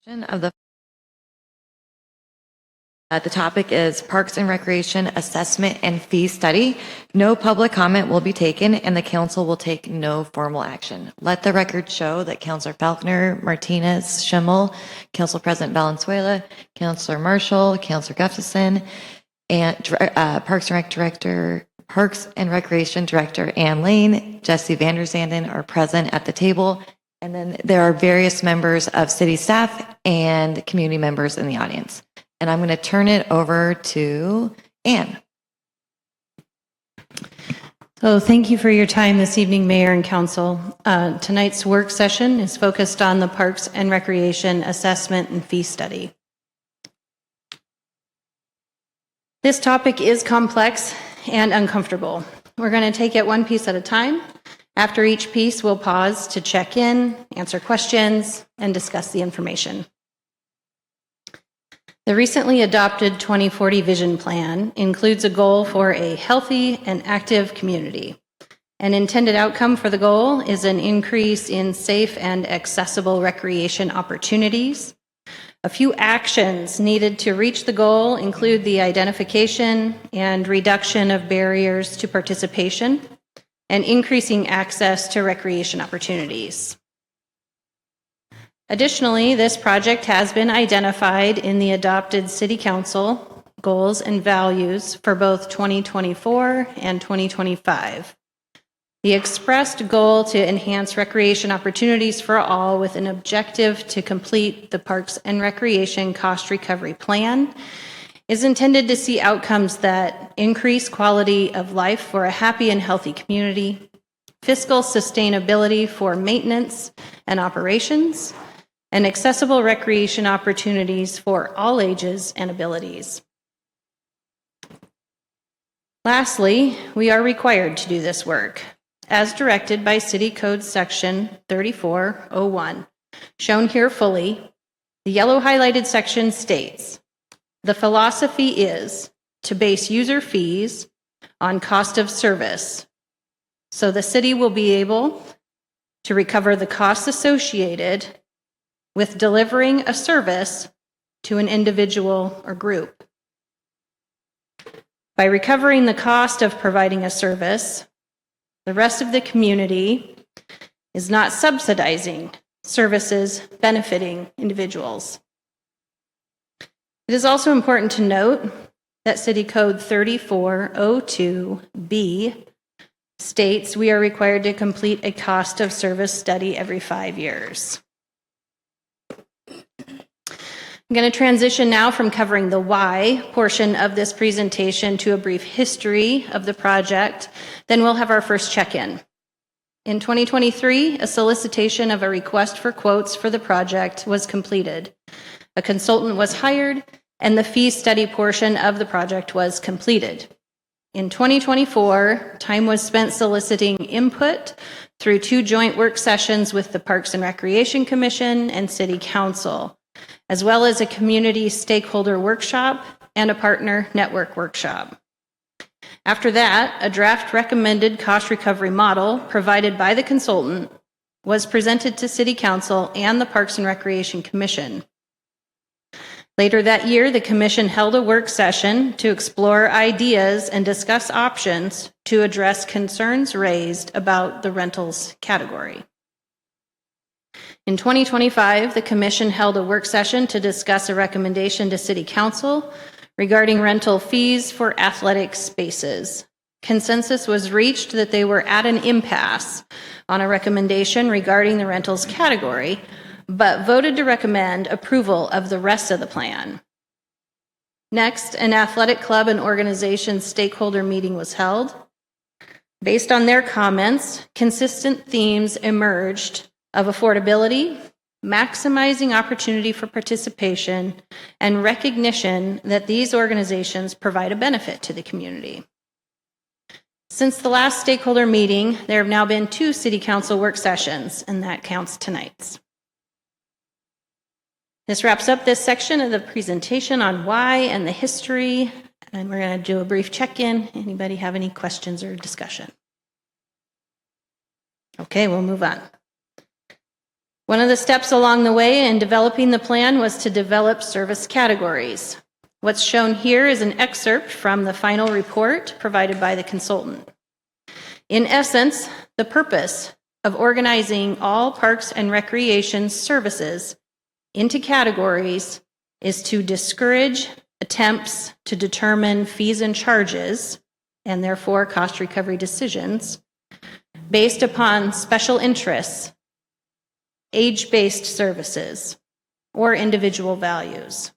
Of the topic is Parks and Recreation Assessment and Fee Study. No public comment will be taken, and the council will take no formal action. Let the record show that Councilor Falconer, Martinez, Schimmel, Council President Valenzuela, Councilor Marshall, Councilor Gustafson, and Parks and Recreation Director Ann Lane, Jesse Vanderzanden are present at the table. And then there are various members of city staff and community members in the audience. And I'm going to turn it over to Ann. So thank you for your time this evening, Mayor and Council. Tonight's work session is focused on the Parks and Recreation Assessment and Fee Study. This topic is complex and uncomfortable. We're going to take it one piece at a time. After each piece, we'll pause to check in, answer questions, and discuss the information. The recently adopted 2040 Vision Plan includes a goal for a healthy and active community. An intended outcome for the goal is an increase in safe and accessible recreation opportunities. A few actions needed to reach the goal include the identification and reduction of barriers to participation and increasing access to recreation opportunities. Additionally, this project has been identified in the adopted City Council goals and values for both 2024 and 2025. The expressed goal to enhance recreation opportunities for all with an objective to complete the Parks and Recreation Cost Recovery Plan is intended to see outcomes that increase quality of life for a happy and healthy community, fiscal sustainability for maintenance and operations, and accessible recreation opportunities for all ages and abilities. Lastly, we are required to do this work, as directed by City Code Section 3401. Shown here fully, the yellow highlighted section states, the philosophy is to base user fees on cost of service, so the city will be able to recover the costs associated with delivering a service to an individual or group. By recovering the cost of providing a service, the rest of the community is not subsidizing services benefiting individuals. It is also important to note that City Code 3402B states we are required to complete a cost of service study every 5 years. I'm going to transition now from covering the why portion of this presentation to a brief history of the project. Then we'll have our first check-in. In 2023, a solicitation of a request for quotes for the project was completed. A consultant was hired, and the fee study portion of the project was completed. In 2024, time was spent soliciting input through 2 joint work sessions with the Parks and Recreation Commission and City Council, as well as a community stakeholder workshop and a partner network workshop. After that, a draft recommended cost recovery model provided by the consultant was presented to City Council and the Parks and Recreation Commission. Later that year, the Commission held a work session to explore ideas and discuss options to address concerns raised about the rentals category. In 2025, the Commission held a work session to discuss a recommendation to City Council regarding rental fees for athletic spaces. Consensus was reached that they were at an impasse on a recommendation regarding the rentals category, but voted to recommend approval of the rest of the plan. Next, an athletic club and organization stakeholder meeting was held. Based on their comments, consistent themes emerged of affordability, maximizing opportunity for participation, and recognition that these organizations provide a benefit to the community. Since the last stakeholder meeting, there have now been 2 City Council work sessions, and that counts tonight's. This wraps up this section of the presentation on why and the history, and we're going to do a brief check-in. Anybody have any questions or discussion? Okay, we'll move on. One of the steps along the way in developing the plan was to develop service categories. What's shown here is an excerpt from the final report provided by the consultant. In essence, the purpose of organizing all parks and recreation services into categories is to discourage attempts to determine fees and charges, and therefore cost recovery decisions, based upon special interests, age-based services, or individual values.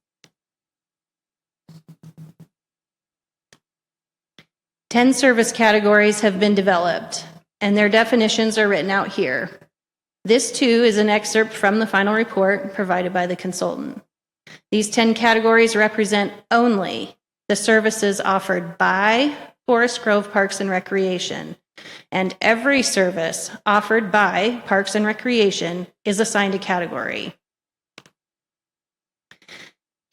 10 service categories have been developed, and their definitions are written out here. This, too, is an excerpt from the final report provided by the consultant. These 10 categories represent only the services offered by Forest Grove Parks and Recreation, and every service offered by Parks and Recreation is assigned a category.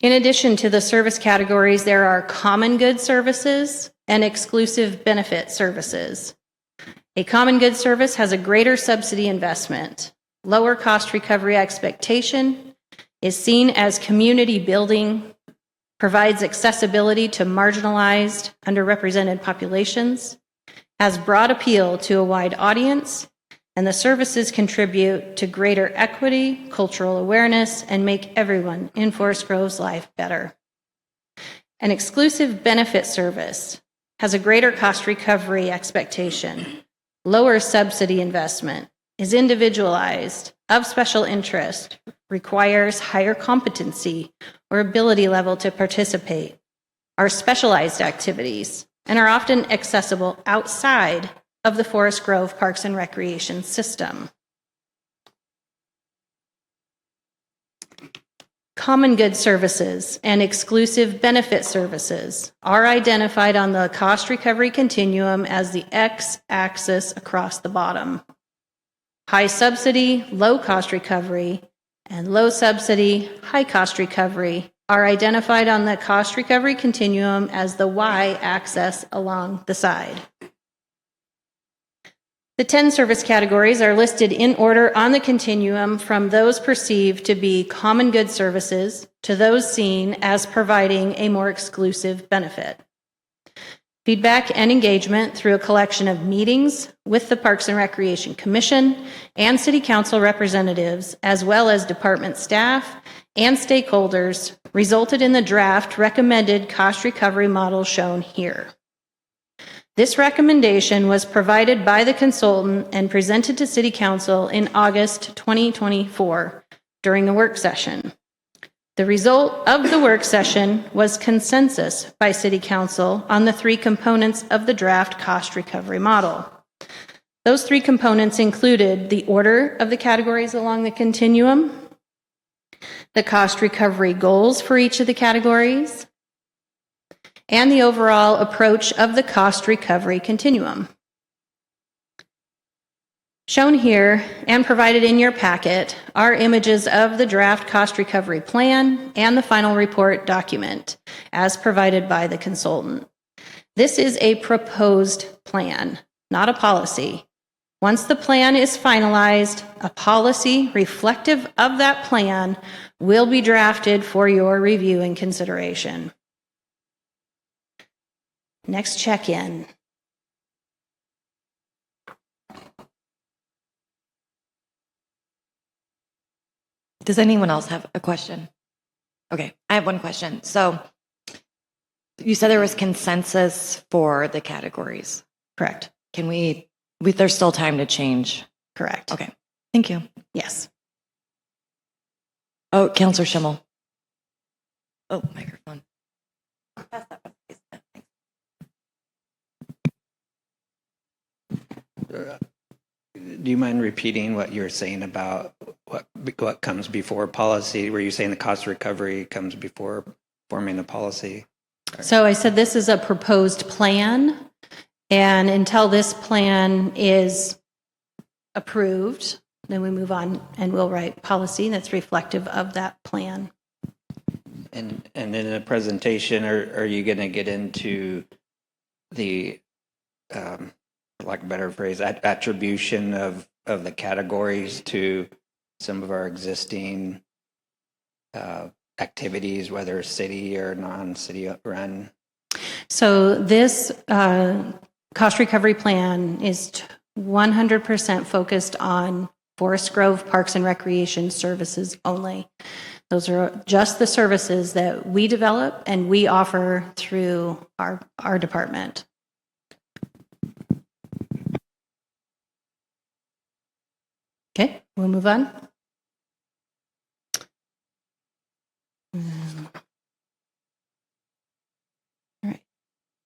In addition to the service categories, there are common good services and exclusive benefit services. A common good service has a greater subsidy investment, lower cost recovery expectation, is seen as community building, provides accessibility to marginalized, underrepresented populations, has broad appeal to a wide audience, and the services contribute to greater equity, cultural awareness, and make everyone in Forest Grove's life better. An exclusive benefit service has a greater cost recovery expectation, lower subsidy investment, is individualized, of special interest, requires higher competency or ability level to participate, are specialized activities, and are often accessible outside of the Forest Grove Parks and Recreation system. Common good services and exclusive benefit services are identified on the cost recovery continuum as the x-axis across the bottom. High subsidy, low cost recovery, and low subsidy, high cost recovery are identified on the cost recovery continuum as the y-axis along the side. The 10 service categories are listed in order on the continuum from those perceived to be common good services to those seen as providing a more exclusive benefit. Feedback and engagement through a collection of meetings with the Parks and Recreation Commission and City Council representatives, as well as department staff and stakeholders, resulted in the draft recommended cost recovery model shown here. This recommendation was provided by the consultant and presented to City Council in August 2024 during the work session. The result of the work session was consensus by City Council on the 3 components of the draft cost recovery model. Those 3 components included the order of the categories along the continuum, the cost recovery goals for each of the categories, and the overall approach of the cost recovery continuum. Shown here and provided in your packet are images of the draft cost recovery plan and the final report document as provided by the consultant. This is a proposed plan, not a policy. Once the plan is finalized, a policy reflective of that plan will be drafted for your review and consideration. Next check-in. Does anyone else have a question? Okay, I have one question. So you said there was consensus for the categories. Correct. Can there's still time to change? Correct. Okay, thank you. Yes. Oh, Counselor Schimmel. Oh, microphone. Pass that one, please. Thanks. Do you mind repeating what you were saying about what comes before policy? Were you saying the cost recovery comes before forming a policy? So I said this is a proposed plan, and until this plan is approved, then we move on and we'll write policy that's reflective of that plan. And in the presentation, are you going to get into the, for lack of a better phrase, attribution of the categories to some of our existing activities, whether city or non-city run? So this cost recovery plan is 100% focused on Forest Grove Parks and Recreation services only. Those are just the services that we develop and we offer through our department. Okay, we'll move on. All right.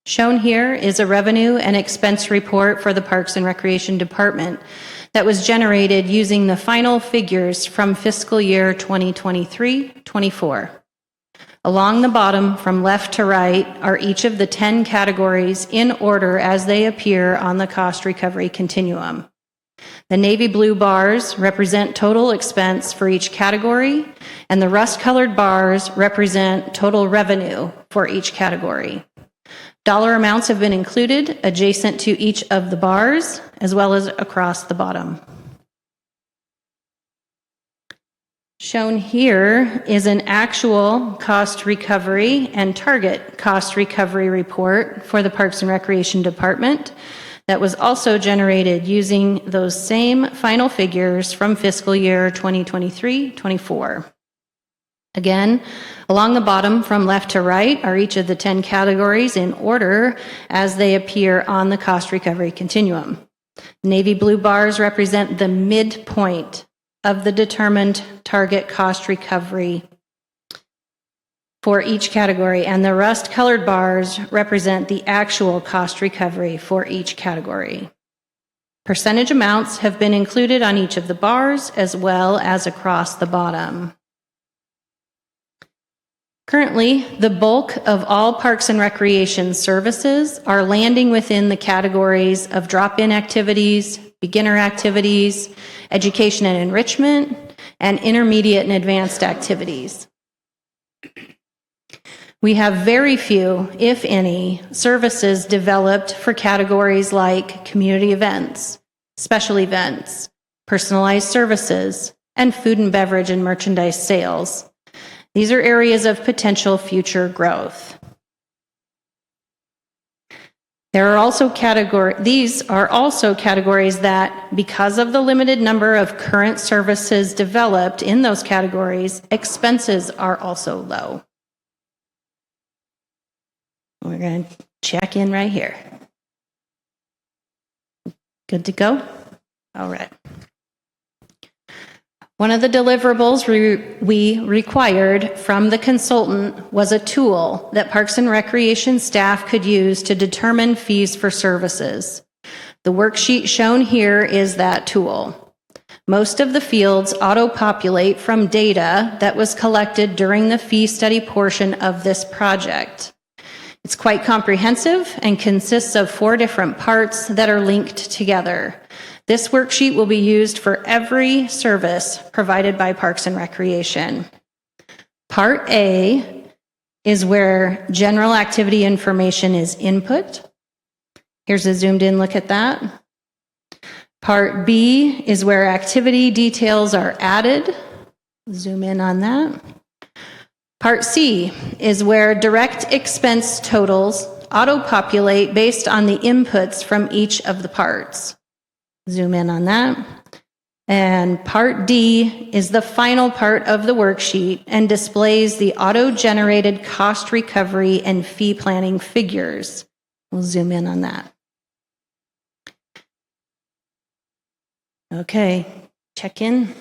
Shown here is a revenue and expense report for the Parks and Recreation Department that was generated using the final figures from fiscal year 2023-24. Along the bottom, from left to right, are each of the 10 categories in order as they appear on the cost recovery continuum. The navy blue bars represent total expense for each category, and the rust-colored bars represent total revenue for each category. Dollar amounts have been included adjacent to each of the bars, as well as across the bottom. Shown here is an actual cost recovery and target cost recovery report for the Parks and Recreation Department that was also generated using those same final figures from fiscal year 2023-24. Again, along the bottom from left to right are each of the 10 categories in order as they appear on the cost recovery continuum. Navy blue bars represent the midpoint of the determined target cost recovery for each category, and the rust-colored bars represent the actual cost recovery for each category. Percentage amounts have been included on each of the bars as well as across the bottom. Currently, the bulk of all Parks and Recreation services are landing within the categories of drop-in activities, beginner activities, education and enrichment, and intermediate and advanced activities. We have very few, if any, services developed for categories like community events, special events, personalized services, and food and beverage and merchandise sales. These are areas of potential future growth. These are also categories that, because of the limited number of current services developed in those categories, expenses are also low. We're going to check in right here. Good to go? All right. One of the deliverables we required from the consultant was a tool that Parks and Recreation staff could use to determine fees for services. The worksheet shown here is that tool. Most of the fields auto-populate from data that was collected during the fee study portion of this project. It's quite comprehensive and consists of 4 different parts that are linked together. This worksheet will be used for every service provided by Parks and Recreation. Part A is where general activity information is input. Here's a zoomed in look at that. Part B is where activity details are added. Zoom in on that. Part C is where direct expense totals auto-populate based on the inputs from each of the parts. Zoom in on that. And part D is the final part of the worksheet and displays the auto-generated cost recovery and fee planning figures. We'll zoom in on that. Okay, check in.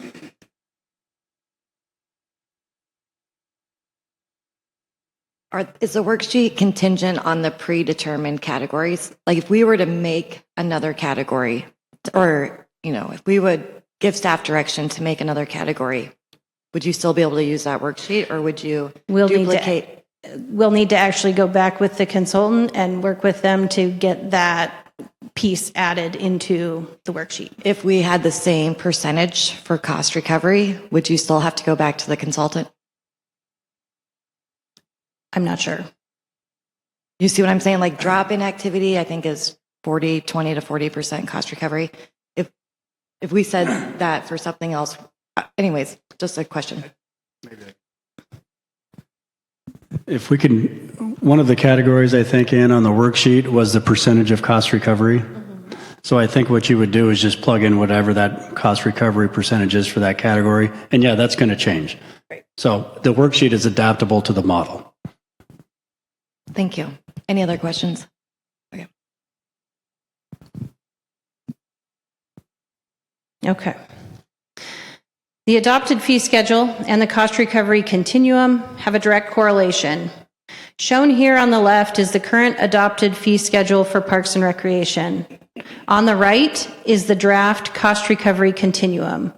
Is the worksheet contingent on the predetermined categories? Like if we were to make another category, or, if we would give staff direction to make another category, would you still be able to use that worksheet, or would you duplicate? We'll need to actually go back with the consultant and work with them to get that piece added into the worksheet. If we had the same percentage for cost recovery, would you still have to go back to the consultant? I'm not sure. You see what I'm saying? Like drop-in activity, I think is 20 to 40% cost recovery. If we said that for something else, Anyways, just a question. If we can, one of the categories I think in on the worksheet was the percentage of cost recovery. So I think what you would do is just plug in whatever that cost recovery percentage is for that category. And yeah, that's going to change. Right. So the worksheet is adaptable to the model. Thank you. Any other questions? Okay. Okay. The adopted fee schedule and the cost recovery continuum have a direct correlation. Shown here on the left is the current adopted fee schedule for Parks and Recreation. On the right is the draft cost recovery continuum.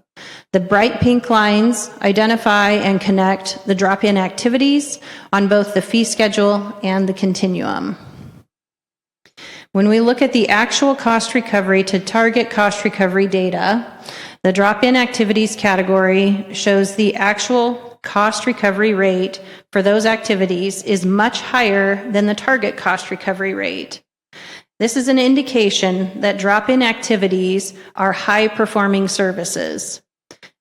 The bright pink lines identify and connect the drop-in activities on both the fee schedule and the continuum. When we look at the actual cost recovery to target cost recovery data, the drop-in activities category shows the actual cost recovery rate for those activities is much higher than the target cost recovery rate. This is an indication that drop-in activities are high-performing services.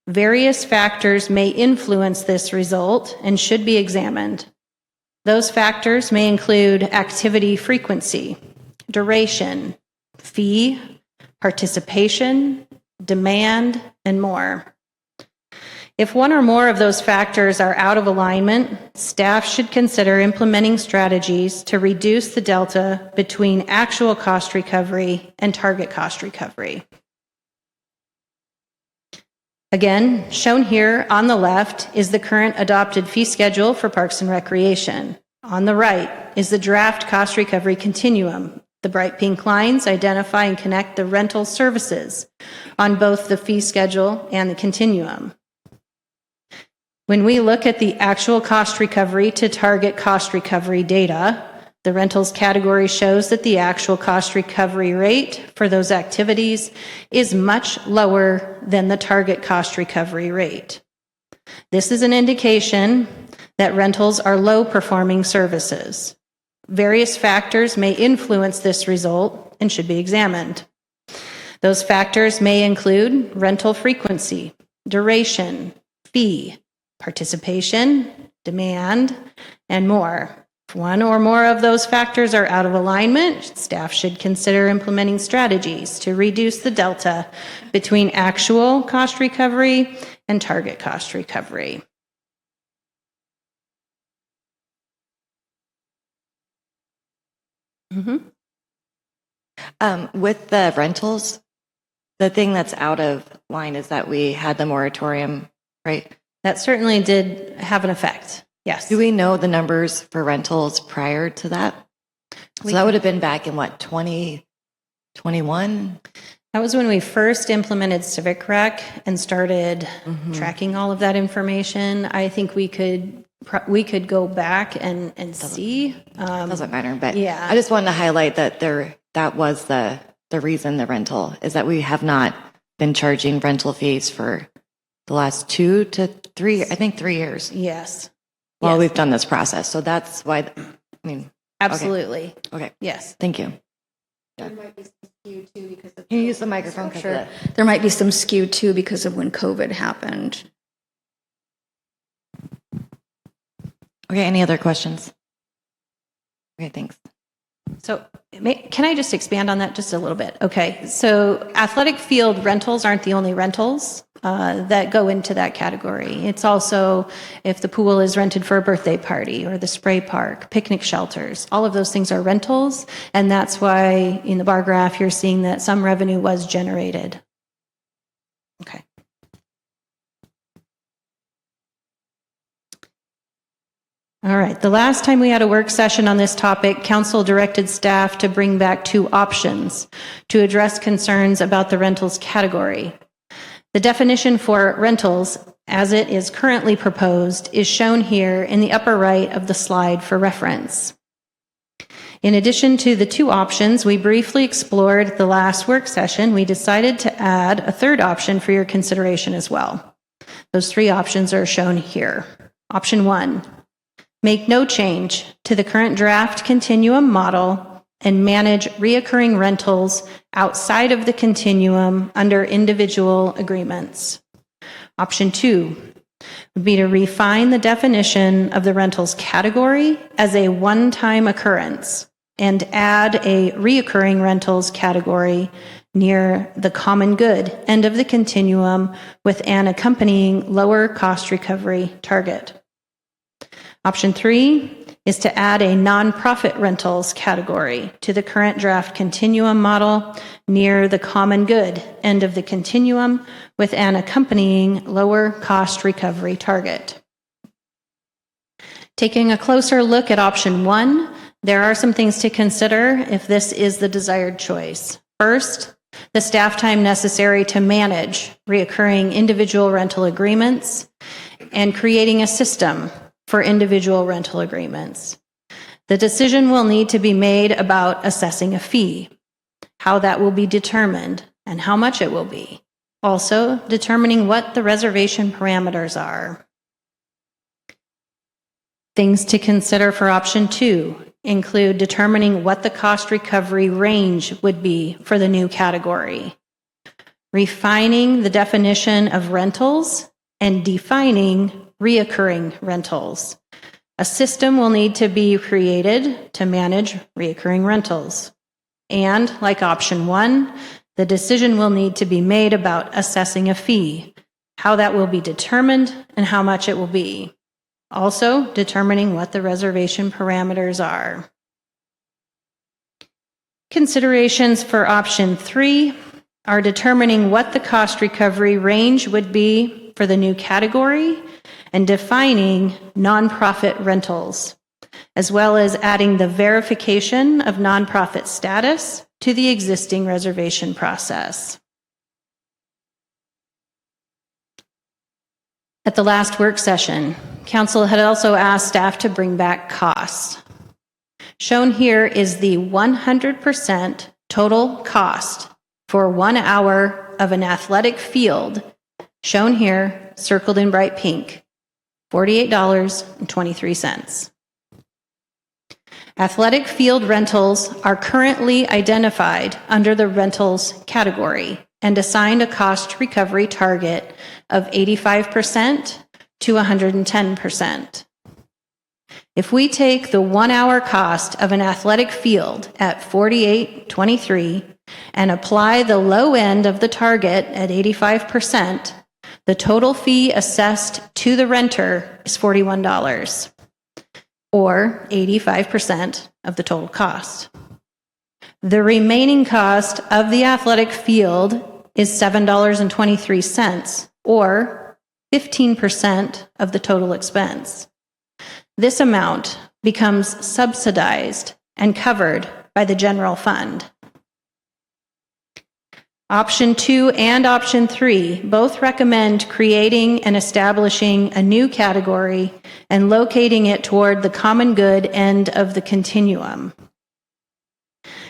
Various factors may influence this result and should be examined. Those factors may include activity frequency, duration, fee, participation, demand, and more. If one or more of those factors are out of alignment, staff should consider implementing strategies to reduce the delta between actual cost recovery and target cost recovery. Again, shown here on the left is the current adopted fee schedule for Parks and Recreation. On the right is the draft cost recovery continuum. The bright pink lines identify and connect the rental services on both the fee schedule and the continuum. When we look at the actual cost recovery to target cost recovery data, the rentals category shows that the actual cost recovery rate for those activities is much lower than the target cost recovery rate. This is an indication that rentals are low-performing services. Various factors may influence this result and should be examined. Those factors may include rental frequency, duration, fee, participation, demand, and more. If one or more of those factors are out of alignment, staff should consider implementing strategies to reduce the delta between actual cost recovery and target cost recovery. With the rentals, the thing that's out of line is that we had the moratorium, right? That certainly did have an effect, yes. Do we know the numbers for rentals prior to that? So that would have been back in what, 2021? That was when we first implemented Civic Rec and started tracking all of that information. I think we could go back and see. Doesn't matter, but yeah. I just wanted to highlight that that was the reason the rental is that we have not been charging rental fees for the last 2 to 3, I think 3 years. Yes. While Yes. we've done this process. So that's why, I mean, Absolutely. okay. Yes. Thank you. There might be some skew too because of Can you use the microphone? 'cause of Sure. the- There might be some skew too because of when COVID happened. Okay, any other questions? Okay, thanks. So can I just expand on that just a little bit? Okay. So athletic field rentals aren't the only rentals that go into that category. It's also if the pool is rented for a birthday party or the spray park, picnic shelters, all of those things are rentals. And that's why in the bar graph, you're seeing that some revenue was generated. Okay. All right. The last time we had a work session on this topic, council directed staff to bring back 2 options to address concerns about the rentals category. The definition for rentals, as it is currently proposed, is shown here in the upper right of the slide for reference. In addition to the 2 options we briefly explored the last work session, we decided to add a 3rd option for your consideration as well. Those 3 options are shown here. Option 1. Make no change to the current draft continuum model and manage reoccurring rentals outside of the continuum under individual agreements. Option 2 would be to refine the definition of the rentals category as a one-time occurrence and add a reoccurring rentals category near the common good end of the continuum with an accompanying lower cost recovery target. Option 3 is to add a nonprofit rentals category to the current draft continuum model near the common good end of the continuum with an accompanying lower cost recovery target. Taking a closer look at option 1, there are some things to consider if this is the desired choice. First, the staff time necessary to manage reoccurring individual rental agreements and creating a system for individual rental agreements. The decision will need to be made about assessing a fee, how that will be determined, and how much it will be. Also, determining what the reservation parameters are. Things to consider for option 2 include determining what the cost recovery range would be for the new category, refining the definition of rentals, and defining reoccurring rentals. A system will need to be created to manage reoccurring rentals. And like option 1, the decision will need to be made about assessing a fee, how that will be determined, and how much it will be. Also, determining what the reservation parameters are. Considerations for option 3 are determining what the cost recovery range would be for the new category and defining nonprofit rentals, as well as adding the verification of nonprofit status to the existing reservation process. At the last work session, Council had also asked staff to bring back costs. Shown here is the 100% total cost for 1 hour of an athletic field, shown here, circled in bright pink, $48.23. Athletic field rentals are currently identified under the rentals category and assigned a cost recovery target of 85% to 110%. If we take the 1 hour cost of an athletic field at $48.23 and apply the low end of the target at 85%, the total fee assessed to the renter is $41, or 85% of the total cost. The remaining cost of the athletic field is $7.23, or 15% of the total expense. This amount becomes subsidized and covered by the general fund. Option 2 and option 3 both recommend creating and establishing a new category and locating it toward the common good end of the continuum.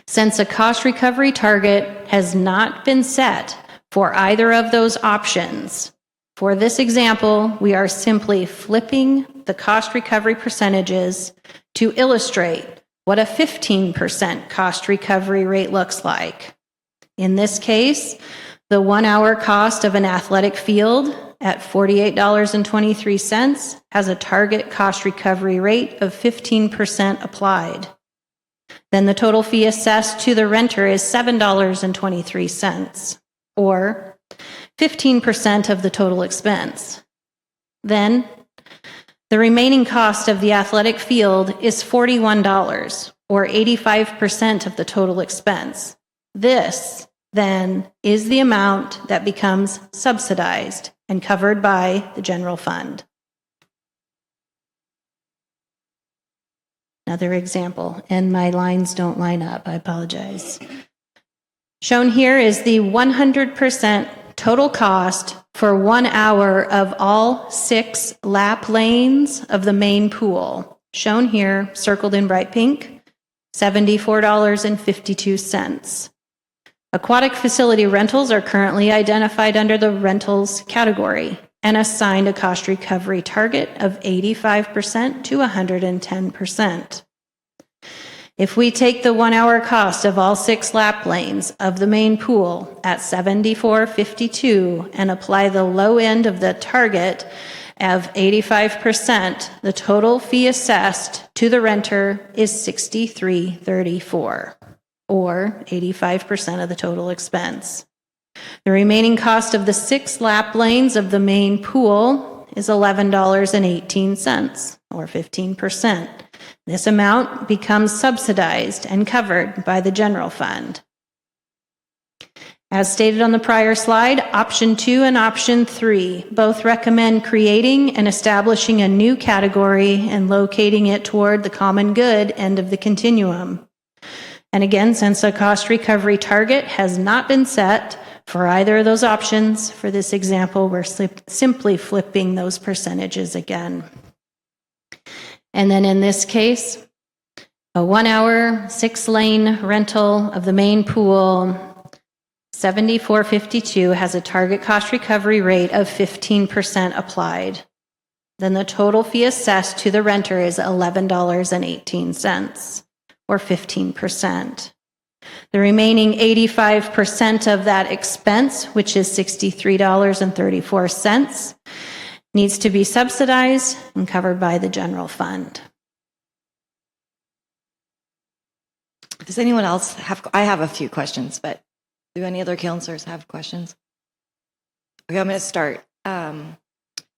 Since a cost recovery target has not been set for either of those options, for this example, we are simply flipping the cost recovery percentages to illustrate what a 15% cost recovery rate looks like. In this case, the 1 hour cost of an athletic field at $48.23 has a target cost recovery rate of 15% applied. Then the total fee assessed to the renter is $7.23, or 15% of the total expense. Then the remaining cost of the athletic field is $41, or 85% of the total expense. This, then, is the amount that becomes subsidized and covered by the general fund. Another example, and my lines don't line up, I apologize. Shown here is the 100% total cost for 1 hour of all 6 lap lanes of the main pool. Shown here, circled in bright pink, $74.52. Aquatic facility rentals are currently identified under the rentals category and assigned a cost recovery target of 85% to 110%. If we take the 1 hour cost of all 6 lap lanes of the main pool at $74.52 and apply the low end of the target of 85%, the total fee assessed to the renter is $63.34, or 85% of the total expense. The remaining cost of the 6 lap lanes of the main pool is $11.18, or 15%. This amount becomes subsidized and covered by the general fund. As stated on the prior slide, option 2 and option 3 both recommend creating and establishing a new category and locating it toward the common good end of the continuum. And again, since a cost recovery target has not been set for either of those options, for this example, we're simply flipping those percentages again. And then in this case, a 1 hour, 6 lane rental of the main pool, $74.52, has a target cost recovery rate of 15% applied. Then the total fee assessed to the renter is $11.18, or 15%. The remaining 85% of that expense, which is $63.34, needs to be subsidized and covered by the general fund. Does anyone else have, I have a few questions, but do any other counselors have questions? Okay, I'm going to start. Can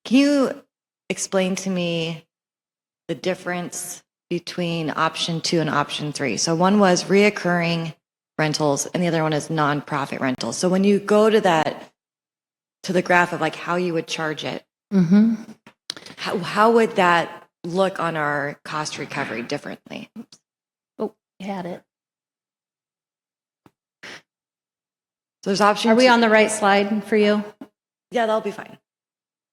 you explain to me the difference between option 2 and option 3? So one was reoccurring rentals and the other one is nonprofit rentals. So when you go to that, to the graph of like how you would charge it, how would that look on our cost recovery differently? Oh, you had it. So there's option Are we 2. on the right slide for you? Yeah, that'll be fine.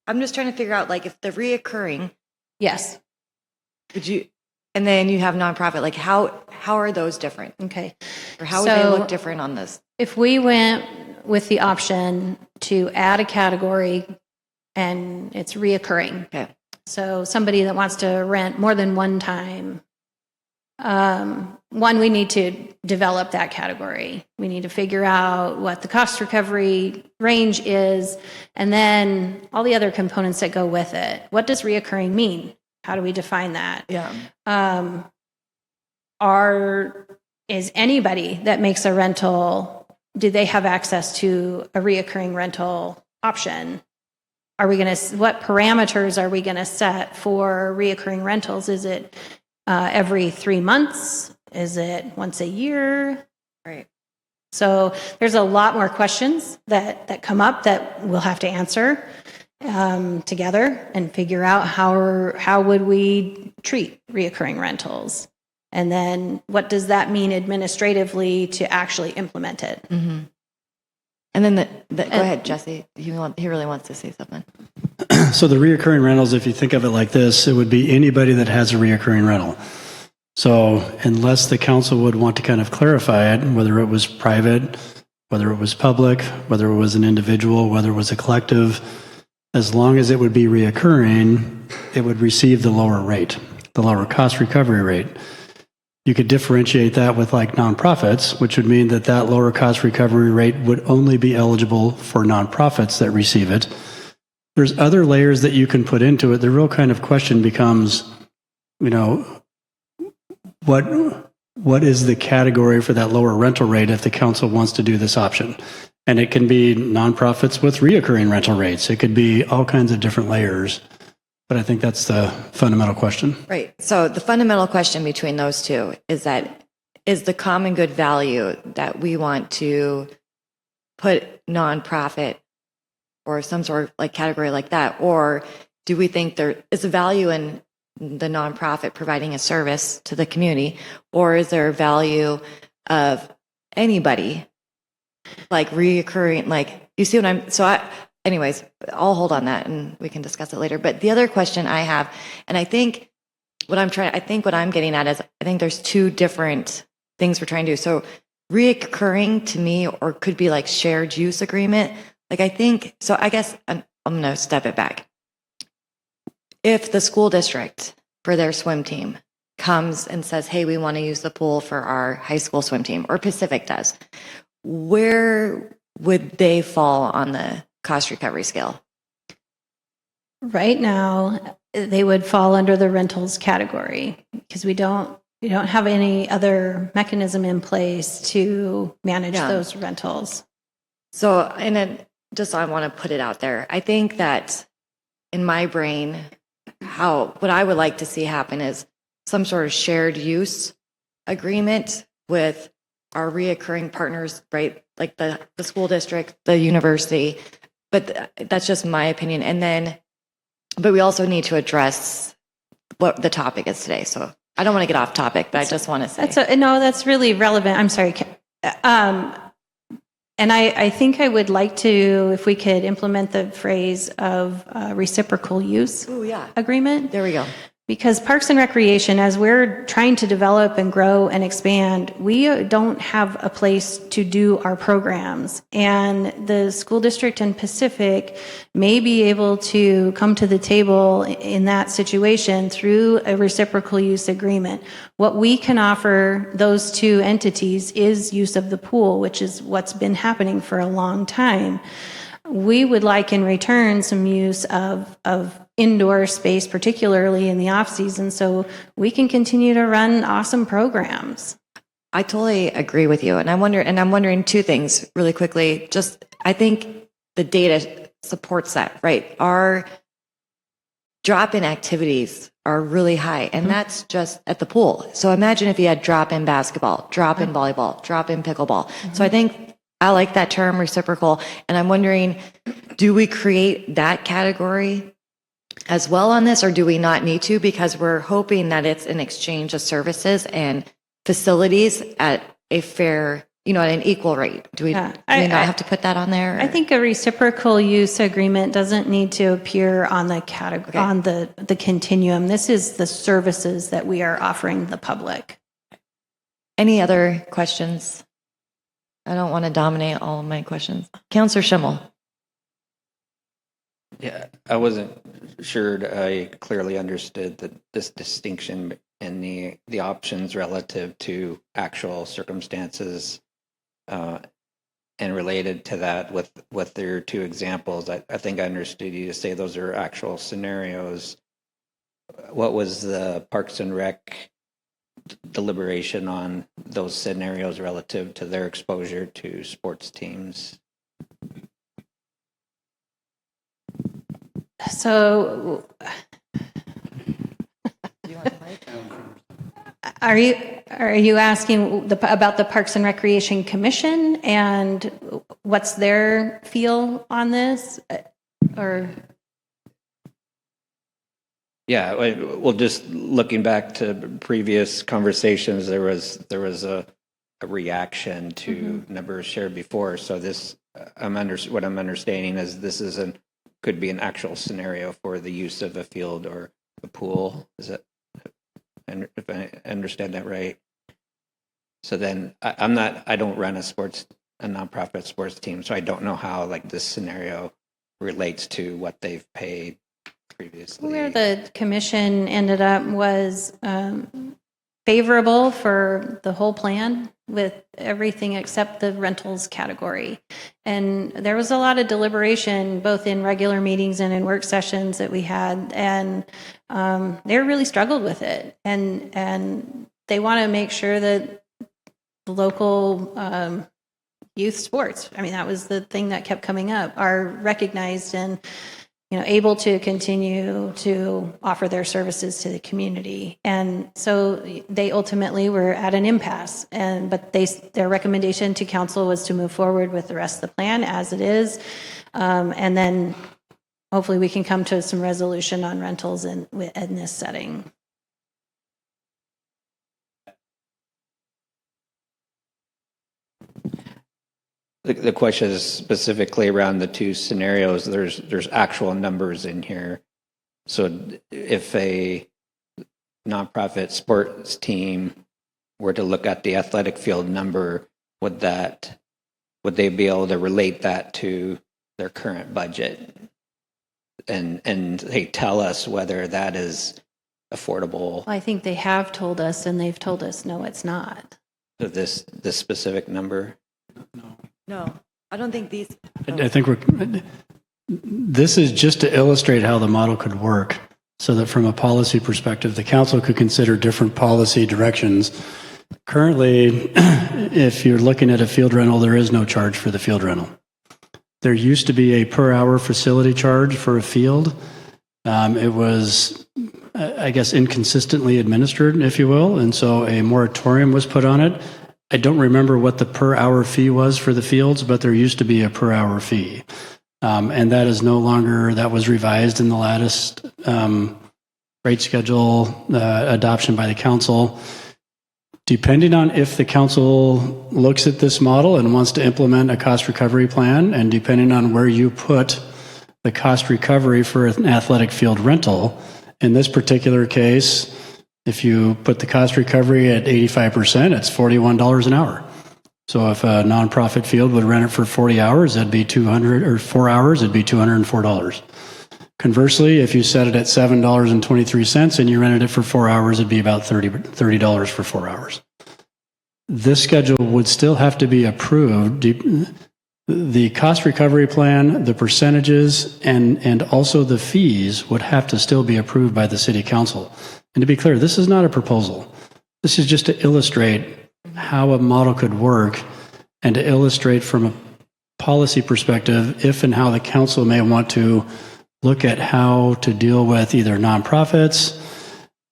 I'm just trying to figure out, like, if the reoccurring, Yes. would you, and then you have nonprofit, like how are those different? Okay. Or how would they So- look different on this? If we went with the option to add a category and it's reoccurring, Okay. so somebody that wants to rent more than one time, one, we need to develop that category. We need to figure out what the cost recovery range is, and then all the other components that go with it. What does reoccurring mean? How do we define that? Yeah. Is anybody that makes a rental, do they have access to a reoccurring rental option? Are we going to, what parameters are we going to set for reoccurring rentals? Is it every 3 months? Is it once a year? Right. So there's a lot more questions that come up that we'll have to answer together and figure out how would we treat reoccurring rentals. And then what does that mean administratively to actually implement it? Mm-hmm. And then go ahead, Jesse. He really wants to say something. So the reoccurring rentals, if you think of it like this, it would be anybody that has a reoccurring rental. So unless the council would want to kind of clarify it, whether it was private, whether it was public, whether it was an individual, whether it was a collective, as long as it would be reoccurring, it would receive the lower rate, the lower cost recovery rate. You could differentiate that with like nonprofits, which would mean that that lower cost recovery rate would only be eligible for nonprofits that receive it. There's other layers that you can put into it. The real kind of question becomes, what is the category for that lower rental rate if the council wants to do this option? And it can be nonprofits with reoccurring rental rates. It could be all kinds of different layers. But I think that's the fundamental question. Right. So the fundamental question between those two is the common good value that we want to put nonprofit or some sort of like category like that, or do we think there is a value in the nonprofit providing a service to the community, or is there a value of anybody like reoccurring, like, you see what anyways, I'll hold on that and we can discuss it later. But the other question I have, and I think what I'm getting at is I think there's two different things we're trying to do. So reoccurring to me, or could be like shared use agreement. Like I guess I'm going to step it back. If the school district for their swim team comes and says, hey, we want to use the pool for our high school swim team, or Pacific does, where would they fall on the cost recovery scale? Right now, they would fall under the rentals category because we don't have any other mechanism in place to manage Yeah. those rentals. So, and then just I want to put it out there. I think that in my brain, what I would like to see happen is some sort of shared use agreement with our reoccurring partners, right? Like the school district, the university. But that's just my opinion. And then, but we also need to address what the topic is today. So I don't want to get off topic, but I just want to say. That's really relevant. I'm sorry. And I think I would like to, if we could implement the phrase of reciprocal use Oh, yeah. agreement. There we go. Because Parks and Recreation, as we're trying to develop and grow and expand, we don't have a place to do our programs. And the school district and Pacific may be able to come to the table in that situation through a reciprocal use agreement. What we can offer those two entities is use of the pool, which is what's been happening for a long time. We would like in return some use of indoor space, particularly in the off season, so we can continue to run awesome programs. I totally agree with you. And I'm wondering two things really quickly. Just, I think the data supports that, right? Our drop-in activities are really high, and that's just at the pool. So imagine if you had drop-in basketball, drop-in volleyball, drop-in pickleball. So I think I like that term, reciprocal. And I'm wondering, do we create that category as well on this, or do we not need to? Because we're hoping that it's an exchange of services and facilities at a fair, at an equal rate. Do we not have to put that on there? I think a reciprocal use agreement doesn't need to appear on the category, on the continuum. This is the services that we are offering the public. Any other questions? I don't want to dominate all of my questions. Counselor Schimmel. Yeah, I wasn't sure I clearly understood this distinction in the options relative to actual circumstances, and related to that with their two examples. I think I understood you to say those are actual scenarios. What was the Parks and Rec deliberation on those scenarios relative to their exposure to sports teams? So, are you asking about the Parks and Recreation Commission and what's their feel on this, or? Yeah, well, just looking back to previous conversations, there was a reaction to numbers shared before. So this, what I'm understanding is this could be an actual scenario for the use of a field or a pool. Is that, if I understand that right? So then I don't run a nonprofit sports team, so I don't know how this scenario relates to what they've paid previously. Where the commission ended up was favorable for the whole plan with everything except the rentals category. And there was a lot of deliberation both in regular meetings and in work sessions that we had, and they really struggled with it. And they want to make sure that the local youth sports, that was the thing that kept coming up, are recognized and able to continue to offer their services to the community. And so they ultimately were at an impasse. But their recommendation to council was to move forward with the rest of the plan as it is. And then hopefully we can come to some resolution on rentals in this setting. The question is specifically around the two scenarios. There's actual numbers in here. So if a nonprofit sports team were to look at the athletic field number, would they be able to relate that to their current budget and they tell us whether that is affordable Well, I think they have told us, and they've told us, no, it's not. of this specific number? No, I don't think these, I think this is just to illustrate how the model could work, so that from a policy perspective, the council could consider different policy directions. Currently, if you're looking at a field rental, there is no charge for the field rental. There used to be a per hour facility charge for a field. It was, I guess, inconsistently administered, if you will, and so a moratorium was put on it. I don't remember what the per hour fee was for the fields, but there used to be a per hour fee. And that is no longer, that was revised in the latest rate schedule adoption by the council. Depending on if the council looks at this model and wants to implement a cost recovery plan, and depending on where you put the cost recovery for an athletic field rental, in this particular case, if you put the cost recovery at 85%, it's $41 an hour. So if a nonprofit field would rent it for 40 hours, that'd be 200, or 4 hours, it'd be $204. Conversely, if you set it at $7.23 and you rented it for 4 hours, it'd be about $30 for 4 hours. This schedule would still have to be approved. The cost recovery plan, the percentages, and also the fees would have to still be approved by the city council. And to be clear, this is not a proposal. This is just to illustrate how a model could work and to illustrate from a policy perspective if and how the council may want to look at how to deal with either nonprofits,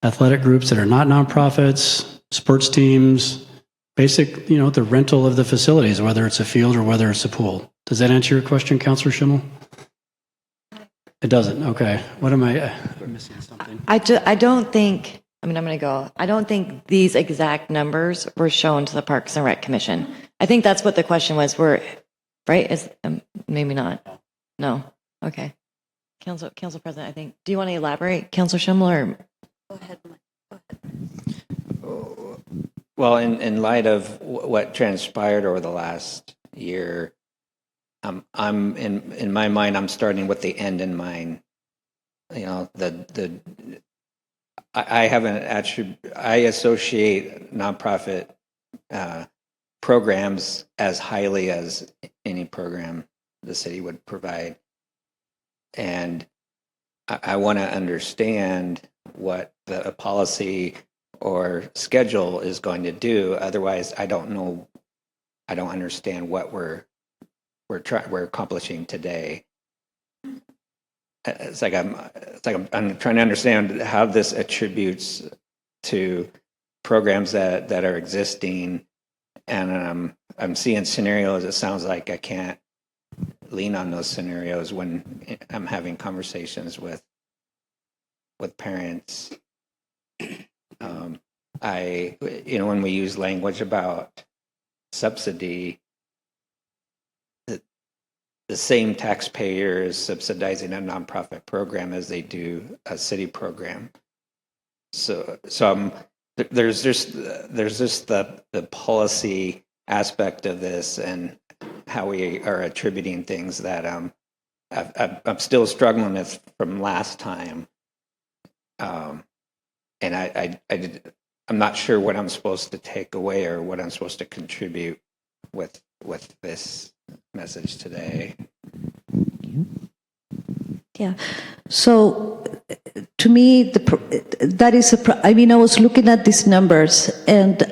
athletic groups that are not nonprofits, sports teams, basic, the rental of the facilities, whether it's a field or whether it's a pool. Does that answer your question, Councilor Schimmel? It doesn't. Okay. What am I missing something? I don't think, I'm going to go, I don't think these exact numbers were shown to the Parks and Rec Commission. I think that's what the question was, right? Is maybe not. No. Okay. Council President, I think, do you want to elaborate, Councilor Schimmel, or? Go ahead. Well, in light of what transpired over the last year, I'm in my mind, I'm starting with the end in mind. I associate nonprofit programs as highly as any program the city would provide. And I want to understand what the policy or schedule is going to do. Otherwise, I don't know. I don't understand what we're accomplishing today. It's like I'm trying to understand how this attributes to programs that are existing, and I'm seeing scenarios. It sounds like I can't lean on those scenarios when I'm having conversations with parents. When we use language about subsidy, the same taxpayer is subsidizing a nonprofit program as they do a city program. So there's just the policy aspect of this and how we are attributing things that I'm still struggling with from last time, and I'm not sure what I'm supposed to take away or what I'm supposed to contribute with this message today. Yeah. So to me, that is I was looking at these numbers, and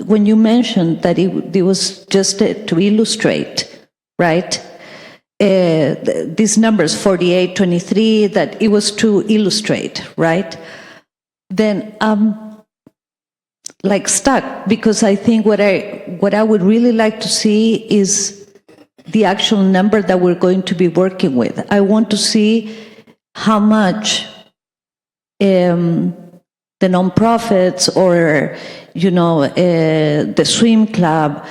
when you mentioned that it was just to illustrate, right? These numbers, 48, 23, that it was to illustrate, right? Then like stuck, because I think what I would really like to see is the actual number that we're going to be working with. I want to see how much the nonprofits or the swim club,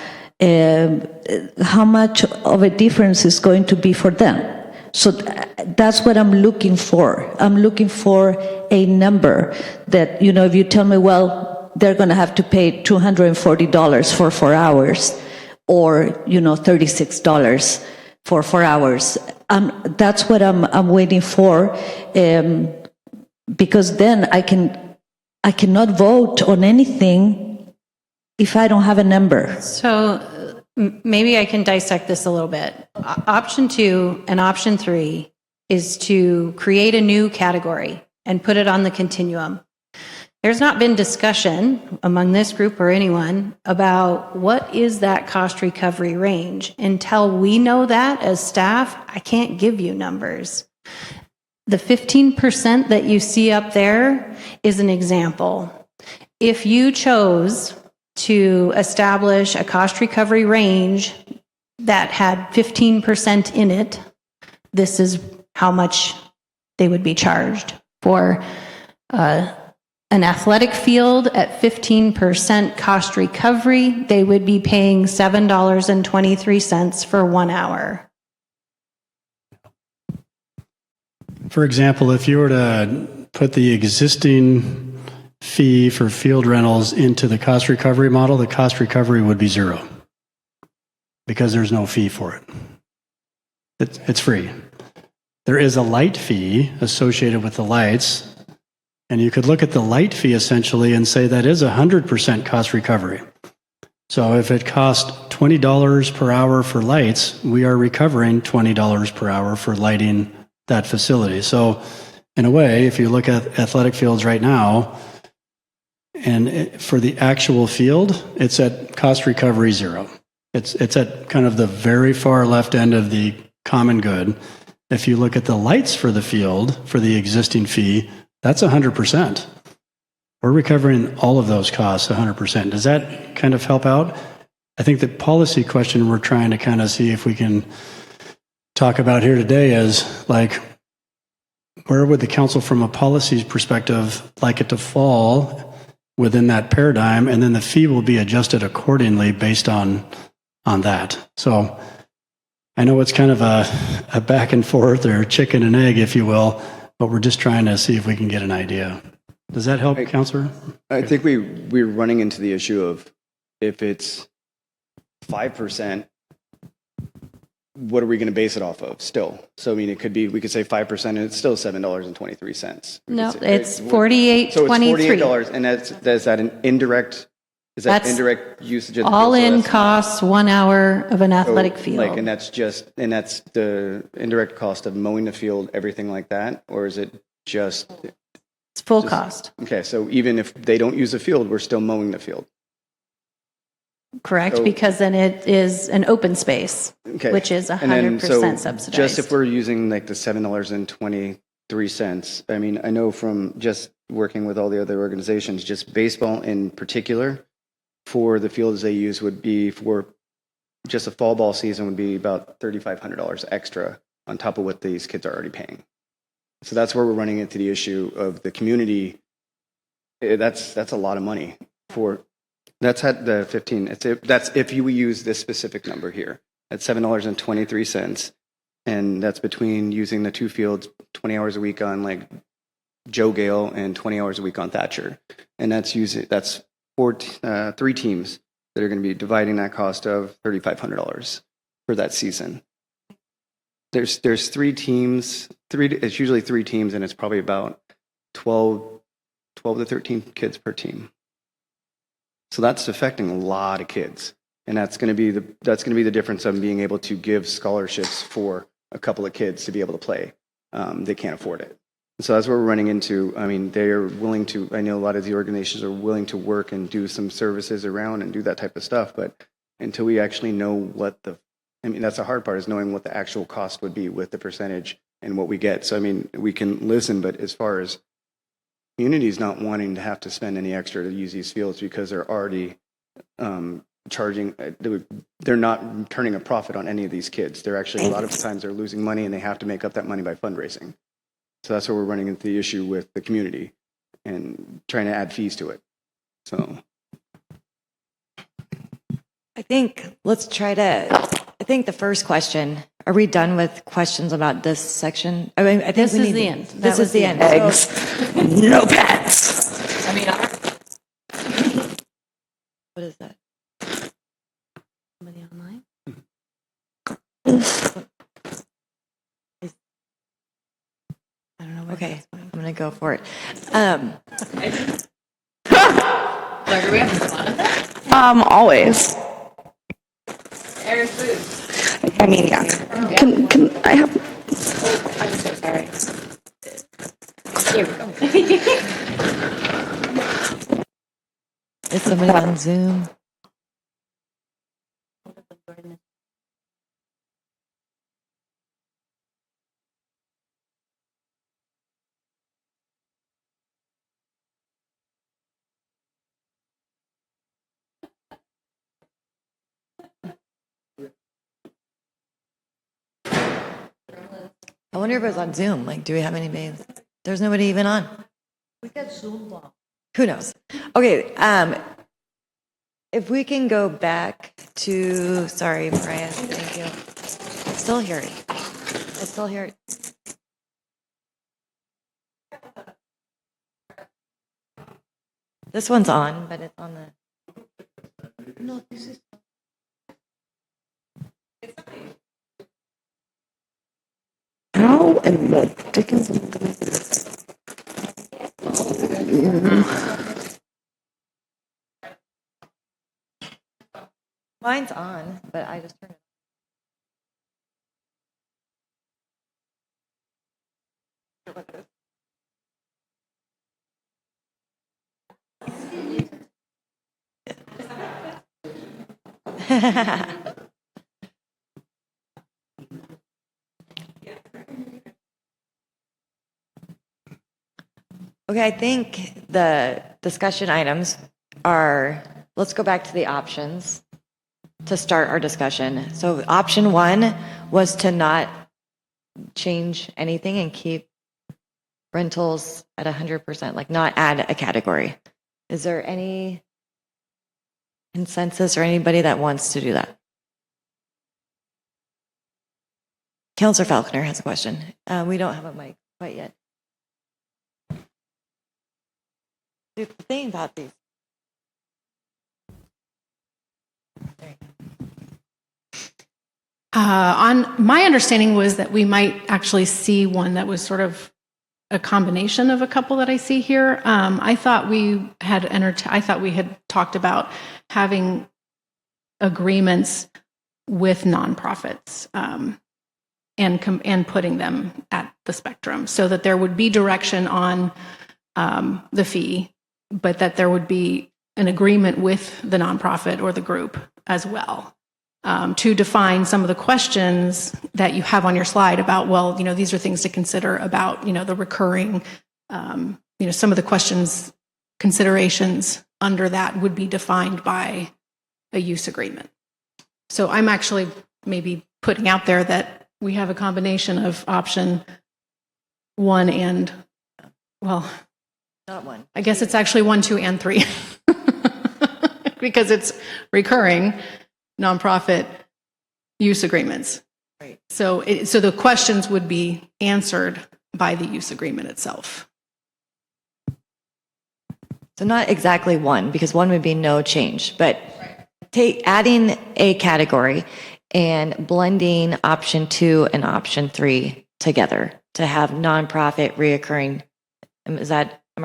how much of a difference is going to be for them. So that's what I'm looking for. I'm looking for a number that, if you tell me, well, they're going to have to pay $240 for 4 hours, or, $36 for 4 hours. That's what I'm waiting for. because then I cannot vote on anything if I don't have a number. So maybe I can dissect this a little bit. Option 2 and option 3 is to create a new category and put it on the continuum. There's not been discussion among this group or anyone about what is that cost recovery range. Until we know that as staff, I can't give you numbers. The 15% that you see up there is an example. If you chose to establish a cost recovery range that had 15% in it, this is how much they would be charged. For an athletic field at 15% cost recovery, they would be paying $7.23 for 1 hour. For example, if you were to put the existing fee for field rentals into the cost recovery model, the cost recovery would be zero because there's no fee for it. It's free. There is a light fee associated with the lights, and you could look at the light fee essentially and say that is 100% cost recovery. So if it costs $20 per hour for lights, we are recovering $20 per hour for lighting that facility. So in a way, if you look at athletic fields right now, and for the actual field, it's at cost recovery zero. It's at kind of the very far left end of the common good. If you look at the lights for the field, for the existing fee, that's 100%. We're recovering all of those costs 100%. Does that kind of help out? I think the policy question we're trying to kind of see if we can talk about here today is like, where would the council from a policy perspective like it to fall within that paradigm? And then the fee will be adjusted accordingly based on that. So I know it's kind of a back and forth or chicken and egg, if you will, but we're just trying to see if we can get an idea. Does that help, Counselor? I think we're running into the issue of if it's 5%, what are we going to base it off of still? So, I mean, it could be, we could say 5% and it's still $7.23. No, We could say- it's $48.23. So it's $48, and is that an indirect, That's indirect usage of the all field? So in that's- costs 1 hour of an athletic so, field. Like, and that's the indirect cost of mowing the field, everything like that? Or is it just, It's full cost, okay, so even if they don't use the field, we're still mowing the field? correct? So- Because then it is an open space, Okay. which is And then, 100% so subsidized. just if we're using like the $7.23, I mean, I know from just working with all the other organizations, just baseball in particular, for the fields they use would be for just a fall ball season would be about $3,500 extra on top of what these kids are already paying. So that's where we're running into the issue of the community. That's a lot of money for. That's at the 15. That's if you use this specific number here at $7.23, and that's between using the two fields 20 hours a week on like Joe Gale and 20 hours a week on Thatcher, and that's three teams that are going to be dividing that cost of $3,500 for that season. There's three teams. It's usually three teams, and it's probably about 12 to 13 kids per team. So that's affecting a lot of kids, and that's going to be the difference of being able to give scholarships for a couple of kids to be able to play. They can't afford it, so that's what we're running into. I mean, they are willing to. I know a lot of the organizations are willing to work and do some services around and do that type of stuff, but until we actually know what that's the hard part, is knowing what the actual cost would be with the percentage and what we get. So I mean, we can listen, but as far as communities not wanting to have to spend any extra to use these fields because they're already charging, they're not turning a profit on any of these kids. They're actually, a lot of times they're losing money and they have to make up that money by fundraising. So that's where we're running into the issue with the community and trying to add fees to it. So I think I think the first question, are we done with questions about this section? I mean, I think This we is need the end. That This was is the the end. end. So- No pets. what is that? Somebody online? I don't know. Okay. I'm going to go for it. Always. I mean, yeah. Can I have? I'm so sorry. Here we go. Is somebody on Zoom? I wonder if it was on Zoom. Like, do we have anybody? There's nobody even on. We got Zoom on. Who knows? Okay. If we can go back to, sorry, Mariah, thank you. I still hear it. I still hear it. This one's on, but it's on the. No, this is. How in the dickens am I gonna do this? Mine's on, but I just turned it. Okay, I think the discussion items are, let's go back to the options to start our discussion. So option one was to not change anything and keep rentals at 100%, like not add a category. Is there any consensus or anybody that wants to do that? Councilor Falconer has a question. We don't have a mic quite yet. The thing about these. On my understanding was that we might actually see one that was sort of a combination of a couple that I see here. I thought we had talked about having agreements with nonprofits and putting them at the spectrum so that there would be direction on the fee, but that there would be an agreement with the nonprofit or the group as well. To define some of the questions that you have on your slide about, well, these are things to consider about, the recurring, some of the questions, considerations under that would be defined by a use agreement. So I'm actually maybe putting out there that we have a combination of option one and, well, Not one. I guess it's actually 1, 2, and 3 because it's recurring nonprofit use agreements. Right. So the questions would be answered by the use agreement itself. So not exactly one, because one would be no change, but adding a category and blending option 2 and option 3 together to have nonprofit reoccurring. Am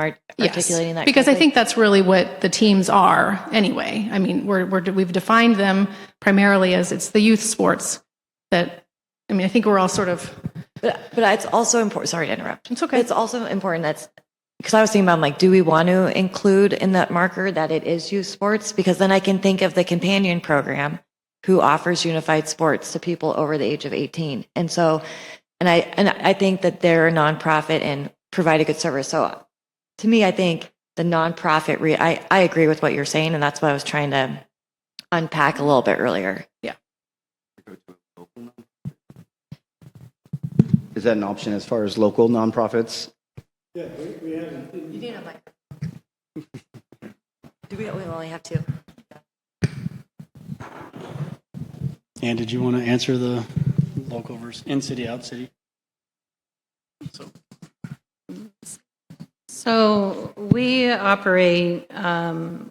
I articulating that because I correctly? think that's really what the teams are anyway. I mean, we've defined them primarily as it's the youth sports that, I think we're all sort of. But it's also important, sorry to interrupt. It's okay. It's also important because I was thinking about do we want to include in that marker that it is youth sports? Because then I can think of the companion program who offers unified sports to people over the age of 18. And so, and I think that they're a nonprofit and provide a good service. So to me, I think the nonprofit, I agree with what you're saying, and that's what I was trying to unpack a little bit earlier. Yeah. Is that an option as far as local nonprofits? Yeah, we haven't. You need a mic. We only have 2. And did you want to answer the local versus in-city, out-city? So we operate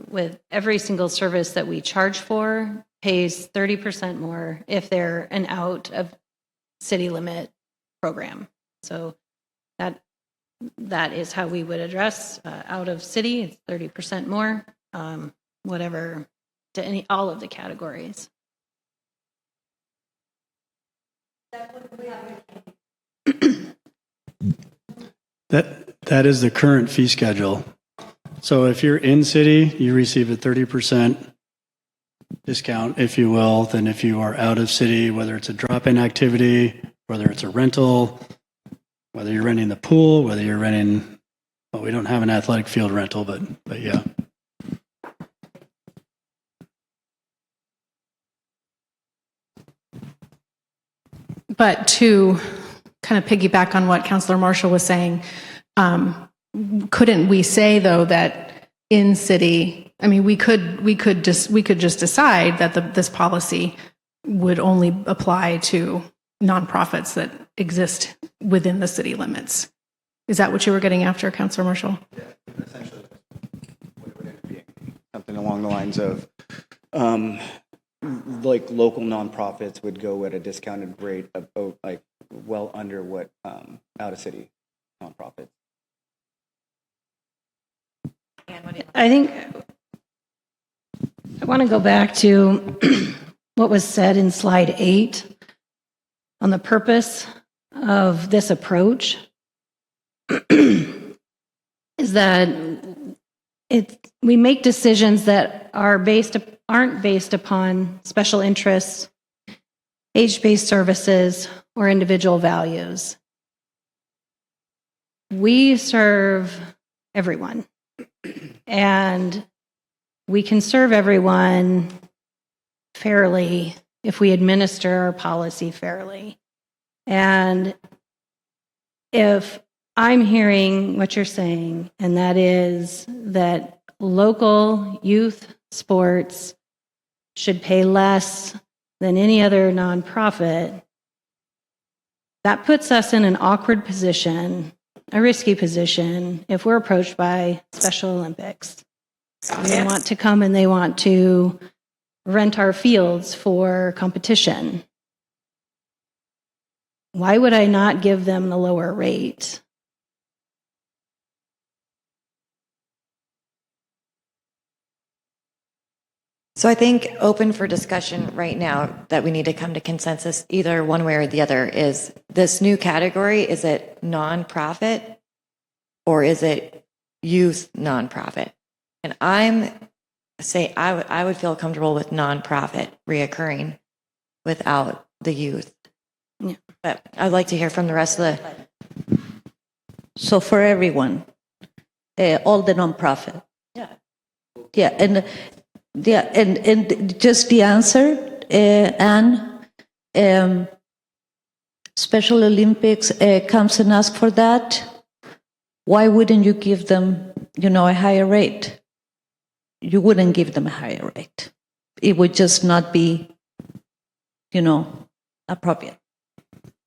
with every single service that we charge for pays 30% more if they're an out of city limit program. So that that is how we would address out of city. It's 30% more, whatever, to all of the categories. That is the current fee schedule. So if you're in city, you receive a 30% discount, if you will. Then if you are out of city, whether it's a drop-in activity, whether it's a rental, whether you're renting the pool, whether you're renting, well, we don't have an athletic field rental, but yeah. But to kind of piggyback on what Councilor Marshall was saying, couldn't we say though that in city, I mean, we could just decide that this policy would only apply to nonprofits that exist within the city limits. Is that what you were getting after, Councilor Marshall? Yeah, essentially, what would it be? Something along the lines of, like local nonprofits would go at a discounted rate of like well under what out of city nonprofits. I think I want to go back to what was said in slide 8 on the purpose of this approach is that we make decisions that aren't based upon special interests, age-based services, or individual values. We serve everyone, and we can serve everyone fairly if we administer our policy fairly. And if I'm hearing what you're saying, and that is that local youth sports should pay less than any other nonprofit, that puts us in an awkward position, a risky position, if we're approached by Special Olympics. They want to come and they want to rent our fields for competition. Why would I not give them the lower rate? So I think open for discussion right now that we need to come to consensus either one way or the other is this new category, is it nonprofit or is it youth nonprofit? And I would feel comfortable with nonprofit reoccurring without the youth. Yeah. But I'd like to hear from the rest of the. So for everyone, all the nonprofit. Yeah, and just the answer, and Special Olympics comes and asks for that. Why wouldn't you give them, a higher rate? You wouldn't give them a higher rate. It would just not be, appropriate.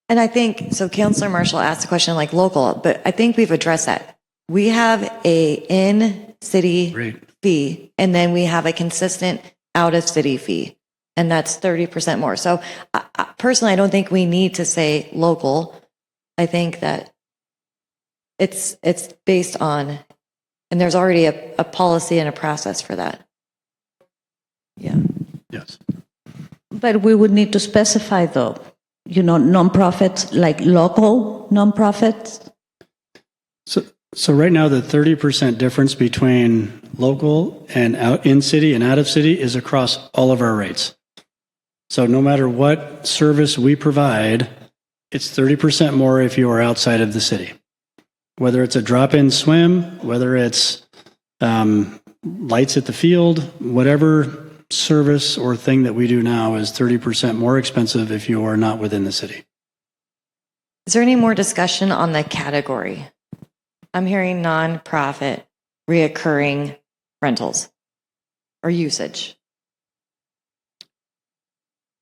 And I think, so Councilor Marshall asked a question like local, but I think we've addressed that. We have a in-city fee, and then we have a consistent out-of-city fee, and that's 30% more. So personally, I don't think we need to say local. I think that it's based on, and there's already a policy and a process for that. Yeah. Yes. But we would need to specify, though, nonprofits, like local nonprofits. So right now, the 30% difference between local and out in city and out of city is across all of our rates. So no matter what service we provide, it's 30% more if you are outside of the city. Whether it's a drop-in swim, whether it's lights at the field, whatever service or thing that we do now is 30% more expensive if you are not within the city. Is there any more discussion on the category? I'm hearing nonprofit reoccurring rentals or usage.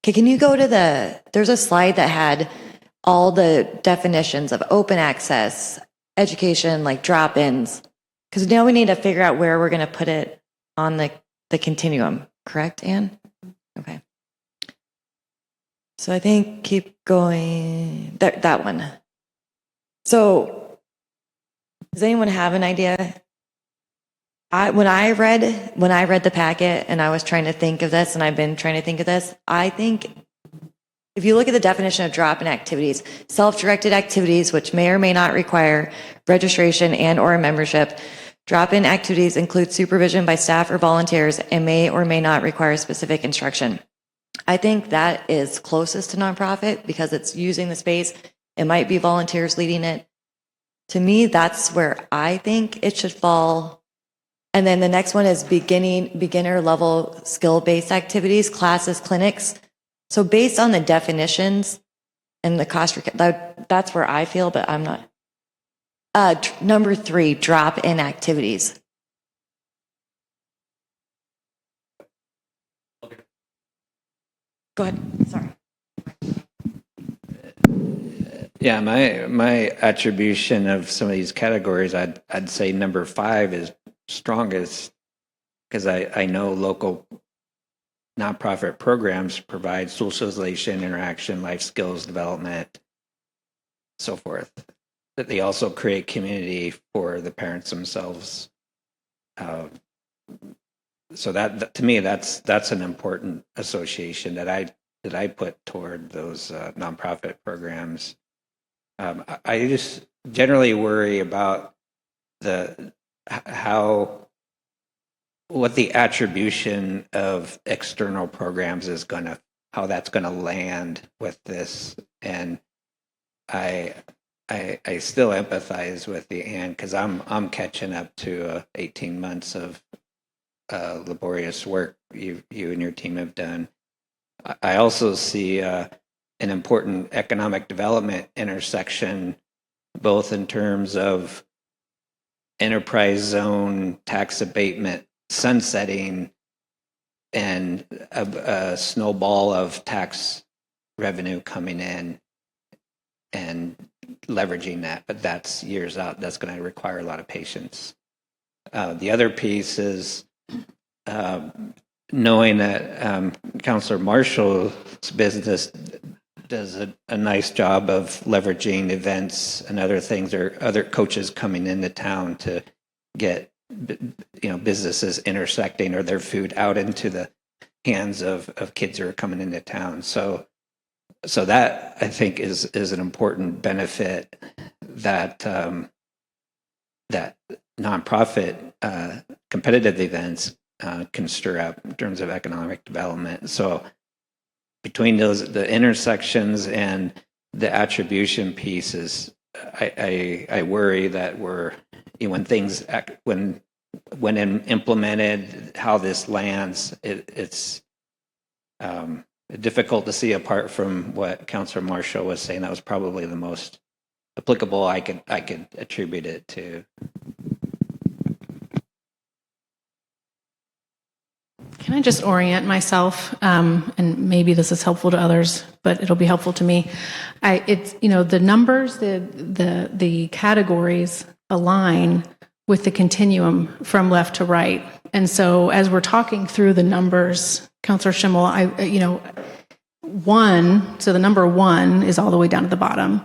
Okay, can you go to there's a slide that had all the definitions of open access, education, like drop-ins, because now we need to figure out where we're going to put it on the continuum, correct, Anne? Okay. So I think keep going, that one. So Does anyone have an idea? When I read the packet and I was trying to think of this, and I've been trying to think of this, I think if you look at the definition of drop-in activities, self-directed activities which may or may not require registration and or membership, drop-in activities include supervision by staff or volunteers and may or may not require specific instruction. I think that is closest to nonprofit because it's using the space. It might be volunteers leading it. To me, that's where I think it should fall. And then the next one is beginner level skill-based activities, classes, clinics. So based on the definitions and the cost, that's where I feel, but I'm not. Number 3, drop-in activities. Go ahead, sorry. Yeah, my attribution of some of these categories, I'd say number 5 is strongest because I know local nonprofit programs provide socialization, interaction, life skills development, so forth. But they also create community for the parents themselves. So that to me, that's an important association that I put toward those nonprofit programs. I just generally worry about what the attribution of external programs is how that's gonna land with this, and I still empathize with the Ann because I'm catching up to 18 months of laborious work you and your team have done. I also see an important economic development intersection, both in terms of enterprise zone tax abatement sunsetting and a snowball of tax revenue coming in and leveraging that. But that's years out. That's going to require a lot of patience. The other piece is knowing that Councilor Marshall's business does a nice job of leveraging events and other things, or other coaches coming into town to get businesses intersecting or their food out into the hands of kids who are coming into town. So that I think is an important benefit that that nonprofit competitive events can stir up in terms of economic development. So between the intersections and the attribution pieces, I worry that when implemented, how this lands, it's difficult to see apart from what Councilor Marshall was saying. That was probably the most applicable I could attribute it to. Can I just orient myself, and maybe this is helpful to others, but it'll be helpful to me. It's the numbers, the categories align with the continuum from left to right, and so as we're talking through the numbers, Councilor Schimmel, so the number 1 is all the way down at the bottom,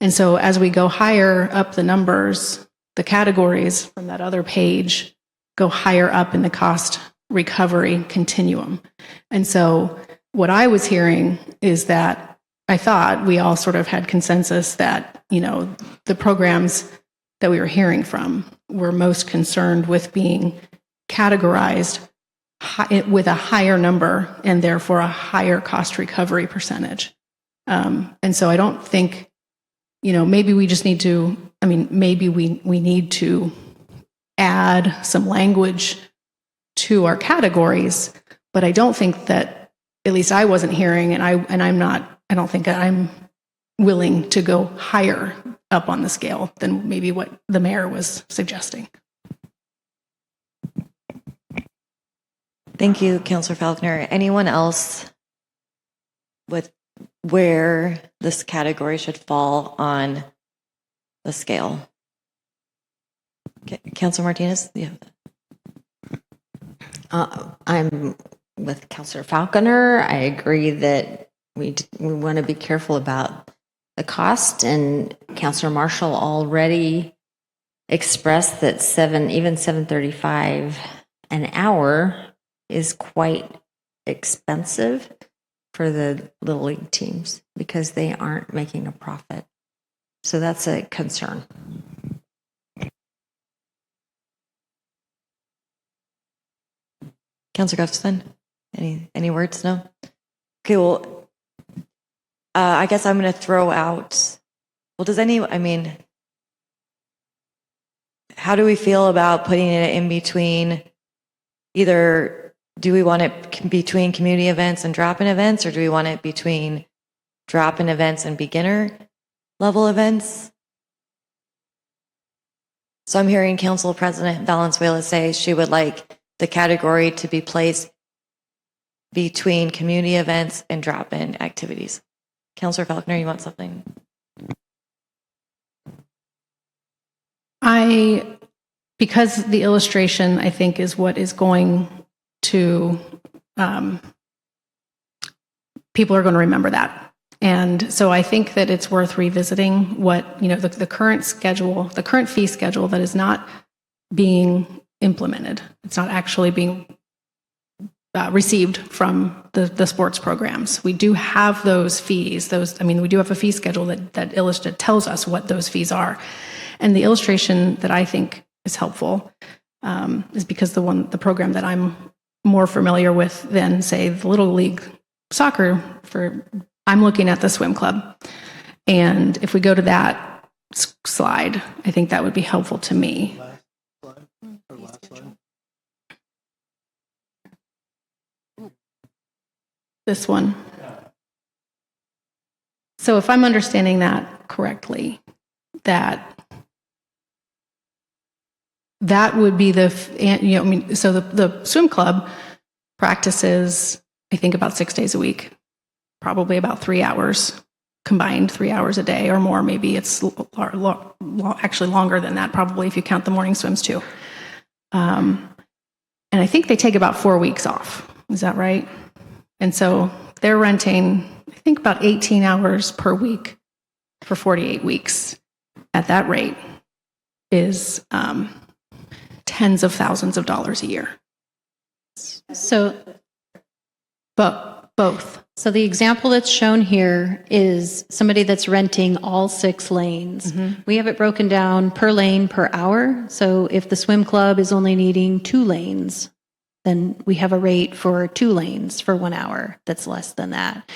and so as we go higher up the numbers, the categories from that other page go higher up in the cost recovery continuum. And so what I was hearing is that I thought we all sort of had consensus that, the programs that we were hearing from were most concerned with being categorized with a higher number and therefore a higher cost recovery percentage. And so I don't think, maybe we just need to, maybe we need to add some language to our categories, but I don't think that, at least I wasn't hearing, and I don't think that I'm willing to go higher up on the scale than maybe what the mayor was suggesting. Thank you, Councilor Falconer. Anyone else with where this category should fall on the scale? Councilor Martinez? Yeah. I'm with Councilor Falconer. I agree that we want to be careful about the cost, and Councilor Marshall already expressed that even 7.35 an hour is quite expensive for the Little League teams because they aren't making a profit. So that's a concern. Counselor Gustafson, any words? No? Okay, well, I guess I'm going to throw out, well, how do we feel about putting it in between either, do we want it between community events and drop-in events, or do we want it between drop-in events and beginner level events? So I'm hearing Council President Valenzuela say she would like the category to be placed between community events and drop-in activities. Councilor Faulkner, you want something? Because the illustration, I think, is what is going to, people are going to remember that. And so I think that it's worth revisiting what, the current schedule, the current fee schedule that is not being implemented. It's not actually being received from the sports programs. We do have those fees. We do have a fee schedule that tells us what those fees are. And the illustration that I think is helpful is because the program that I'm more familiar with than, say, the Little League soccer, I'm looking at the swim club. And if we go to that slide, I think that would be helpful to me. Last slide. This one. So if I'm understanding that correctly, that would be so the swim club practices, I think, about 6 days a week, probably about 3 hours combined, 3 hours a day or more. Maybe it's actually longer than that, probably, if you count the morning swims too. And I think they take about 4 weeks off. Is that right? And so they're renting, I think, about 18 hours per week for 48 weeks. At that rate is tens of thousands of dollars a year. So, Both. so the example that's shown here is somebody that's renting all 6 lanes. We have it broken down per lane per hour. So if the swim club is only needing 2 lanes, then we have a rate for 2 lanes for 1 hour that's less than that.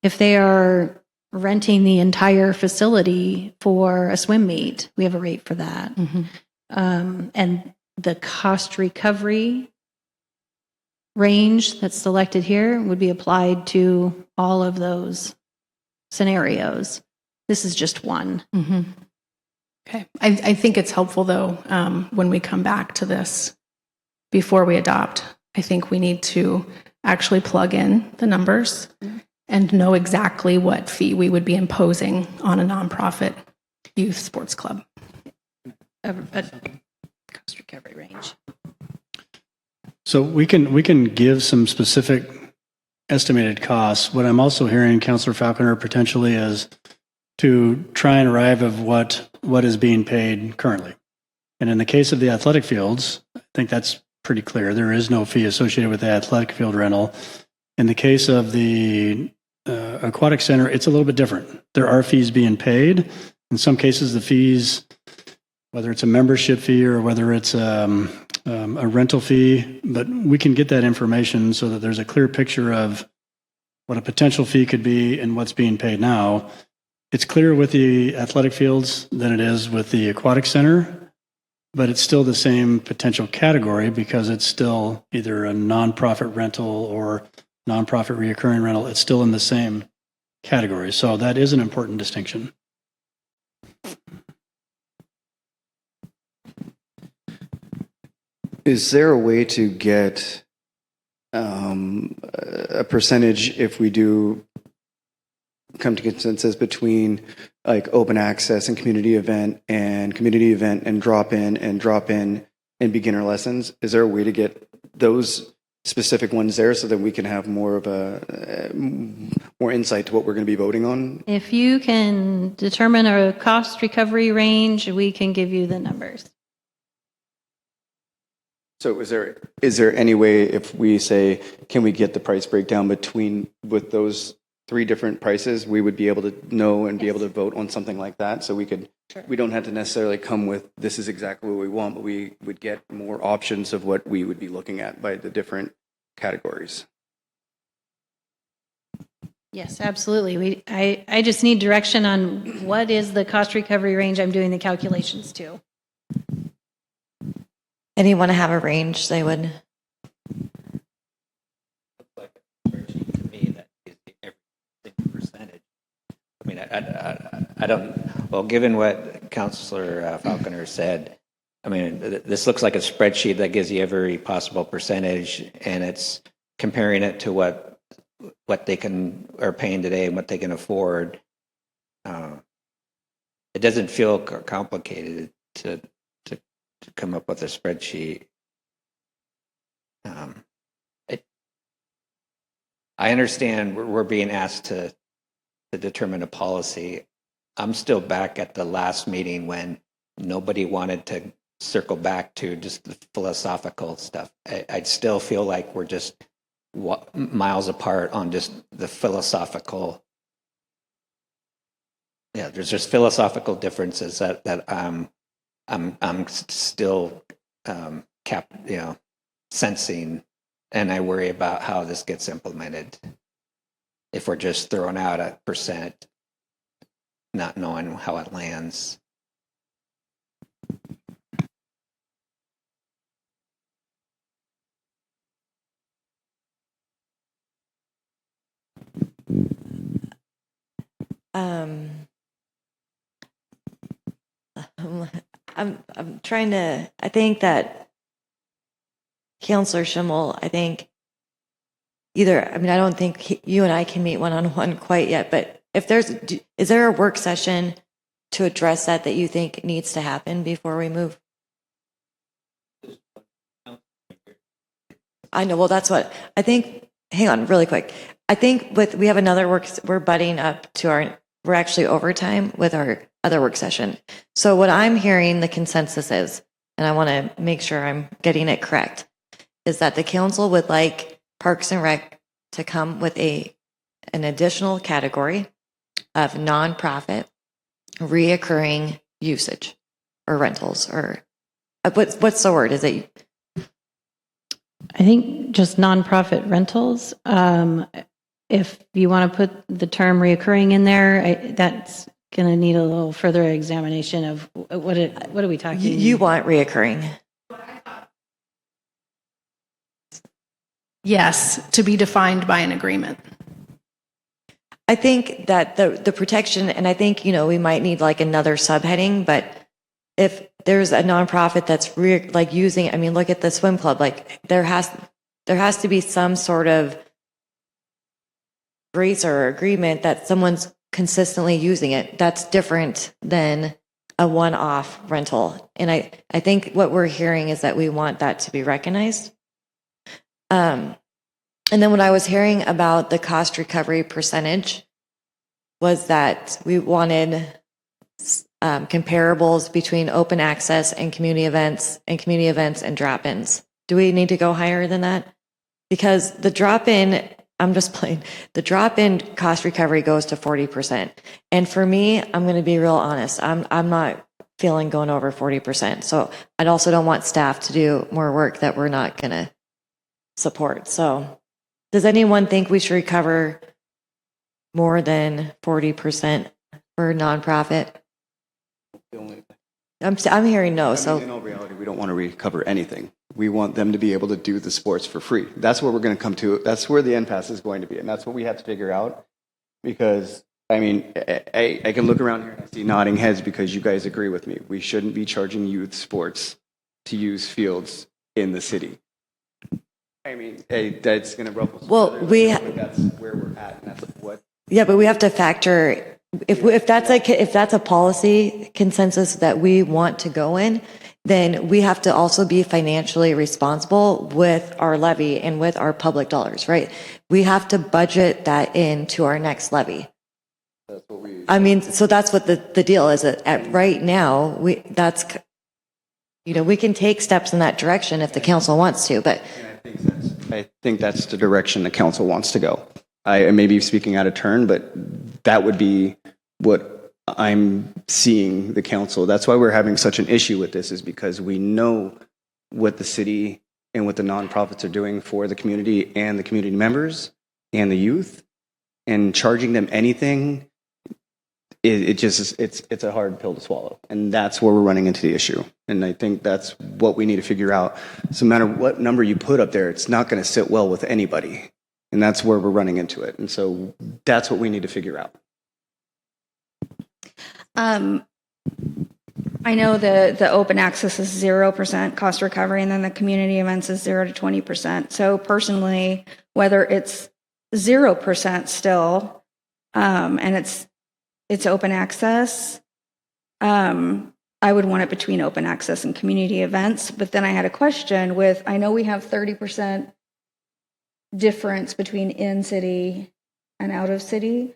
If they are renting the entire facility for a swim meet, we have a rate for that. And the cost recovery range that's selected here would be applied to all of those scenarios. This is just one. Okay. I think it's helpful, though, when we come back to this, before we adopt, I think we need to actually plug in the numbers and know exactly what fee we would be imposing on a nonprofit youth sports club. A cost recovery range. So we can give some specific estimated costs. What I'm also hearing, Councilor Falconer, potentially is to try and arrive at what is being paid currently. And in the case of the athletic fields, I think that's pretty clear. There is no fee associated with the athletic field rental. In the case of the aquatic center, it's a little bit different. There are fees being paid. In some cases, the fees, whether it's a membership fee or whether it's a rental fee, but we can get that information so that there's a clear picture of what a potential fee could be and what's being paid now. It's clearer with the athletic fields than it is with the aquatic center, but it's still the same potential category because it's still either a nonprofit rental or nonprofit reoccurring rental. It's still in the same category. So that is an important distinction. Is there a way to get a percentage if we do come to consensus between like open access and community event and drop in and beginner lessons? Is there a way to get those specific ones there so that we can have more of a more insight to what we're going to be voting on? If you can determine a cost recovery range, we can give you the numbers. So is there any way, if we say, can we get the price breakdown with those 3 different prices, we would be able to know and be able to vote on something like that? So we don't have to necessarily come with, this is exactly what we want, but we would get more options of what we would be looking at by the different categories. Yes, absolutely. I just need direction on what is the cost recovery range I'm doing the calculations to. Anyone have a range they would? Spreadsheet to me that gives you every single percentage. I mean, I don't, well, given what Councilor Falconer said, I mean, this looks like a spreadsheet that gives you every possible percentage, and it's comparing it to what they are paying today and what they can afford. It doesn't feel complicated to come up with a spreadsheet. I understand we're being asked to determine a policy. I'm still back at the last meeting when nobody wanted to circle back to just the philosophical stuff. I still feel like we're just miles apart on just the philosophical. Yeah, there's just philosophical differences that I'm still sensing, and I worry about how this gets implemented. If we're just throwing out a percent, not knowing how it lands. I'm trying to, I think that Counselor Schimmel, I think I don't think you and I can meet one-on-one quite yet, but is there a work session to address that you think needs to happen before we move? I know, well, that's what, I think, hang on really quick. I think we have another we're butting up to we're actually overtime with our other work session. So what I'm hearing the consensus is, and I want to make sure I'm getting it correct, is that the council would like Parks and Rec to come with an additional category of nonprofit reoccurring usage or rentals, or what's the word? Is it? I think just nonprofit rentals. If you want to put the term reoccurring in there, that's going to need a little further examination of what are we talking? You want reoccurring? Yes, to be defined by an agreement. I think that the protection, and I think, we might need like another subheading, but if there's a nonprofit that's using, I mean, look at the swim club, like there has to be some sort of grace or agreement that someone's consistently using it. That's different than a one-off rental. And I think what we're hearing is that we want that to be recognized. And then what I was hearing about the cost recovery percentage was that we wanted comparables between open access and community events and drop-ins. Do we need to go higher than that? Because the drop-in, I'm just playing, the drop-in cost recovery goes to 40%. And for me, I'm going to be real honest, I'm not feeling going over 40%. So I also don't want staff to do more work that we're not going to support. So does anyone think we should recover more than 40% for nonprofit? I'm hearing no. So in all reality, we don't want to recover anything. We want them to be able to do the sports for free. That's what we're going to come to. That's where the impasse is going to be, and that's what we have to figure out. Because I mean, I can look around here and I see nodding heads because you guys agree with me. We shouldn't be charging youth sports to use fields in the city. I mean, that's going to ruffle some feathers, but that's where we're at, and that's what. Yeah, but we have to factor if that's a policy consensus that we want to go in, then we have to also be financially responsible with our levy and with our public dollars, right? We have to budget that into our next levy. I mean, so that's what the deal is. At right now, we can take steps in that direction if the council wants to, but I think that's the direction the council wants to go. I may be speaking out of turn, but that would be what I'm seeing the council. That's why we're having such an issue with this, is because we know what the city and what the nonprofits are doing for the community and the community members and the youth, and charging them anything, it's a hard pill to swallow. And that's where we're running into the issue. And I think that's what we need to figure out. So no matter what number you put up there, it's not going to sit well with anybody. And that's where we're running into it. And so that's what we need to figure out. I know the open access is 0% cost recovery, and then the community events is 0 to 20%. So personally, whether it's 0% still, and it's open access, I would want it between open access and community events. But then I had a question with, I know we have 30% difference between in city and out of city.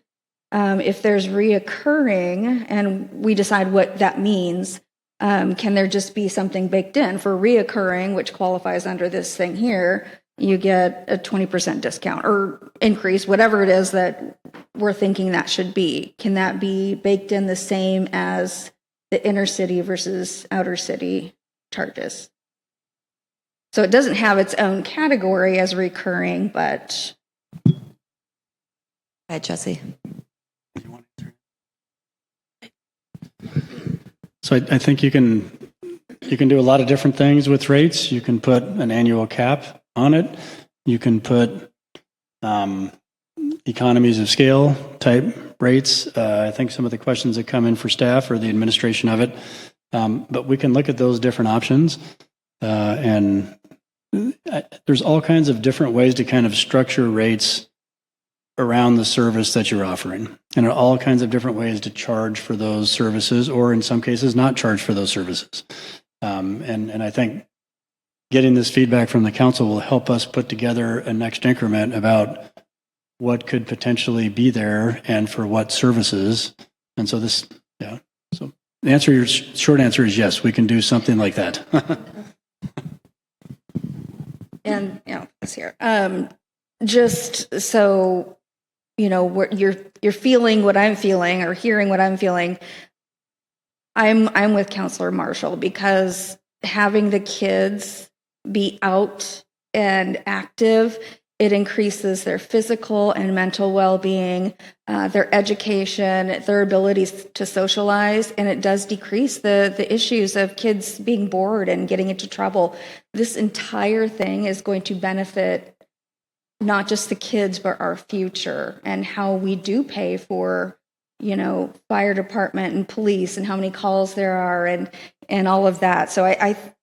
If there's reoccurring and we decide what that means, can there just be something baked in for reoccurring, which qualifies under this thing here? You get a 20% discount or increase, whatever it is that we're thinking that should be. Can that be baked in the same as the inner city versus outer city charges? So it doesn't have its own category as recurring, but. Hi, Jesse. So I think you can do a lot of different things with rates. You can put an annual cap on it. You can put economies of scale type rates. I think some of the questions that come in for staff or the administration of it, but we can look at those different options. And there's all kinds of different ways to kind of structure rates around the service that you're offering, and all kinds of different ways to charge for those services, or in some cases not charge for those services. And I think getting this feedback from the council will help us put together a next increment about what could potentially be there and for what services. And so so the short answer is yes, we can do something like that. And it's here. Just so you're feeling what I'm feeling or hearing what I'm feeling. I'm with Counselor Marshall, because having the kids be out and active, it increases their physical and mental well-being, their education, their abilities to socialize, and it does decrease the issues of kids being bored and getting into trouble. This entire thing is going to benefit not just the kids, but our future, and how we do pay for, fire department and police, and how many calls there are, and all of that. So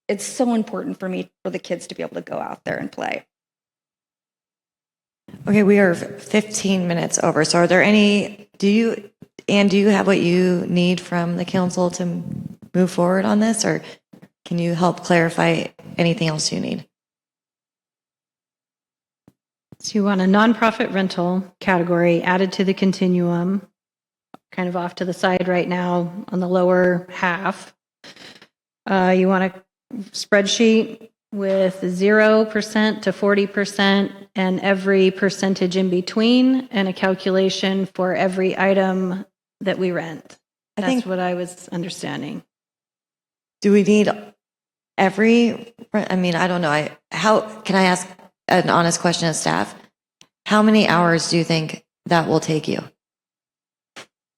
it's so important for me for the kids to be able to go out there and play. Okay, we are 15 minutes over. So are there do you have what you need from the council to move forward on this, or can you help clarify anything else you need? So you want a nonprofit rental category added to the continuum, kind of off to the side right now on the lower half. You want a spreadsheet with 0% to 40% and every percentage in between, and a calculation for every item that we rent. That's what I was understanding. Do we need I don't know. Can I ask an honest question of staff? How many hours do you think that will take you?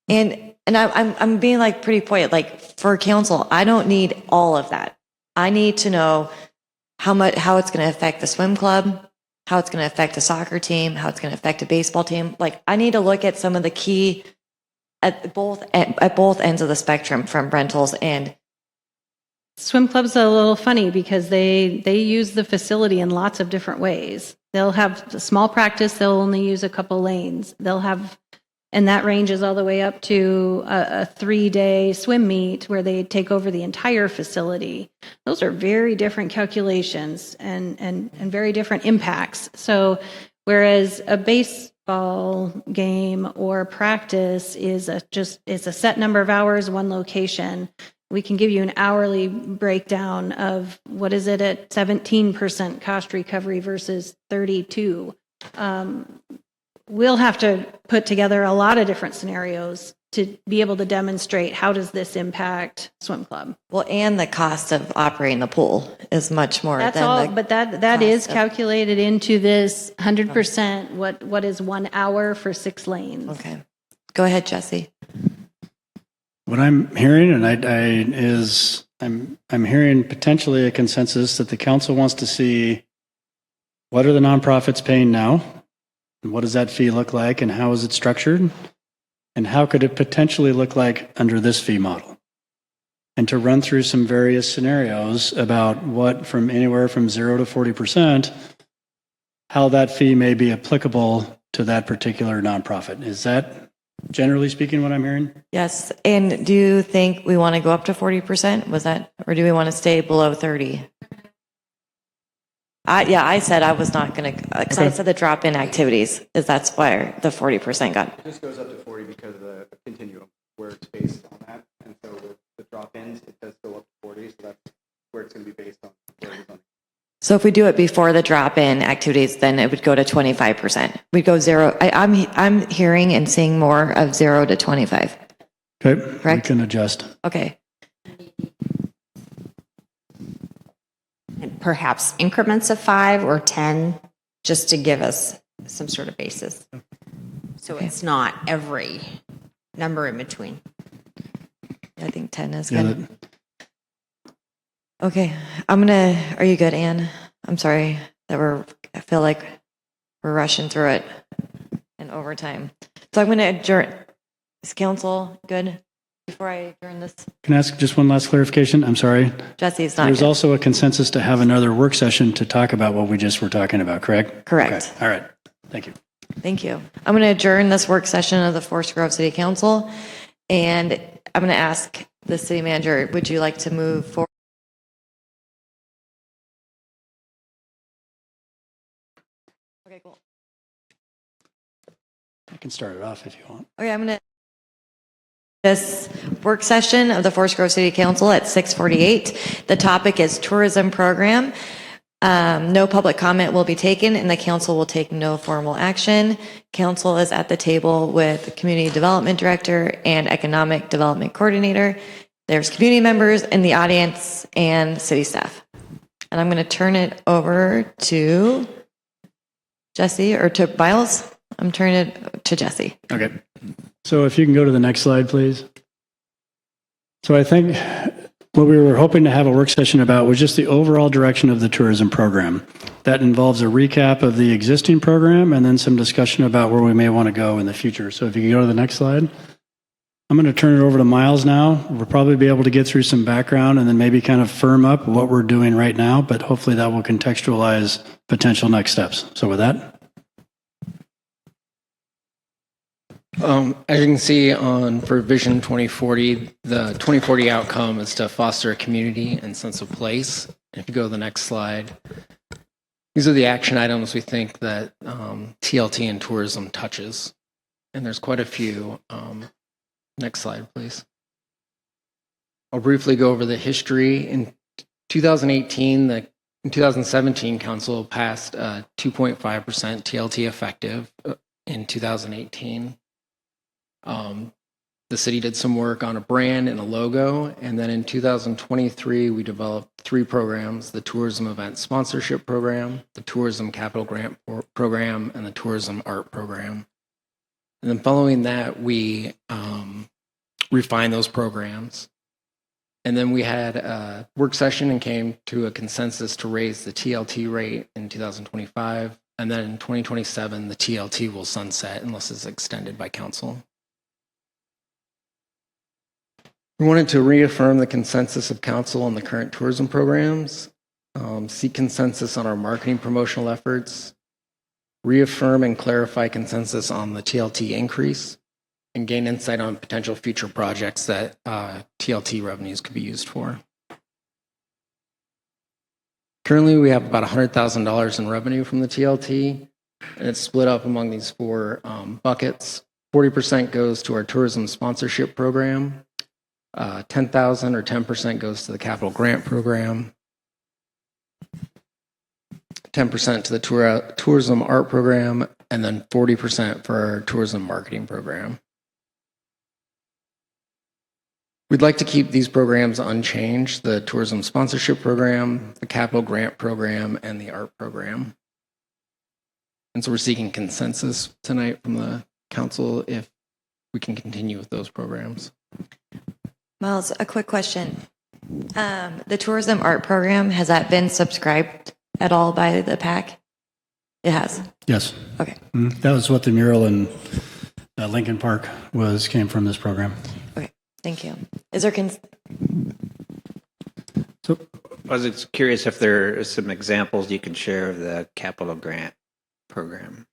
And I'm being pretty pointed. For council, I don't need all of that. I need to know how it's going to affect the swim club, how it's going to affect the soccer team, how it's going to affect a baseball team. I need to look at some of the key at both ends of the spectrum, from rentals and. Swim club's a little funny because they use the facility in lots of different ways. They'll have a small practice, they'll only use a couple lanes. They'll have And that ranges all the way up to a 3-day swim meet where they take over the entire facility. Those are very different calculations and very different impacts. So whereas a baseball game or practice is a set number of hours, one location, we can give you an hourly breakdown of what is it at 17% cost recovery versus 32. We'll have to put together a lot of different scenarios to be able to demonstrate how does this impact swim club. Well, and the cost of operating the pool is much more That's than all, the but that is cost of- calculated into this 100%. What is 1 hour for 6 lanes? Okay. Go ahead, Jesse. What I'm hearing, I'm hearing potentially a consensus that the council wants to see what are the nonprofits paying now, and what does that fee look like, and how is it structured, and how could it potentially look like under this fee model, and to run through some various scenarios about what from anywhere from 0 to 40%, how that fee may be applicable to that particular nonprofit. Is that generally speaking what I'm hearing? Yes. And do you think we want to go up to 40%? Was that, or do we want to stay below 30? I said I was not going to, because I said the drop-in activities, is that's why the 40% got. This goes up to 40 because of the continuum where it's based on that. And so with the drop-ins, it does go up to 40. So that's where it's going to be based on. Where it is on. So if we do it before the drop-in activities, then it would go to 25%. We'd go 0. I'm hearing and seeing more of 0 to 25. Okay, Correct? we can adjust. Okay. And perhaps increments of 5 or 10, just to give us some sort of basis. So it's not every number in between. I think 10 is Yeah, good. Okay. Are you good, Ann? I'm sorry that I feel like we're rushing through it in overtime. So I'm going to adjourn. Is council good before I adjourn this? Can I ask just one last clarification? I'm sorry. Jesse's not There's good. also a consensus to have another work session to talk about what we just were talking about, correct? Correct. Okay. All right. Thank you. Thank you. I'm going to adjourn this work session of the Forest Grove City Council, and I'm going to ask the city manager, would you like to move forward? Okay, cool. I can start it off if you want. Okay, I'm going to this work session of the Forest Grove City Council at 6:48. The topic is tourism program. No public comment will be taken, and the council will take no formal action. Council is at the table with Community Development Director and Economic Development Coordinator. There's community members in the audience and city staff. And I'm going to turn it over to Jesse, or to Miles. I'm turning it to Jesse. Okay. So if you can go to the next slide, please. So I think what we were hoping to have a work session about was just the overall direction of the tourism program. That involves a recap of the existing program and then some discussion about where we may want to go in the future. So if you can go to the next slide. I'm going to turn it over to Miles now. We'll probably be able to get through some background and then maybe kind of firm up what we're doing right now, but hopefully that will contextualize potential next steps. So with that. As you can see for Vision 2040, the 2040 outcome is to foster a community and sense of place. If you go to the next slide, these are the action items we think that TLT and tourism touches. And there's quite a few. Next slide, please. I'll briefly go over the history. In 2017, Council passed 2.5% TLT effective in 2018. The city did some work on a brand and a logo, and then in 2023, we developed 3 programs: the Tourism Event Sponsorship Program, the Tourism Capital Grant Program, and the Tourism Art Program. And then following that, we refined those programs. And then we had a work session and came to a consensus to raise the TLT rate in 2025. And then in 2027, the TLT will sunset unless it's extended by council. We wanted to reaffirm the consensus of council on the current tourism programs, seek consensus on our marketing promotional efforts, reaffirm and clarify consensus on the TLT increase, and gain insight on potential future projects that TLT revenues could be used for. Currently, we have about $100,000 in revenue from the TLT, and it's split up among these four buckets. 40% goes to our tourism sponsorship program. 10,000 or 10% goes to the capital grant program. 10% to the tourism art program, and then 40% for our tourism marketing program. We'd like to keep these programs unchanged, the tourism sponsorship program, the capital grant program, and the art program. And so we're seeking consensus tonight from the council if we can continue with those programs. Miles, a quick question. The tourism art program, has that been subscribed at all by the PAC? It has. Yes. Okay. That was what the mural in Lincoln Park came from this program. Okay. Thank you. Is there So I was just curious if there are some examples you can share of the capital grant program.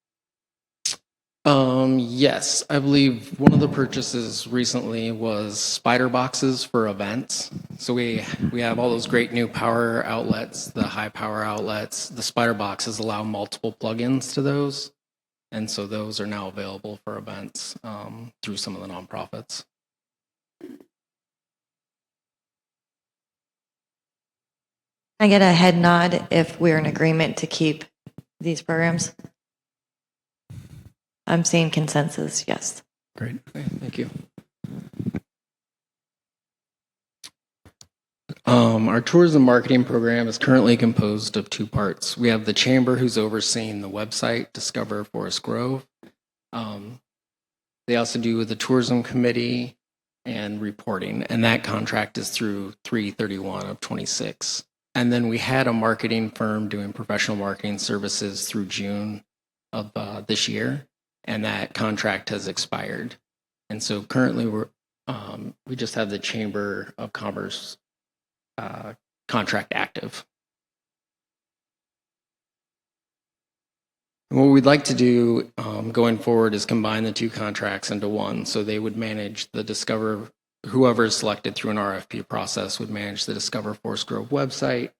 Yes, I believe one of the purchases recently was spider boxes for events. So we have all those great new power outlets, the high power outlets. The spider boxes allow multiple plugins to those, and so those are now available for events through some of the nonprofits. I get a head nod if we're in agreement to keep these programs? I'm seeing consensus, yes. great. Okay, thank you. Our tourism marketing program is currently composed of two parts. We have the chamber who's overseeing the website, Discover Forest Grove. They also do the tourism committee and reporting, and that contract is through 3/31 of 26. And then we had a marketing firm doing professional marketing services through June of this year, and that contract has expired. And so currently we just have the Chamber of Commerce contract active. And what we'd like to do going forward is combine the two contracts into one. So they would manage the Discover, whoever is selected through an RFP process would manage the Discover Forest Grove website,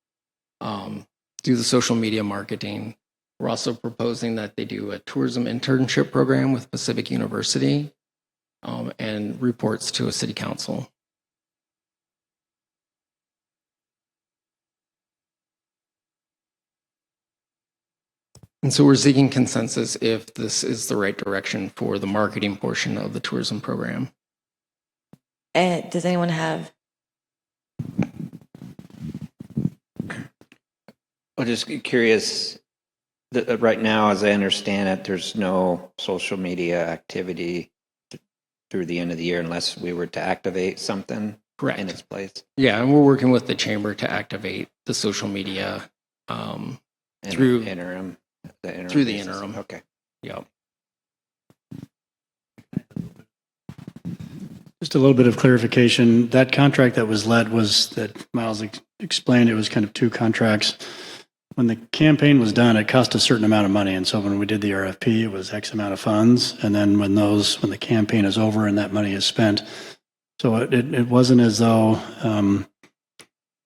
do the social media marketing. We're also proposing that they do a tourism internship program with Pacific University and reports to a city council. And so we're seeking consensus if this is the right direction for the marketing portion of the tourism program. Does anyone have? I'm just curious, right now, as I understand it, there's no social media activity through the end of the year unless we were to activate something Correct. in its place. Yeah, and we're working with the chamber to activate the social media through interim. Through the basis. interim. Okay. Yep. Just a little bit of clarification. That contract that was led was that Miles explained it was kind of two contracts. When the campaign was done, it cost a certain amount of money. And so when we did the RFP, it was X amount of funds. And then when the campaign is over and that money is spent, so it wasn't as though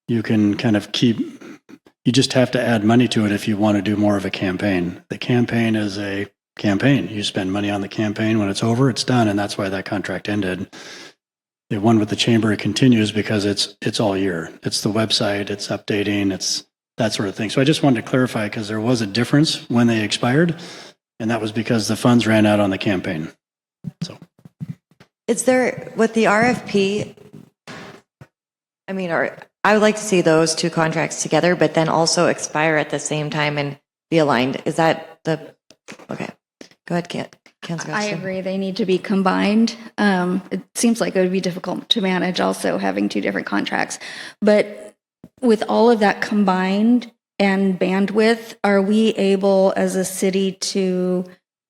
you can kind of you just have to add money to it if you want to do more of a campaign. The campaign is a campaign. You spend money on the campaign. When it's over, it's done. And that's why that contract ended. The one with the chamber, it continues because it's all year. It's the website, it's updating, it's that sort of thing. So I just wanted to clarify because there was a difference when they expired, and that was because the funds ran out on the campaign. So, Is there, with the RFP, I mean, I would like to see those two contracts together, but then also expire at the same time and be aligned. Is that okay. Go ahead, Councilor I Guston. agree. They need to be combined. It seems like it would be difficult to manage also having two different contracts. But with all of that combined and bandwidth, are we able as a city to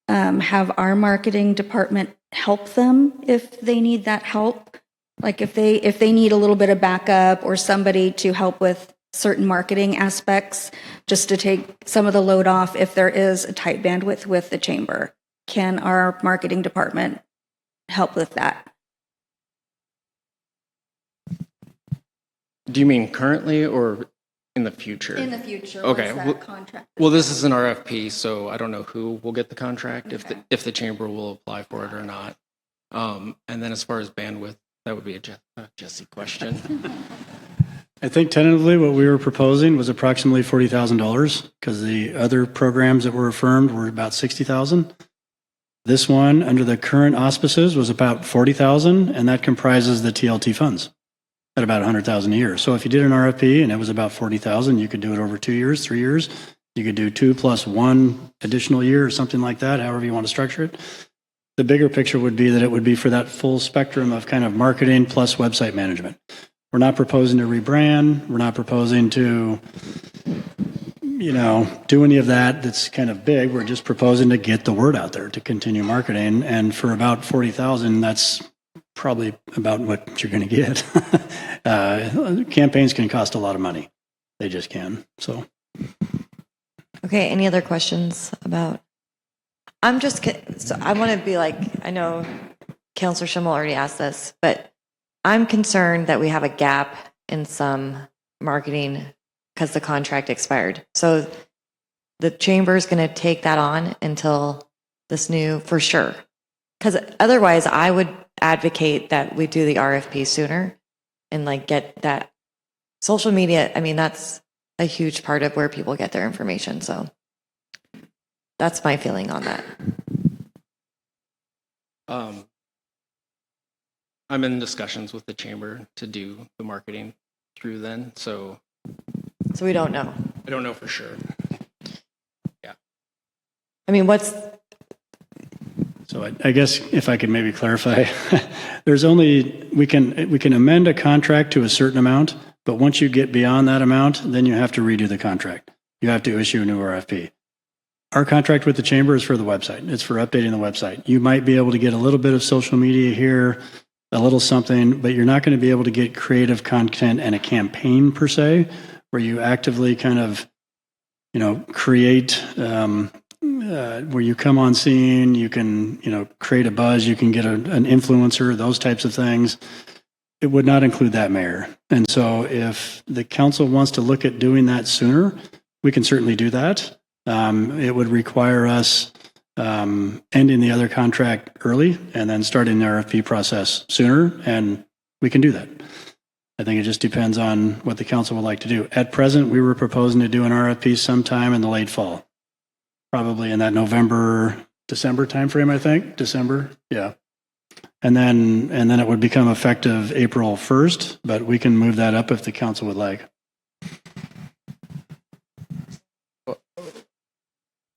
have our marketing department help them if they need that help? Like if they need a little bit of backup or somebody to help with certain marketing aspects, just to take some of the load off if there is a tight bandwidth with the chamber, can our marketing department help with that. Do you mean currently or in the future? In the future, Okay, once that contract. Well, this is an RFP, so I don't know who will get the contract, if the chamber will apply for it or not. And then as far as bandwidth, that would be a Jesse question. I think tentatively what we were proposing was approximately $40,000 because the other programs that were affirmed were about $60,000. This one, under the current auspices, was about $40,000, and that comprises the TLT funds at about $100,000 a year. So if you did an RFP and it was about $40,000, you could do it over 2 years, 3 years. You could do 2 plus 1 additional year or something like that, however you want to structure it. The bigger picture would be that it would be for that full spectrum of kind of marketing plus website management. We're not proposing to rebrand. We're not proposing to, do any of that that's kind of big. We're just proposing to get the word out there, to continue marketing. And for about $40,000, that's probably about what you're going to get. Campaigns can cost a lot of money. They just can. So. Okay, any other questions about? So I want to be like, I know Councilor Schimmel already asked this, but I'm concerned that we have a gap in some marketing because the contract expired. So the chamber is going to take that on until this new, for sure. Because otherwise, I would advocate that we do the RFP sooner and like get that social media. I mean, that's a huge part of where people get their information. So that's my feeling on that. I'm in discussions with the chamber to do the marketing through then, so So we don't know. I don't know for sure. Yeah. I mean, So I guess if I could maybe clarify, we can amend a contract to a certain amount, but once you get beyond that amount, then you have to redo the contract. You have to issue a new RFP. Our contract with the chamber is for the website. It's for updating the website. You might be able to get a little bit of social media here, a little something, but you're not going to be able to get creative content and a campaign per se, where you actively kind of, create, where you come on scene, you can, create a buzz, you can get an influencer, those types of things. It would not include that, Mayor. And so if the council wants to look at doing that sooner, we can certainly do that. It would require us ending the other contract early and then starting the RFP process sooner, and we can do that. I think it just depends on what the council would like to do. At present, we were proposing to do an RFP sometime in the late fall, probably in that November, December timeframe, I think. December, yeah. And then it would become effective April 1st, but we can move that up if the council would like.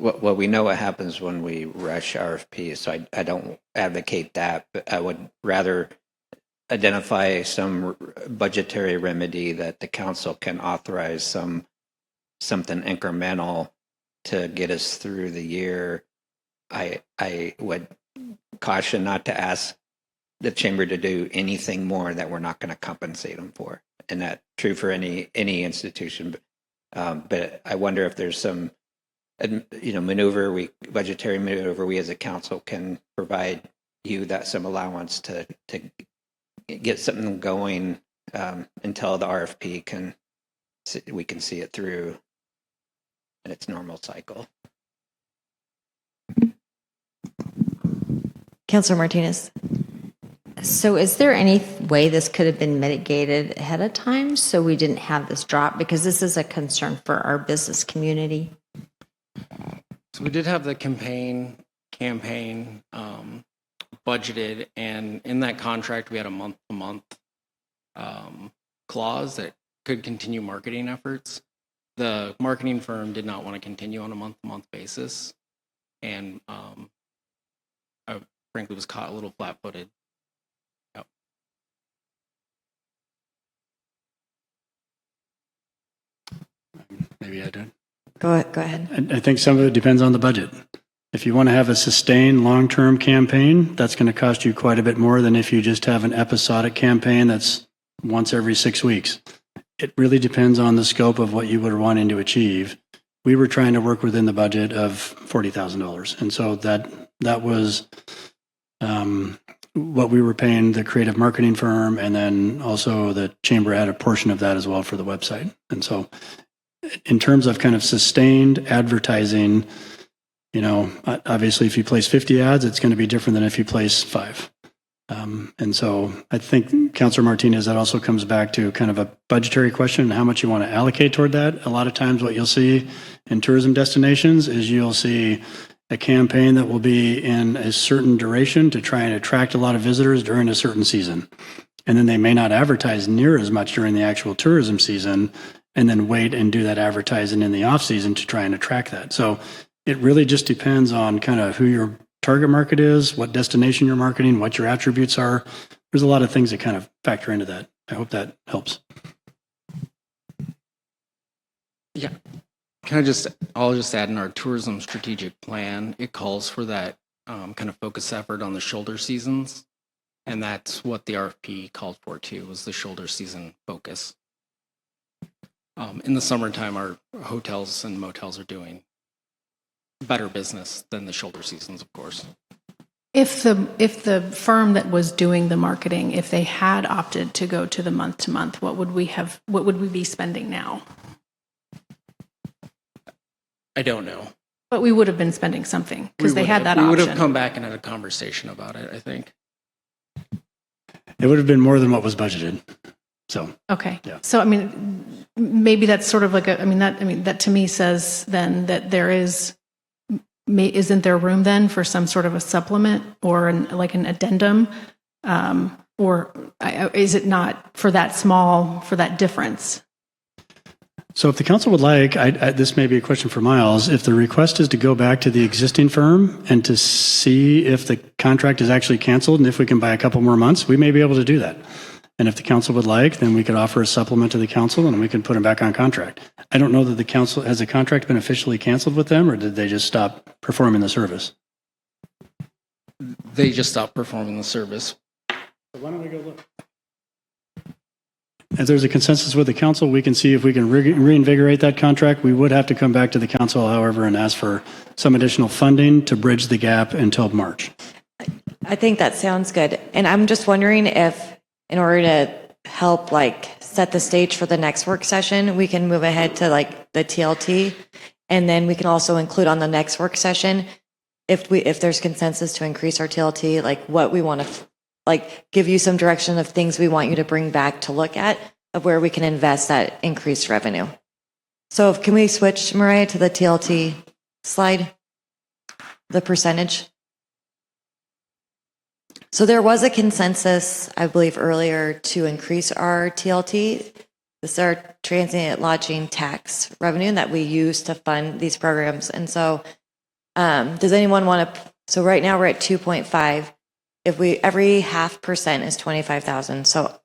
Well, we know what happens when we rush RFPs, so I don't advocate that, but I would rather identify some budgetary remedy that the council can authorize something incremental to get us through the year. I would caution not to ask the chamber to do anything more that we're not going to compensate them for, and that's true for any institution. But I wonder if there's some budgetary maneuver we as a council can provide you that some allowance to get something going until the RFP we can see it through in its normal cycle. Councilor Martinez. So is there any way this could have been mitigated ahead of time so we didn't have this drop? Because this is a concern for our business community. So we did have the campaign budgeted, and in that contract we had a month-to-month clause that could continue marketing efforts. The marketing firm did not want to continue on a month-to-month basis, and I frankly was caught a little flat-footed. Yep. Maybe I did. Go ahead. I think some of it depends on the budget. If you want to have a sustained long-term campaign, that's going to cost you quite a bit more than if you just have an episodic campaign that's once every 6 weeks. It really depends on the scope of what you were wanting to achieve. We were trying to work within the budget of $40,000. And so that was what we were paying the creative marketing firm, and then also the chamber had a portion of that as well for the website. And so in terms of kind of sustained advertising, obviously if you place 50 ads, it's going to be different than if you place 5. And so I think, Councilor Martinez, that also comes back to kind of a budgetary question and how much you want to allocate toward that. A lot of times what you'll see in tourism destinations is you'll see a campaign that will be in a certain duration to try and attract a lot of visitors during a certain season. And then they may not advertise near as much during the actual tourism season, and then wait and do that advertising in the off season to try and attract that. So it really just depends on kind of who your target market is, what destination you're marketing, what your attributes are. There's a lot of things that kind of factor into that. I hope that helps. Yeah. I'll just add, in our tourism strategic plan, it calls for that kind of focus effort on the shoulder seasons. And that's what the RFP called for too, was the shoulder season focus. In the summertime, our hotels and motels are doing better business than the shoulder seasons, of course. If the firm that was doing the marketing, if they had opted to go to the month, what would we be spending now? I don't know. But we would have been spending something because they had that we option. would have come back and had a conversation about it, I think. It would have been more than what was budgeted. So, Okay. Yeah. So, maybe that's sort of like that to me says then that there isn't there room then for some sort of a supplement or an addendum? Or is it not for that difference? So if the council would like, this may be a question for Miles, if the request is to go back to the existing firm and to see if the contract is actually canceled and if we can buy a couple more months, we may be able to do that. And if the council would like, then we could offer a supplement to the council and we can put them back on contract. I don't know that has the contract been officially canceled with them, or did they just stop performing the service? They just stopped performing the service. So why don't we go look? If there's a consensus with the council, we can see if we can reinvigorate that contract. We would have to come back to the council, however, and ask for some additional funding to bridge the gap until March. I think that sounds good. And I'm just wondering if, in order to help set the stage for the next work session, we can move ahead to the TLT, and then we can also include on the next work session, if there's consensus to increase our TLT, what we want to give you some direction of things we want you to bring back to look at, of where we can invest that increased revenue. So can we switch, Mariah, to the TLT slide, the percentage? So there was a consensus, I believe, earlier to increase our TLT. This is our transient lodging tax revenue that we use to fund these programs. And so does anyone want to, so right now we're at 2.5. If every 0.5% is 25,000. So,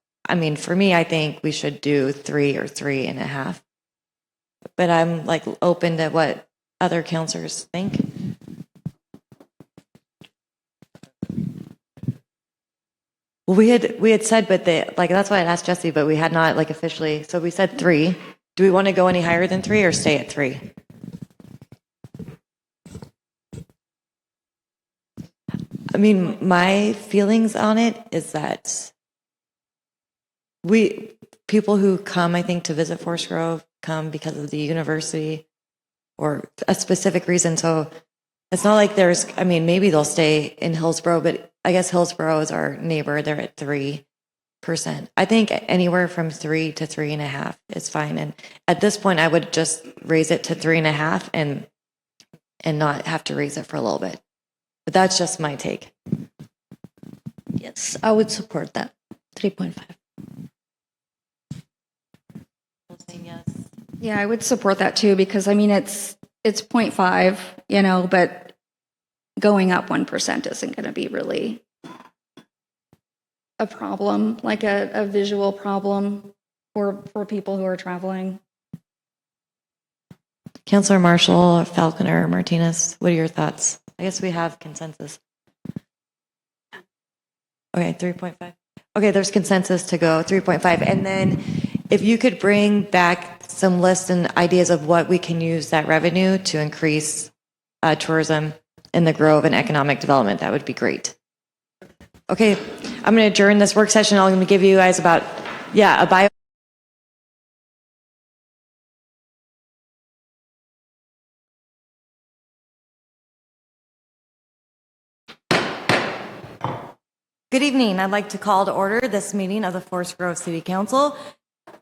for me, I think we should do 3 or 3.5. But I'm open to what other counselors think. Well, we had said, but that's why I asked Jesse, but we had not officially. So we said 3. Do we want to go any higher than 3 or stay at 3? My feelings on it is that people who come, I think, to visit Forest Grove come because of the university or a specific reason. So it's not like maybe they'll stay in Hillsborough, but I guess Hillsborough is our neighbor. They're at 3%. I think anywhere from 3 to 3.5 is fine. And at this point, I would just raise it to 3.5 and not have to raise it for a little bit. But that's just my take. Yes, I would support that. 3.5. Yeah, I would support that too, because it's 0.5, but going up 1% isn't going to be really a problem, a visual problem for people who are traveling. Councilor Marshall, Falconer, Martinez, what are your thoughts? I guess we have consensus. Okay, 3.5. Okay, there's consensus to go 3.5. And then if you could bring back some lists and ideas of what we can use that revenue to increase tourism in the Grove and economic development, that would be great. Okay, I'm going to adjourn this work session. I'm going to give you guys about, a bio. Good evening. I'd like to call to order this meeting of the Forest Grove City Council.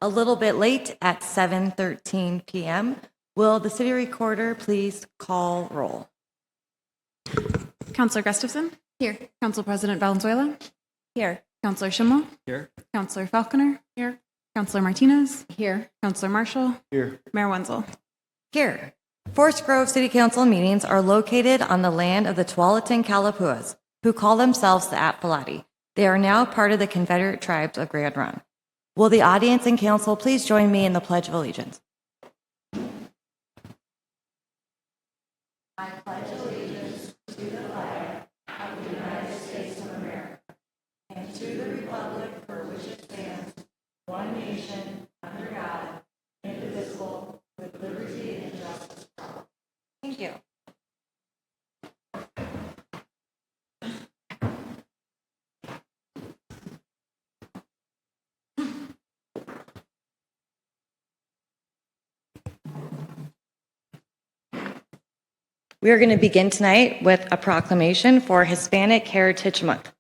A little bit late at 7:13 p.m. Will the city recorder please call roll? Councillor Gustafson? Here. Council President Valenzuela? Here. Councillor Schimmel? Here. Councillor Falconer? Here. Councillor Martinez? Here. Councillor Marshall? Here. Mayor Wenzel? Here. Forest Grove City Council meetings are located on the land of the Tualatin Kalapuas, who call themselves the Atpalati. They are now part of the Confederate Tribes of Grand Run. Will the audience and council please join me in the Pledge of Allegiance? Thank you. We are going to begin tonight with a proclamation for Hispanic Heritage Month.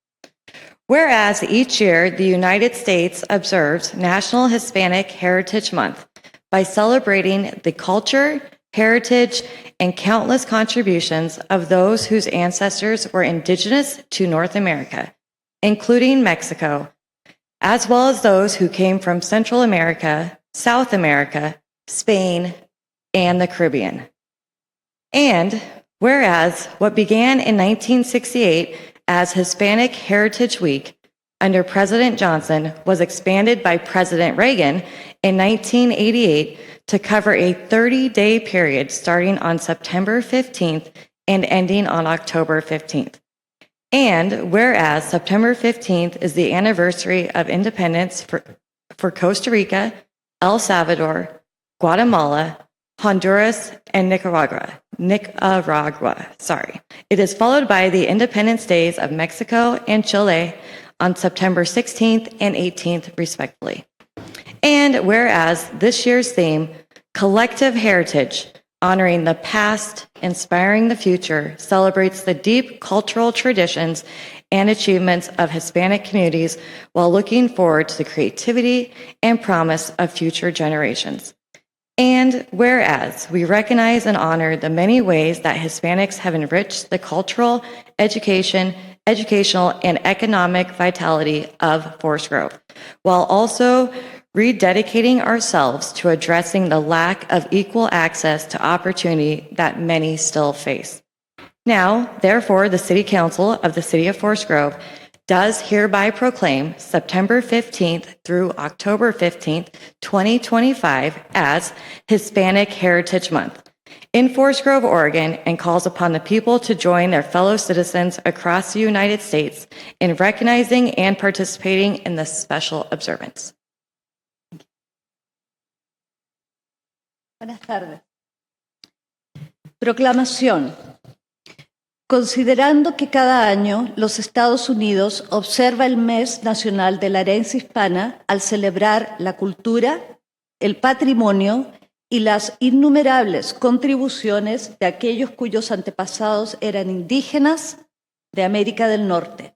Whereas each year the United States observes National Hispanic Heritage Month by celebrating the culture, heritage, and countless contributions of those whose ancestors were indigenous to North America, including Mexico, as well as those who came from Central America, South America, Spain, and the Caribbean. And whereas what began in 1968 as Hispanic Heritage Week under President Johnson was expanded by President Reagan in 1988 to cover a 30-day period starting on September 15th and ending on October 15th. And whereas September 15th is the anniversary of independence for Costa Rica, El Salvador, Guatemala, Honduras, and Nicaragua. It is followed by the Independence Days of Mexico and Chile on September 16th and 18th, respectively. And whereas this year's theme, Collective Heritage, honoring the past, inspiring the future, celebrates the deep cultural traditions and achievements of Hispanic communities while looking forward to the creativity and promise of future generations. And whereas we recognize and honor the many ways that Hispanics have enriched the cultural, educational, and economic vitality of Forest Grove, while also rededicating ourselves to addressing the lack of equal access to opportunity that many still face. Now, therefore, the City Council of the City of Forest Grove does hereby proclaim September 15th through October 15th, 2025 as Hispanic Heritage Month in Forest Grove, Oregon, and calls upon the people to join their fellow citizens across the United States in recognizing and participating in this special observance. Buenas tardes. Proclamación. Considerando que cada año los Estados Unidos observa el Mes Nacional de la Herencia Hispana al celebrar la cultura, el patrimonio y las innumerables contribuciones de aquellos cuyos antepasados eran indígenas de América del Norte,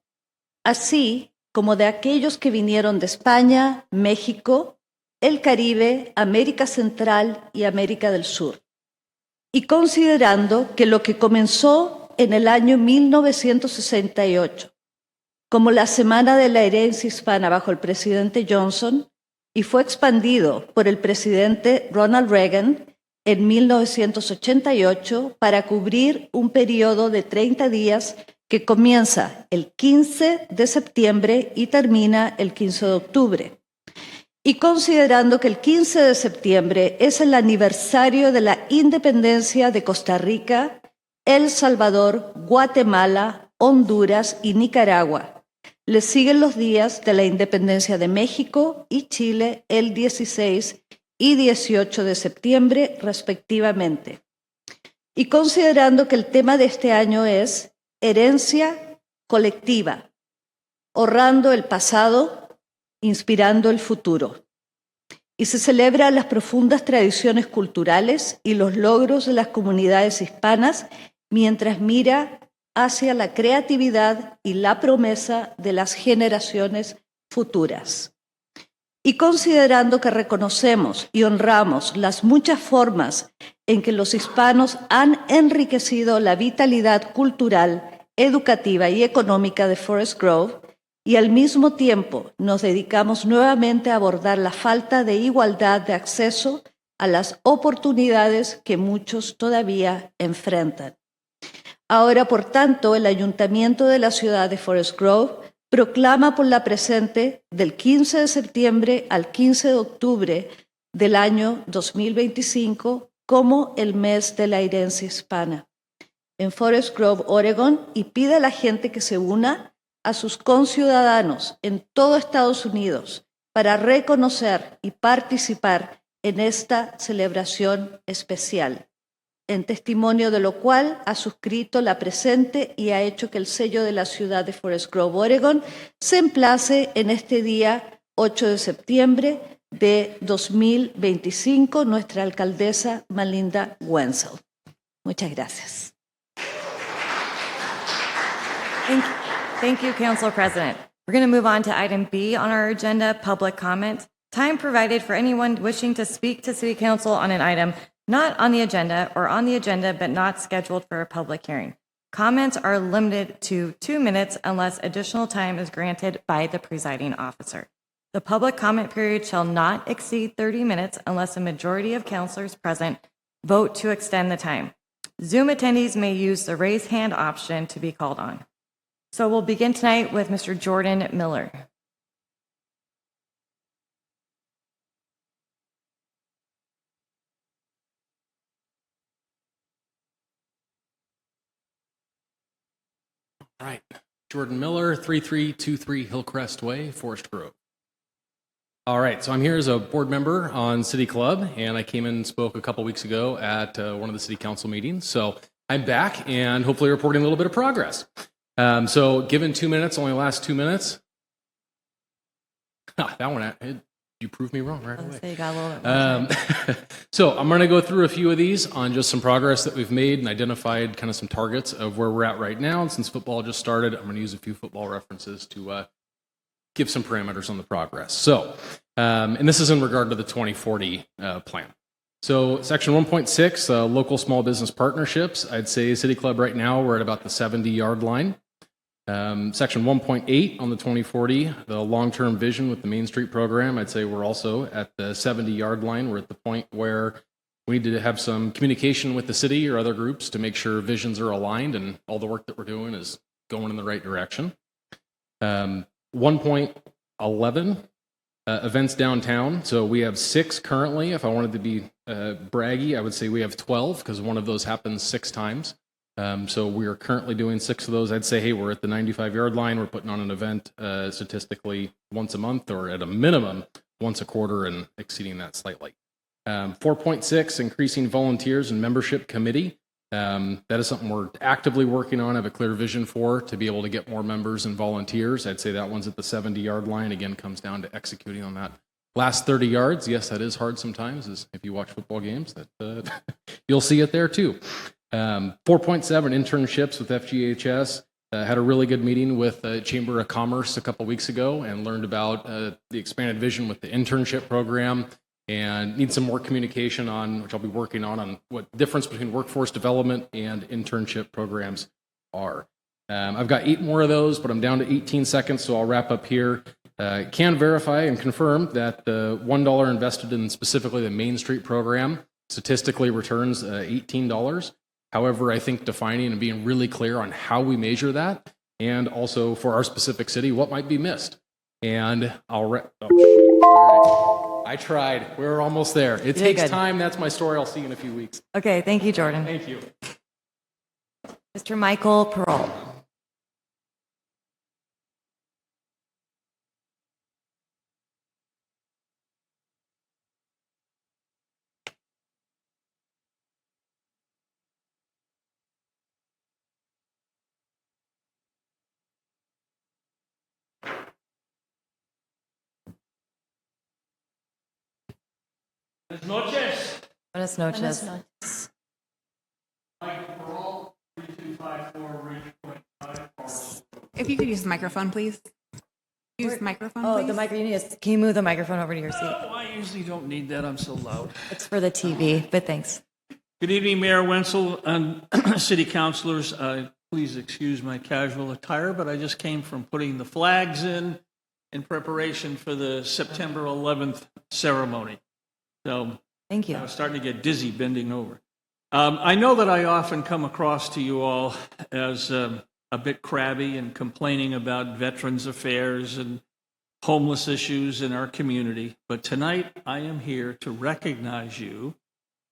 así como de aquellos que vinieron de España, México, el Caribe, América Central y América del Sur. Y considerando que lo que comenzó en el año 1968 como la Semana de la Herencia Hispana bajo el presidente Johnson y fue expandido por el presidente Ronald Reagan en 1988 para cubrir un periodo de 30 días que comienza el 15 de septiembre y termina el 15 de octubre. Y considerando que el 15 de septiembre es el aniversario de la independencia de Costa Rica, El Salvador, Guatemala, Honduras y Nicaragua. Le siguen los días de la independencia de México y Chile el 16 y 18 de septiembre, respectivamente. Y considerando que el tema de este año es herencia colectiva, honrando el pasado, inspirando el futuro. Y se celebra las profundas tradiciones culturales y los logros de las comunidades hispanas mientras mira hacia la creatividad y la promesa de las generaciones futuras. Y considerando que reconocemos y honramos las muchas formas en que los hispanos han enriquecido la vitalidad cultural, educativa y económica de Forest Grove, y al mismo tiempo nos dedicamos nuevamente a abordar la falta de igualdad de acceso a las oportunidades que muchos todavía enfrentan. Ahora, por tanto, el Ayuntamiento de la ciudad de Forest Grove proclama por la presente del 15 de septiembre al 15 de octubre del año 2025 como el mes de la herencia hispana en Forest Grove, Oregon, y pide a la gente que se una a sus conciudadanos en todo Estados Unidos para reconocer y participar en esta celebración especial, en testimonio de lo cual ha suscrito la presente y ha hecho que el sello de la ciudad de Forest Grove, Oregon, se emplace en este día 8 de septiembre de 2025, nuestra alcaldesa Melinda Wenzel. Muchas gracias. Thank you, Council President. We're going to move on to item B on our agenda, public comment. Time provided for anyone wishing to speak to City Council on an item not on the agenda or on the agenda but not scheduled for a public hearing. Comments are limited to 2 minutes unless additional time is granted by the presiding officer. The public comment period shall not exceed 30 minutes unless a majority of councilors present vote to extend the time. Zoom attendees may use the raise hand option to be called on. So we'll begin tonight with Mr. Jordan Miller. All right, Jordan Miller, 3323 Hillcrest Way, Forest Grove. All right, so I'm here as a board member on City Club, and I came in and spoke a couple weeks ago at one of the city council meetings. So I'm back and hopefully reporting a little bit of progress. So given 2 minutes, only last 2 minutes. That one, you proved me wrong right away. So you got a little bit more time. So I'm going to go through a few of these on just some progress that we've made and identified kind of some targets of where we're at right now. And since football just started, I'm going to use a few football references to give some parameters on the progress. So, and this is in regard to the 2040 plan. So section 1.6, local small business partnerships. I'd say City Club right now, we're at about the 70-yard line. Section 1.8 on the 2040, the long-term vision with the Main Street program, I'd say we're also at the 70-yard line. We're at the point where we need to have some communication with the city or other groups to make sure visions are aligned and all the work that we're doing is going in the right direction. 1.11, events downtown. So we have 6 currently. If I wanted to be braggy, I would say we have 12 because one of those happens 6 times. So we are currently doing 6 of those. I'd say, hey, we're at the 95-yard line. We're putting on an event statistically once a month or at a minimum once a quarter and exceeding that slightly. 4.6, increasing volunteers and membership committee. That is something we're actively working on, have a clear vision for to be able to get more members and volunteers. I'd say that one's at the 70-yard line. Again, comes down to executing on that. Last 30 yards, yes, that is hard sometimes. As if you watch football games, that you'll see it there too. 4.7, internships with FGHS. Had a really good meeting with Chamber of Commerce a couple weeks ago and learned about the expanded vision with the internship program and need some more communication on, which I'll be working on what the difference between workforce development and internship programs are. I've got 8 more of those, but I'm down to 18 seconds, so I'll wrap up here. Can verify and confirm that the $1 invested in specifically the Main Street program statistically returns $18. However, I think defining and being really clear on how we measure that and also for our specific city, what might be missed. And I tried. We're almost there. It takes time. That's my story. I'll see you in a few weeks. Okay, thank you, Jordan. Thank you. Mr. Michael Pearl. Buenas noches. If you could use the microphone, please. Use the microphone, Oh, please. the microphone. Can you move the microphone over to your seat? Oh, I usually don't need that. I'm so loud. It's for the TV, but thanks. Good evening, Mayor Wenzel and city councilors. Please excuse my casual attire, but I just came from putting the flags in preparation for the September 11th ceremony. So Thank you. I was starting to get dizzy bending over. I know that I often come across to you all as a bit crabby and complaining about veterans affairs and homeless issues in our community, but tonight I am here to recognize you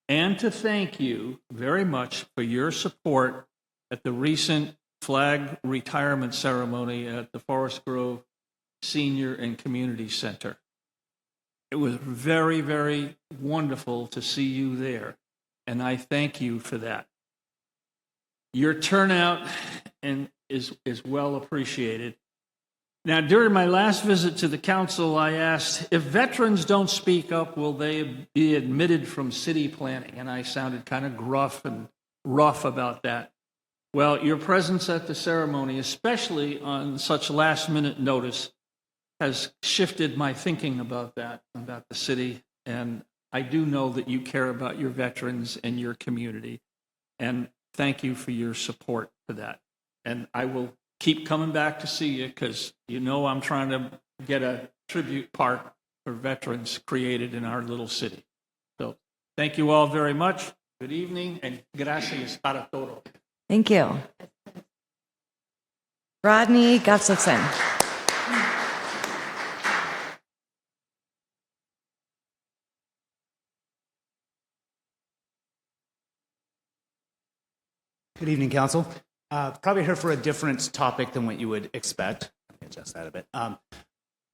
and to thank you very much for your support at the recent flag retirement ceremony at the Forest Grove Senior and Community Center. It was very, very wonderful to see you there, and I thank you for that. Your turnout is well appreciated. Now, during my last visit to the council, I asked, if veterans don't speak up, will they be admitted from city planning? And I sounded kind of gruff and rough about that. Well, your presence at the ceremony, especially on such last-minute notice, has shifted my thinking about that, about the city. And I do know that you care about your veterans and your community. And thank you for your support for that. And I will keep coming back to see you because you know I'm trying to get a tribute park for veterans created in our little city. So thank you all very much. Good evening and gracias para todo. Thank you. Rodney Gustafson. Good evening, Council. Probably here for a different topic than what you would expect. Let me adjust that a bit.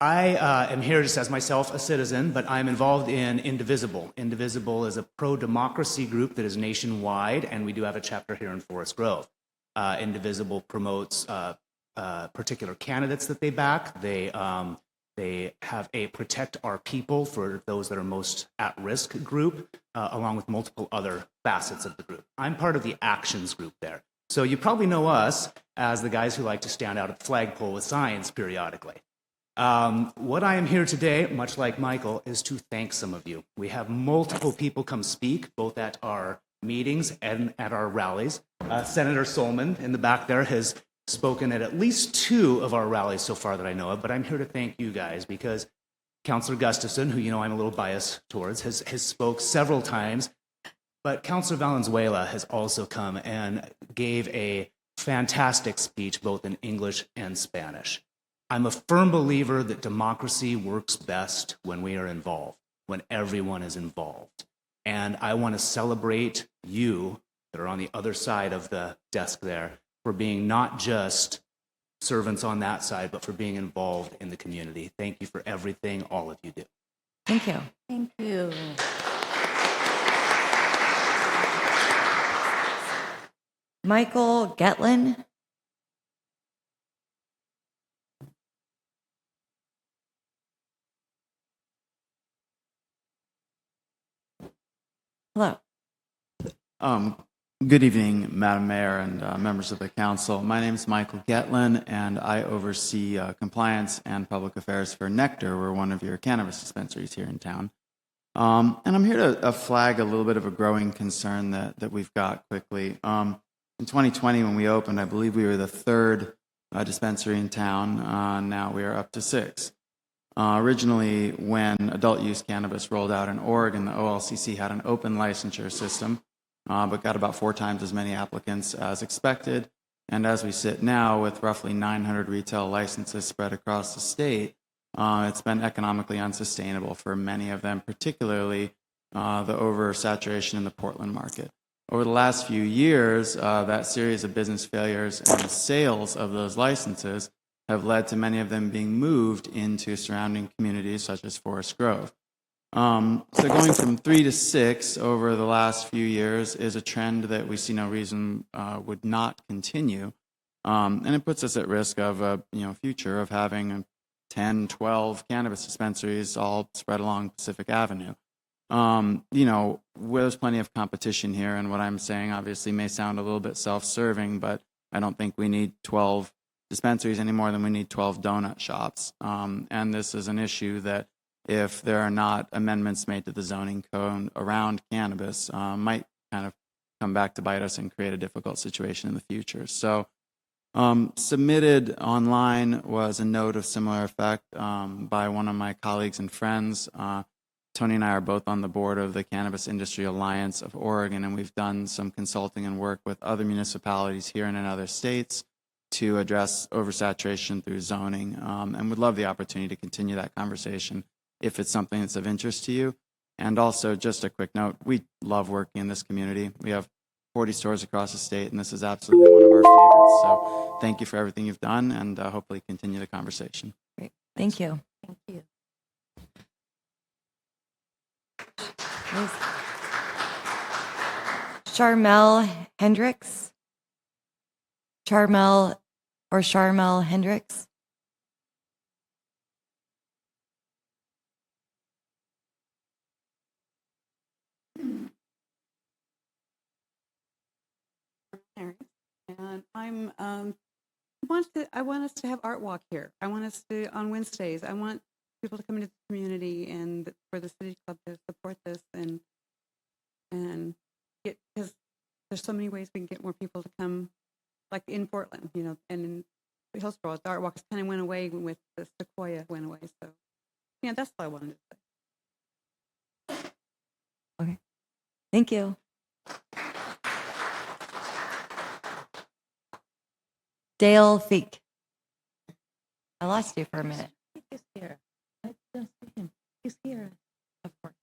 I am here just as myself, a citizen, but I'm involved in Indivisible. Indivisible is a pro-democracy group that is nationwide, and we do have a chapter here in Forest Grove. Indivisible promotes particular candidates that they back. They have a Protect Our People for those that are most at risk group, along with multiple other facets of the group. I'm part of the actions group there. So you probably know us as the guys who like to stand out at the flagpole with signs periodically. What I am here today, much like Michael, is to thank some of you. We have multiple people come speak, both at our meetings and at our rallies. Senator Solman in the back there has spoken at least 2 of our rallies so far that I know of, but I'm here to thank you guys because Councilor Gustafson, who you know I'm a little biased towards, has spoke several times, but Councilor Valenzuela has also come and gave a fantastic speech both in English and Spanish. I'm a firm believer that democracy works best when we are involved, when everyone is involved. And I want to celebrate you that are on the other side of the desk there for being not just servants on that side, but for being involved in the community. Thank you for everything all of you do. Thank you. Thank you. Michael Getlin. Hello. Good evening, Madam Mayor and members of the council. My name is Michael Getlin, and I oversee compliance and public affairs for Nectar. We're one of your cannabis dispensaries here in town. And I'm here to flag a little bit of a growing concern that we've got quickly. In 2020, when we opened, I believe we were the 3rd dispensary in town. Now we are up to 6. Originally, when adult use cannabis rolled out in Oregon, the OLCC had an open licensure system, but got about 4 times as many applicants as expected. And as we sit now, with roughly 900 retail licenses spread across the state, it's been economically unsustainable for many of them, particularly the oversaturation in the Portland market. Over the last few years, that series of business failures and sales of those licenses have led to many of them being moved into surrounding communities such as Forest Grove. So going from 3 to 6 over the last few years is a trend that we see no reason would not continue. And it puts us at risk of a future of having 10, 12 cannabis dispensaries all spread along Pacific Avenue. Where there's plenty of competition here, and what I'm saying obviously may sound a little bit self-serving, but I don't think we need 12 dispensaries any more than we need 12 donut shops. And this is an issue that, if there are not amendments made to the zoning code around cannabis, might kind of come back to bite us and create a difficult situation in the future. So submitted online was a note of similar effect by one of my colleagues and friends. Tony and I are both on the board of the Cannabis Industry Alliance of Oregon, and we've done some consulting and work with other municipalities here and in other states to address oversaturation through zoning, and would love the opportunity to continue that conversation if it's something that's of interest to you. And also, just a quick note, we love working in this community. We have 40 stores across the state, and this is absolutely one of our favorites. So thank you for everything you've done, and hopefully continue the conversation. Great. Thank you. Thank you. Charmel Hendricks. Charmel Hendricks. And I want us to have art walk here. I want us to, on Wednesdays, I want people to come into the community and for the city club to support this and get, because there's so many ways we can get more people to come, like in Portland, and in Hillsborough, the art walks kind of went away with the Sequoia went away. So, yeah, that's all I wanted to say. Okay. Thank you. Dale Feek. I lost you for a minute. He's here. I don't see him. He's here. Of course.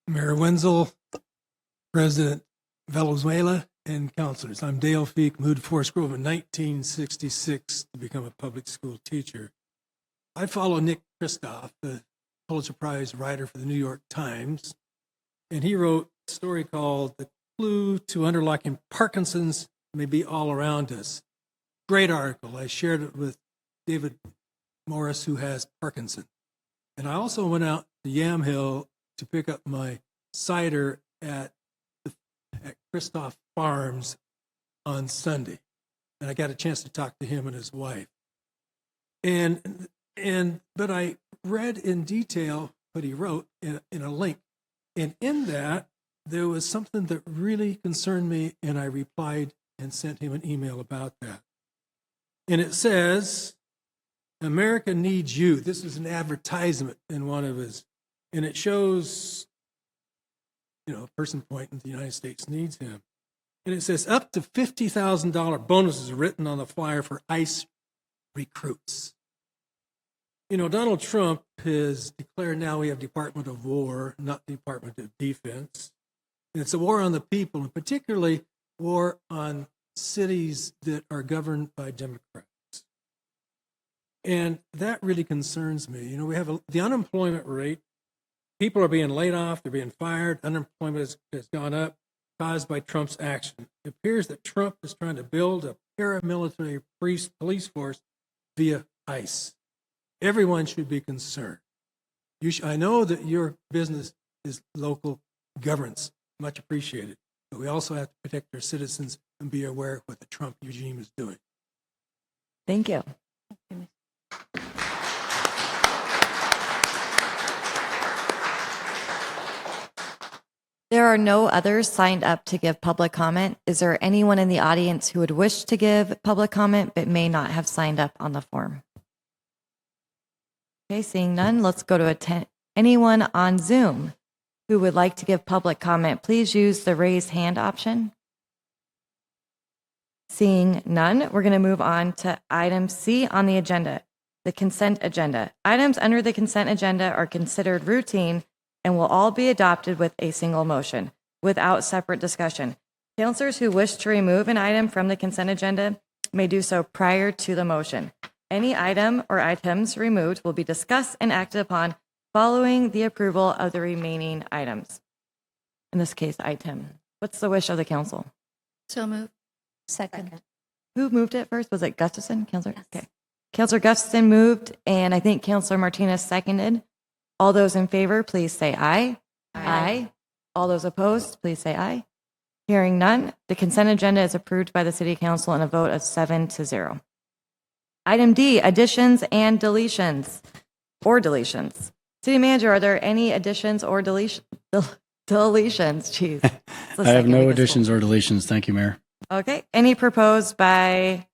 Mayor Wenzel, President Valenzuela, and councilors. I'm Dale Feek, moved to Forest Grove in 1966 to become a public school teacher. I follow Nick Kristof, the Pulitzer Prize writer for the New York Times, and he wrote a story called The Clue to Underlocking Parkinson's May Be All Around Us. Great article. I shared it with David Morris, who has Parkinson. And I also went out to Yamhill to pick up my cider at Kristof Farms on Sunday. And I got a chance to talk to him and his wife. But I read in detail what he wrote in a link. And in that, there was something that really concerned me, and I replied and sent him an email about that. And it says, America needs you. This is an advertisement in one of his, and it shows, a person pointing the United States needs him. And it says up to $50,000 bonuses are written on the flyer for ICE recruits. Donald Trump has declared now we have Department of War, not Department of Defense. And it's a war on the people, and particularly war on cities that are governed by Democrats. And that really concerns me. We have the unemployment rate. People are being laid off, they're being fired, unemployment has gone up, caused by Trump's action. It appears that Trump is trying to build a paramilitary police force via ICE. Everyone should be concerned. I know that your business is local governance, much appreciated, but we also have to protect our citizens and be aware of what the Trump regime is doing. Thank you. There are no others signed up to give public comment. Is there anyone in the audience who would wish to give public comment but may not have signed up on the form? Okay, seeing none, let's go to anyone on Zoom who would like to give public comment. Please use the raise hand option. Seeing none, we're going to move on to item C on the agenda, the consent agenda. Items under the consent agenda are considered routine and will all be adopted with a single motion without separate discussion. Councilors who wish to remove an item from the consent agenda may do so prior to the motion. Any item or items removed will be discussed and acted upon following the approval of the remaining items. in this case, item. What's the wish of the council? So move. Second. Who moved it first? Was it Gustafson? Counselor? Okay. Counselor Gustafson moved, and I think Counselor Martinez seconded. All those in favor, please say aye. Aye. All those opposed, please say aye. Hearing none, the consent agenda is approved by the City Council on a vote of 7-0. Item D, additions and deletions, or deletions. City Manager, are there any additions or deletions? Jeez. It's the I have second no week of additions or deletions. Thank you, Mayor. school. Okay. Any proposed by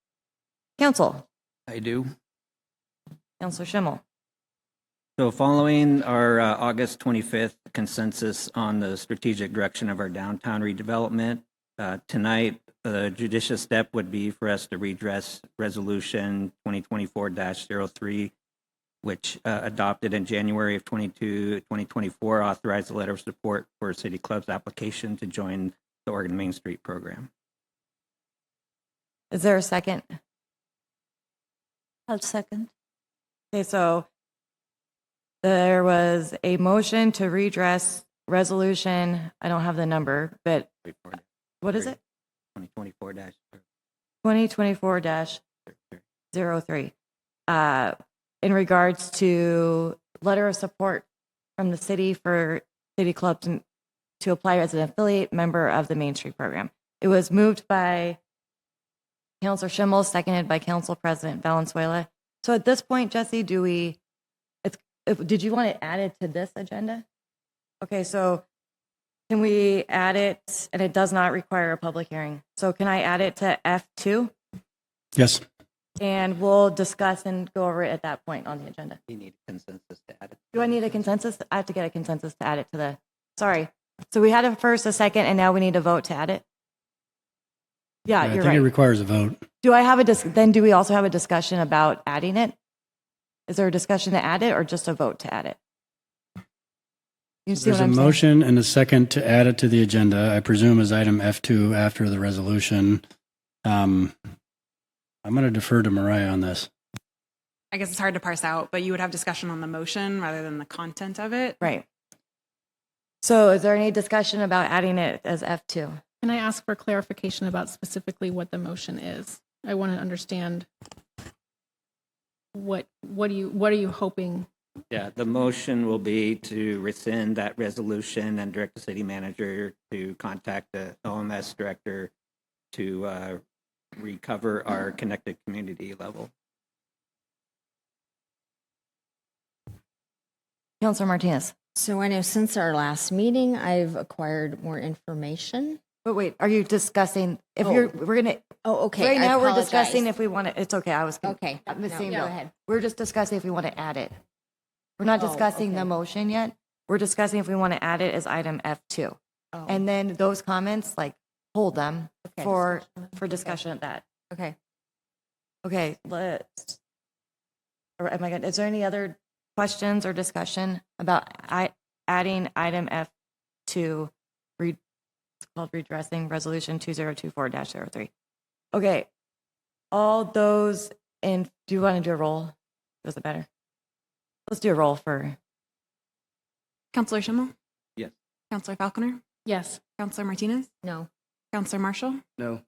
council? I do. Counselor Schimmel. So following our August 25th consensus on the strategic direction of our downtown redevelopment, tonight, the judicious step would be for us to redress Resolution 2024-03, which adopted in January of 2024, authorized a letter of support for City Club's application to join the Oregon Main Street program. Is there a second? I'll second. Okay, so there was a motion to redress resolution, I don't have the number, but what is it? 2024-. 2024-03. In regards to letter of support from the city for City Club to apply as an affiliate member of the Main Street program. It was moved by Councilor Schimmel, seconded by Council President Valenzuela. So at this point, Jesse, did you want to add it to this agenda? Okay, so can we add it, and it does not require a public hearing. So can I add it to F2? Yes. And we'll discuss and go over it at that point on the agenda. You need consensus to add it. Do I need a consensus? I have to get a consensus to add it to the, sorry. So we had a first, a second, and now we need a vote to add it? Yeah, I you're think it right. requires a vote. Do I have then do we also have a discussion about adding it? Is there a discussion to add it or just a vote to add it? You see There's what a I'm saying? motion and a second to add it to the agenda. I presume as item F2 after the resolution. I'm going to defer to Mariah on this. I guess it's hard to parse out, but you would have discussion on the motion rather than the content of it. Right. So is there any discussion about adding it as F2? Can I ask for clarification about specifically what the motion is? I want to understand what are you hoping? Yeah, the motion will be to rescind that resolution and direct the city manager to contact the OMS director to recover our connected community level. Councilor Martinez. So I know since our last meeting, I've acquired more information. But wait, are you discussing, if Oh. we're going to, Oh, okay. right I now we're apologize. discussing if we want to, it's okay, I was. Okay. Ms. No, Samuel, go ahead. We're just discussing if we want to add it. We're not Oh, discussing the okay. motion yet. We're discussing if we want to add it as item F2. Oh. And then those comments, like, hold them Okay. for discussion of that. Okay. Okay, let's, or am I good? Is there any other questions or discussion about adding item F2, it's called redressing resolution 2024-03? Okay, all those in, do you want to do a roll? Does it better? Let's do a roll for, Counselor Schimmel? Yes. Counselor Falconer? Yes. Counselor Martinez? No. Counselor Marshall? No.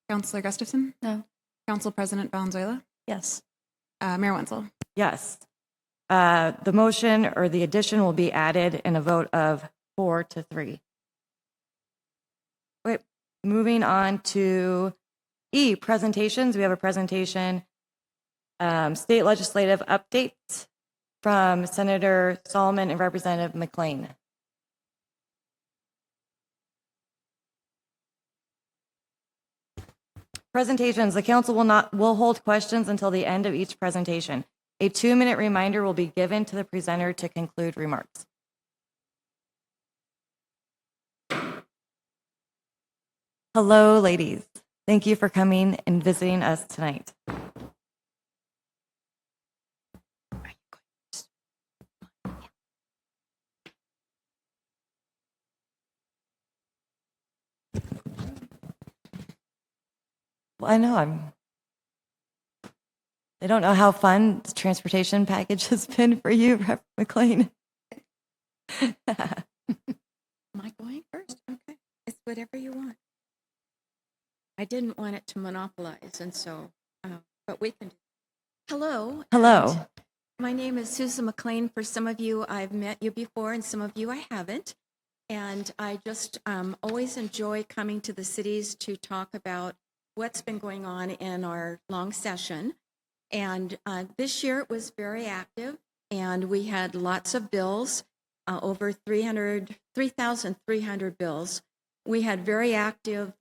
Counselor Gustafson? No. Council President Valenzuela? Yes. Mayor Wenzel? yes. The motion or the addition will be added in a vote of 4-3. Wait, moving on to E, presentations. We have a presentation, state legislative updates from Senator Solomon and Representative McLean. Presentations, the council will hold questions until the end of each presentation. A 2-minute reminder will be given to the presenter to conclude remarks. Hello, ladies. Thank you for coming and visiting us tonight. Well, I know I don't know how fun the transportation package has been for you, Rep. McLean. Am I going first? Okay. It's whatever you want. I didn't want it to monopolize, and so, but we can. Hello. Hello. and My name is Susan McLean. For some of you, I've met you before, and some of you I haven't. And I just always enjoy coming to the cities to talk about what's been going on in our long session. And this year it was very active, and we had lots of bills, over 3,300 bills. We had very active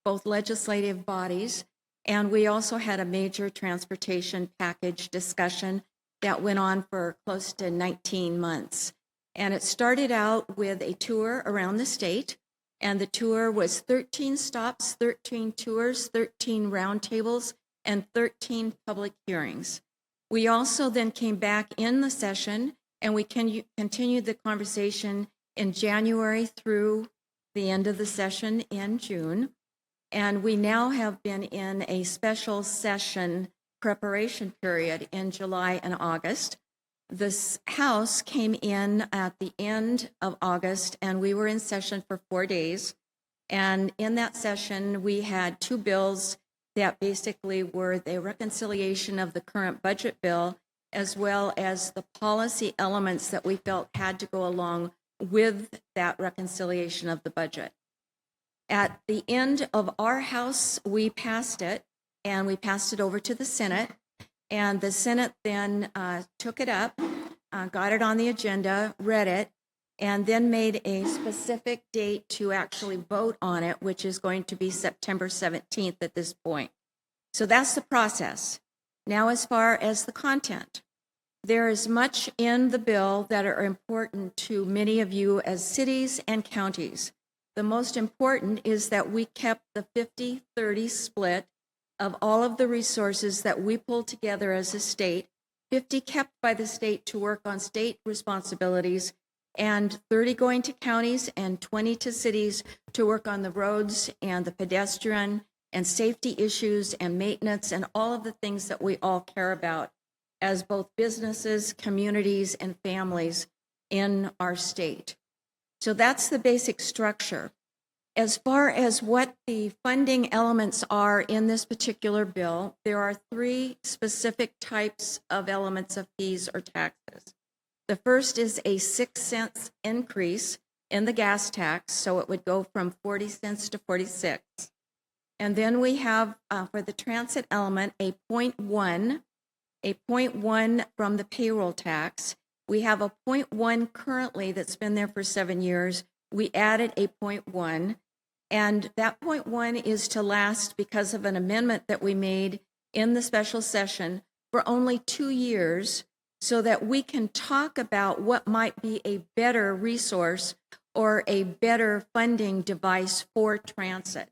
both legislative bodies, and we also had a major transportation package discussion that went on for close to 19 months. And it started out with a tour around the state, and the tour was 13 stops, 13 tours, 13 roundtables, and 13 public hearings. We also then came back in the session, and we continued the conversation in January through the end of the session in June. And we now have been in a special session preparation period in July and August. This House came in at the end of August, and we were in session for 4 days. And in that session, we had two bills that basically were the reconciliation of the current budget bill, as well as the policy elements that we felt had to go along with that reconciliation of the budget. At the end of our House, we passed it, and we passed it over to the Senate. And the Senate then took it up, got it on the agenda, read it, and then made a specific date to actually vote on it, which is going to be September 17th at this point. So that's the process. Now, as far as the content, there is much in the bill that are important to many of you as cities and counties. The most important is that we kept the 50-30 split of all of the resources that we pulled together as a state, 50 kept by the state to work on state responsibilities, and 30 going to counties and 20 to cities to work on the roads and the pedestrian and safety issues and maintenance and all of the things that we all care about as both businesses, communities, and families in our state. So that's the basic structure. As far as what the funding elements are in this particular bill, there are three specific types of elements of fees or taxes. The first is a 6 cents increase in the gas tax, so it would go from 40 cents to 46. And then we have, for the transit element, a 0.1 from the payroll tax. We have a 0.1 currently that's been there for 7 years. We added a 0.1. And that 0.1 is to last because of an amendment that we made in the special session for only 2 years, so that we can talk about what might be a better resource or a better funding device for transit.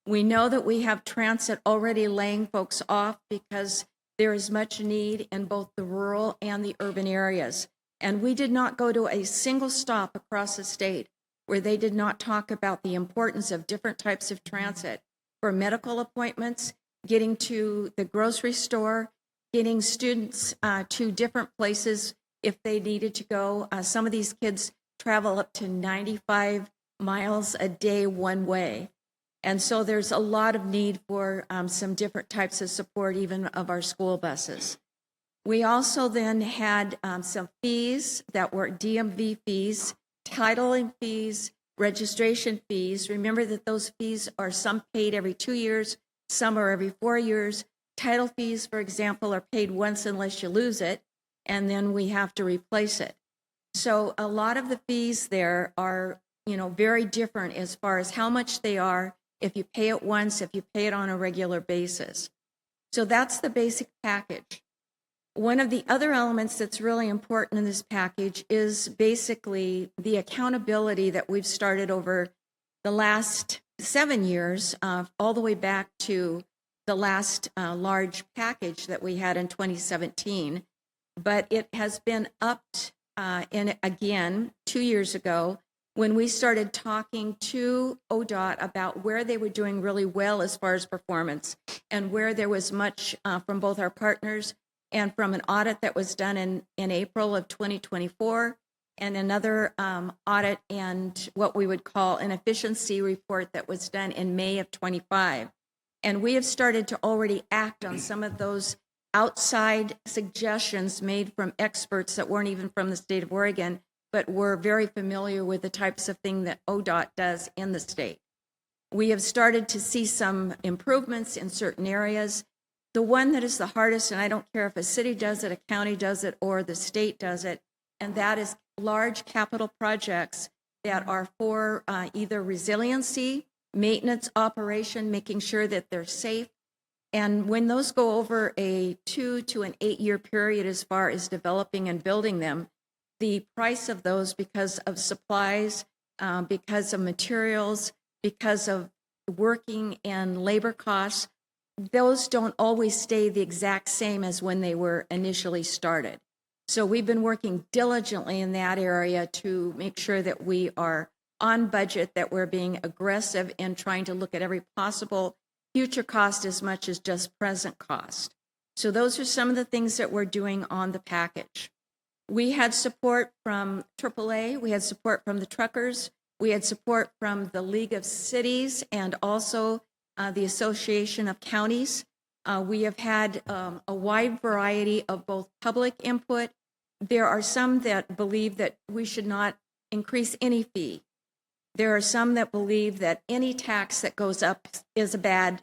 We know that we have transit already laying folks off because there is much need in both the rural and the urban areas. And we did not go to a single stop across the state where they did not talk about the importance of different types of transit for medical appointments, getting to the grocery store, getting students to different places if they needed to go. Some of these kids travel up to 95 miles a day one way. And so there's a lot of need for some different types of support, even of our school buses. We also then had some fees that were DMV fees, titling fees, registration fees. Remember that those fees are some paid every 2 years, some are every 4 years. Title fees, for example, are paid once unless you lose it, and then we have to replace it. So a lot of the fees there are, very different as far as how much they are, if you pay it once, if you pay it on a regular basis. So that's the basic package. One of the other elements that's really important in this package is basically the accountability that we've started over the last 7 years, all the way back to the last large package that we had in 2017. But it has been upped again 2 years ago when we started talking to ODOT about where they were doing really well as far as performance and where there was much from both our partners and from an audit that was done in April of 2024 and another audit and what we would call an efficiency report that was done in May of 25. And we have started to already act on some of those outside suggestions made from experts that weren't even from the state of Oregon, but were very familiar with the types of thing that ODOT does in the state. We have started to see some improvements in certain areas. The one that is the hardest, and I don't care if a city does it, a county does it, or the state does it, and that is large capital projects that are for either resiliency, maintenance, operation, making sure that they're safe. And when those go over a 2 to an 8 year period as far as developing and building them, the price of those, because of supplies, because of materials, because of working and labor costs, those don't always stay the exact same as when they were initially started. So we've been working diligently in that area to make sure that we are on budget, that we're being aggressive in trying to look at every possible future cost as much as just present cost. So those are some of the things that we're doing on the package. We had support from AAA, we had support from the truckers, we had support from the League of Cities and also the Association of Counties. We have had a wide variety of both public input. There are some that believe that we should not increase any fee. There are some that believe that any tax that goes up is a bad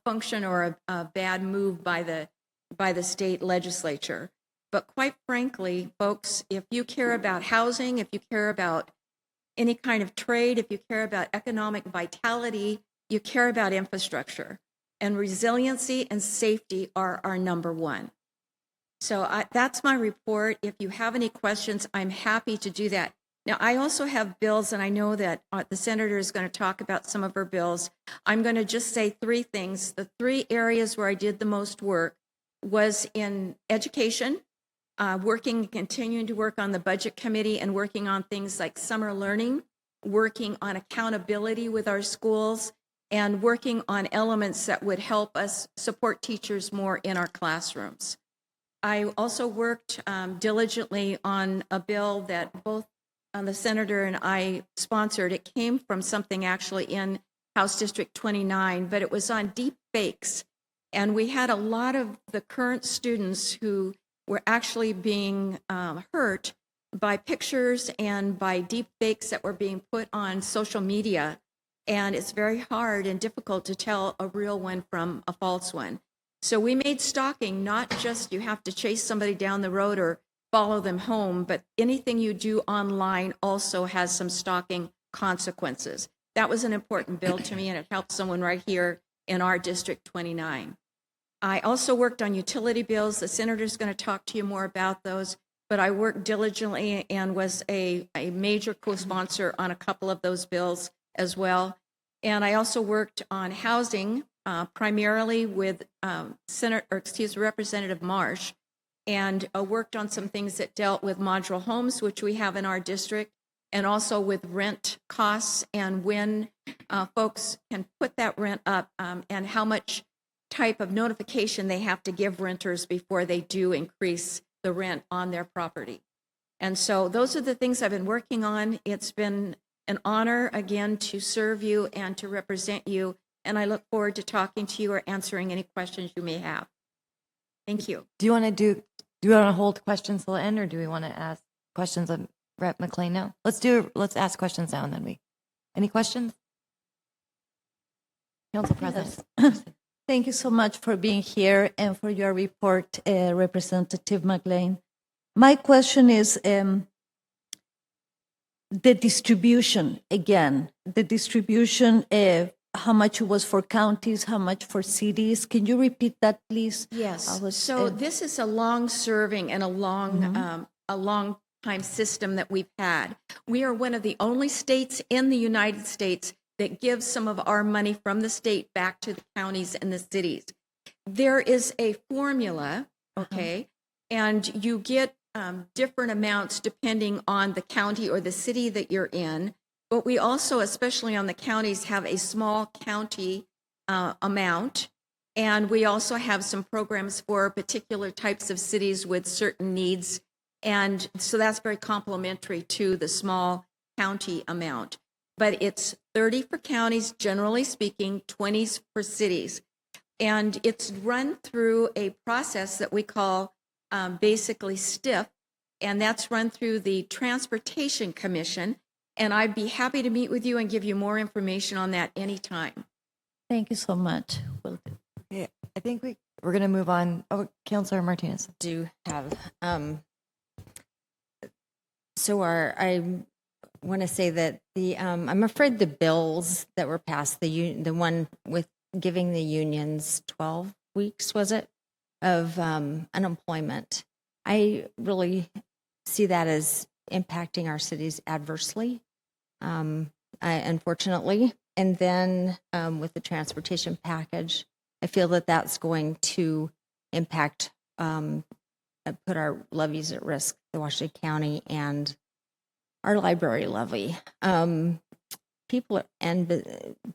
function or a bad move by the state legislature. But quite frankly, folks, if you care about housing, if you care about any kind of trade, if you care about economic vitality, you care about infrastructure. And resiliency and safety are our number one. So that's my report. If you have any questions, I'm happy to do that. Now, I also have bills, and I know that the senator is going to talk about some of her bills. I'm going to just say three things. The three areas where I did the most work was in education, continuing to work on the budget committee and working on things like summer learning, working on accountability with our schools, and working on elements that would help us support teachers more in our classrooms. I also worked diligently on a bill that both the senator and I sponsored. It came from something actually in House District 29, but it was on deep fakes. And we had a lot of the current students who were actually being hurt by pictures and by deep fakes that were being put on social media. And it's very hard and difficult to tell a real one from a false one. So we made stalking not just you have to chase somebody down the road or follow them home, but anything you do online also has some stalking consequences. That was an important bill to me, and it helped someone right here in our District 29. I also worked on utility bills. The senator's going to talk to you more about those, but I worked diligently and was a major co-sponsor on a couple of those bills as well. And I also worked on housing, primarily with Representative Marsh, and worked on some things that dealt with modular homes, which we have in our district, and also with rent costs and when folks can put that rent up and how much type of notification they have to give renters before they do increase the rent on their property. And so those are the things I've been working on. It's been an honor, again, to serve you and to represent you, and I look forward to talking to you or answering any questions you may have. Thank you. Do you want to hold questions till the end, or do we want to ask questions of Rep. McLean now? Let's ask questions now, and then any questions? Council President. Thank you so much for being here and for your report, Representative McLean. My question is the distribution, again, how much it was for counties, how much for cities. Can you repeat that, please? Yes. So this is a long-serving and a long time system that we've had. We are one of the only states in the United States that gives some of our money from the state back to the counties and the cities. There is a formula, okay, and you get different amounts depending on the county or the city that you're in. But we also, especially on the counties, have a small county amount. And we also have some programs for particular types of cities with certain needs And so that's very complementary to the small county amount. But it's 30 for counties, generally speaking, 20s for cities. And it's run through a process that we call basically STIF, and that's run through the Transportation Commission. And I'd be happy to meet with you and give you more information on that anytime. Thank you so much. Will do. Yeah, I think we're going to move on. Oh, Councilor Martinez. Do have, I want to say that I'm afraid the bills that were passed, the one with giving the unions 12 weeks, was it, of unemployment, I really see that as impacting our cities adversely, unfortunately. And then with the transportation package, I feel that that's going to impact, put our levies at risk, the Washington County and our library levy. People and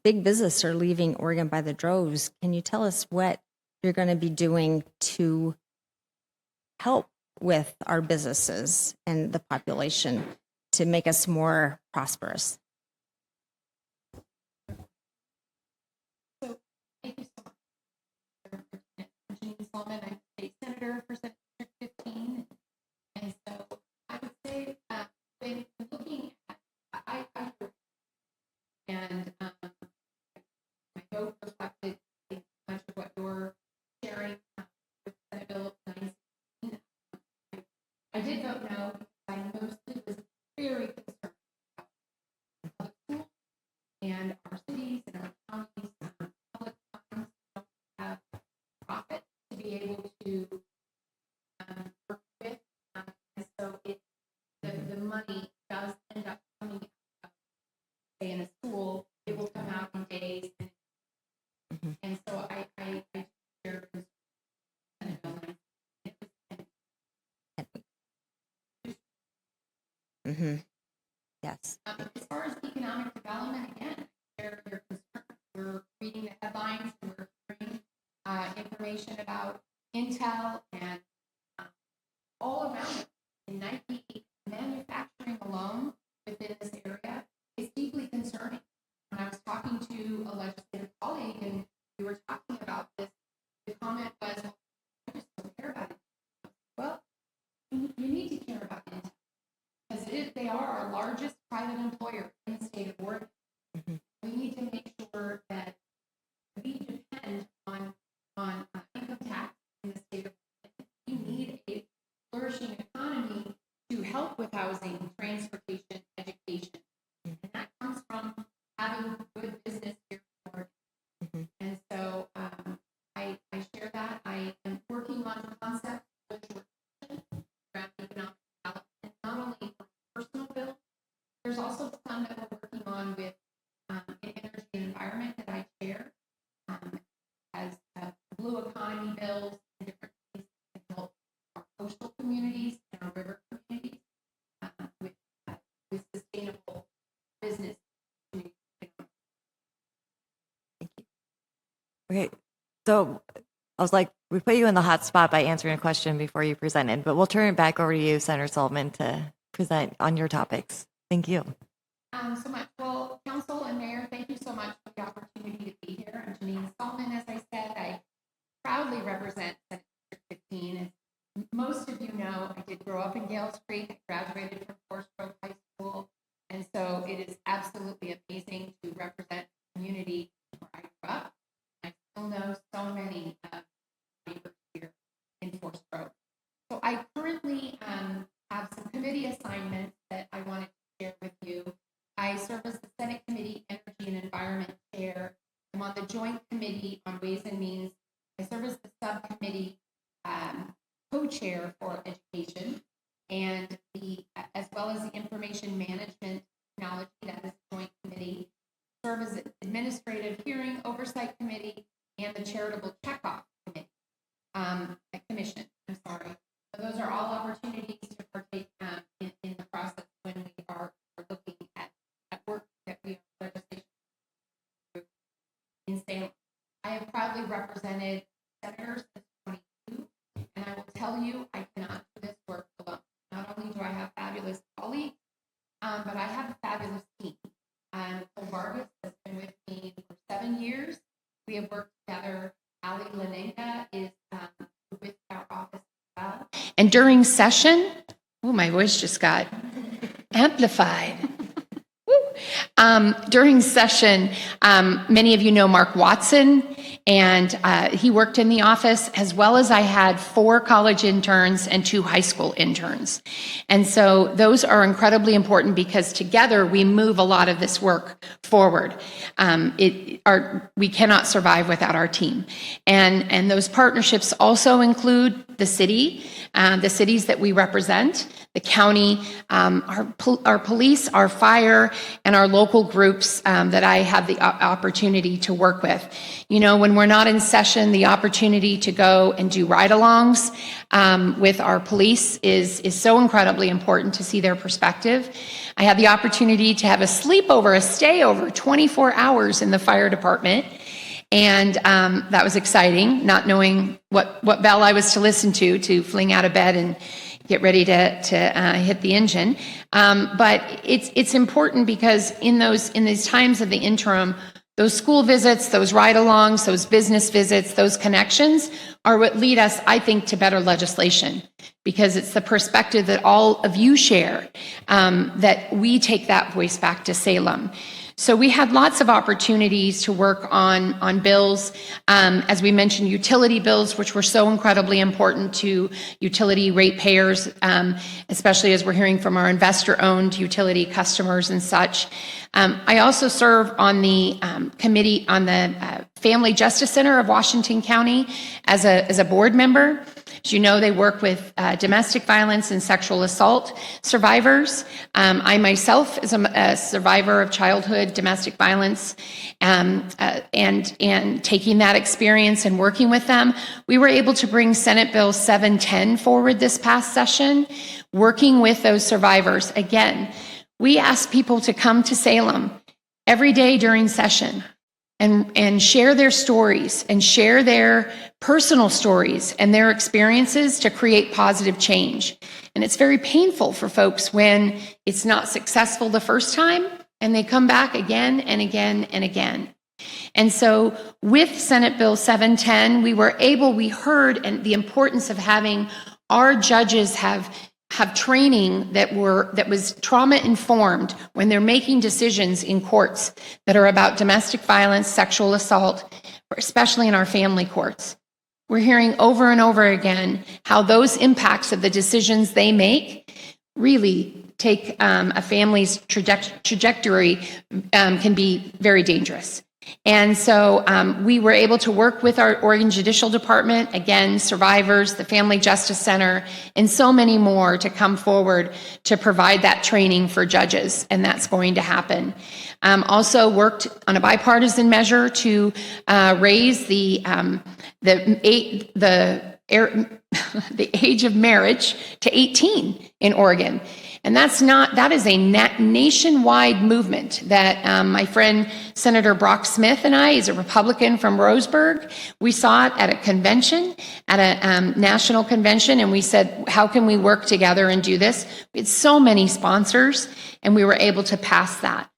big business are leaving Oregon by the droves. Can you tell us what you're going to be doing to help with our businesses and the population to make us more prosperous? So, thank you so much. I'm Janine Solomon. I'm state senator for Senate District 15. And so I would say when looking at, and my vote reflected much of what you're sharing with Senate Bill 916. I did vote no because I mostly was very concerned about public schools and our cities and our counties. Public funds don't have profit to be able to work with, and so the money does end up coming out, say in a school, it will come out in days, and so I share Senate Bill 9. Yes. As far as economic development, again, share your concern. We're reading the headlines and we're hearing information about Intel and all around it. In Nike, manufacturing alone within this area is deeply concerning. When I was talking to a legislative colleague and we were talking about this, the comment was, well, I just don't care about it. Well, you need to care about Intel because they are our largest private employer in the state of Oregon. We need to make sure that we depend on income tax in the state of Oregon. We need a flourishing economy to help with housing, transportation, education. And that comes from having good business here in Oregon. And so I share that. I am working on concepts of around economic development, not only for personal bills, there's also some that we're working on with in energy and environment that I chair as blue economy bills and different things that help our coastal communities and our river communities with sustainable business. Okay, so I was like, we put you in the hot spot by answering a question before you presented, but we'll turn it back over to you, Senator Solomon, to present on your topics. Thank you. So much. Well, Council and Mayor, thank you so much for the opportunity to be here. I'm Janine Solomon. As I said, I proudly represent Senate District 15. As most of you know, I did grow up in Gales Creek. I graduated from Forest Grove High School. And so it is absolutely amazing to represent the community where I grew up. I still know so many neighbors here in Forest Grove. So I currently have some committee assignments that I wanted to share with you. I serve as the Senate Committee Energy and Environment Chair. I'm on the Joint Committee on Ways and Means. I serve as the subcommittee co-chair for education and as well as the Information Management Technology, that is the Joint Committee. Serve as the Administrative Hearing Oversight Committee and the Charitable Checkoff Committee. Commission. I'm sorry. So those are all opportunities to partake in the process when we are looking at work that we are legislation in Salem. I have proudly represented senators since 22, and I will tell you, I cannot do this work alone. Not 11 years. We have worked together. Ali Lanenga is with our office as well. And during session, oh, my voice just got amplified. During session, many of you know Mark Watson, and he worked in the office, as well as I had 4 college interns and 2 high school interns. And so those are incredibly important because together we move a lot of this work forward. We cannot survive without our team. And those partnerships also include the city, the cities that we represent, the county, our police, our fire, and our local groups that I have the opportunity to work with. You know, when we're not in session, the opportunity to go and do ride-alongs with our police is so incredibly important to see their perspective. I had the opportunity to have a sleepover, a stayover, 24 hours in the fire department. And that was exciting, not knowing what bell I was to listen to fling out of bed and get ready to hit the engine. But it's important because in these times of the interim, those school visits, those ride-alongs, those business visits, those connections are what lead us, I think, to better legislation, because it's the perspective that all of you share, that we take that voice back to Salem. So we had lots of opportunities to work on bills, as we mentioned, utility bills, which were so incredibly important to utility ratepayers, especially as we're hearing from our investor-owned utility customers and such. I also serve on the committee on the Family Justice Center of Washington County as a board member. As you know, they work with domestic violence and sexual assault survivors. I myself is a survivor of childhood domestic violence, and taking that experience and working with them, we were able to bring Senate Bill 710 forward this past session, working with those survivors. Again, we asked people to come to Salem every day during session and share their stories and share their personal stories and their experiences to create positive change. And it's very painful for folks when it's not successful the first time and they come back again and again and again. And so with Senate Bill 710, we heard and the importance of having our judges have training that was trauma informed when they're making decisions in courts that are about domestic violence, sexual assault, especially in our family courts. We're hearing over and over again how those impacts of the decisions they make really take a family's trajectory can be very dangerous. And so we were able to work with our Oregon Judicial Department, again, survivors, the Family Justice Center, and so many more to come forward to provide that training for judges, and that's going to happen. Also worked on a bipartisan measure to raise the age of marriage to 18 in Oregon. And that is a nationwide movement that my friend Senator Brock Smith and I, he's a Republican from Roseburg, we saw it at a convention, at a national convention, and we said, how can we work together and do this? We had so many sponsors, and we were able to pass that.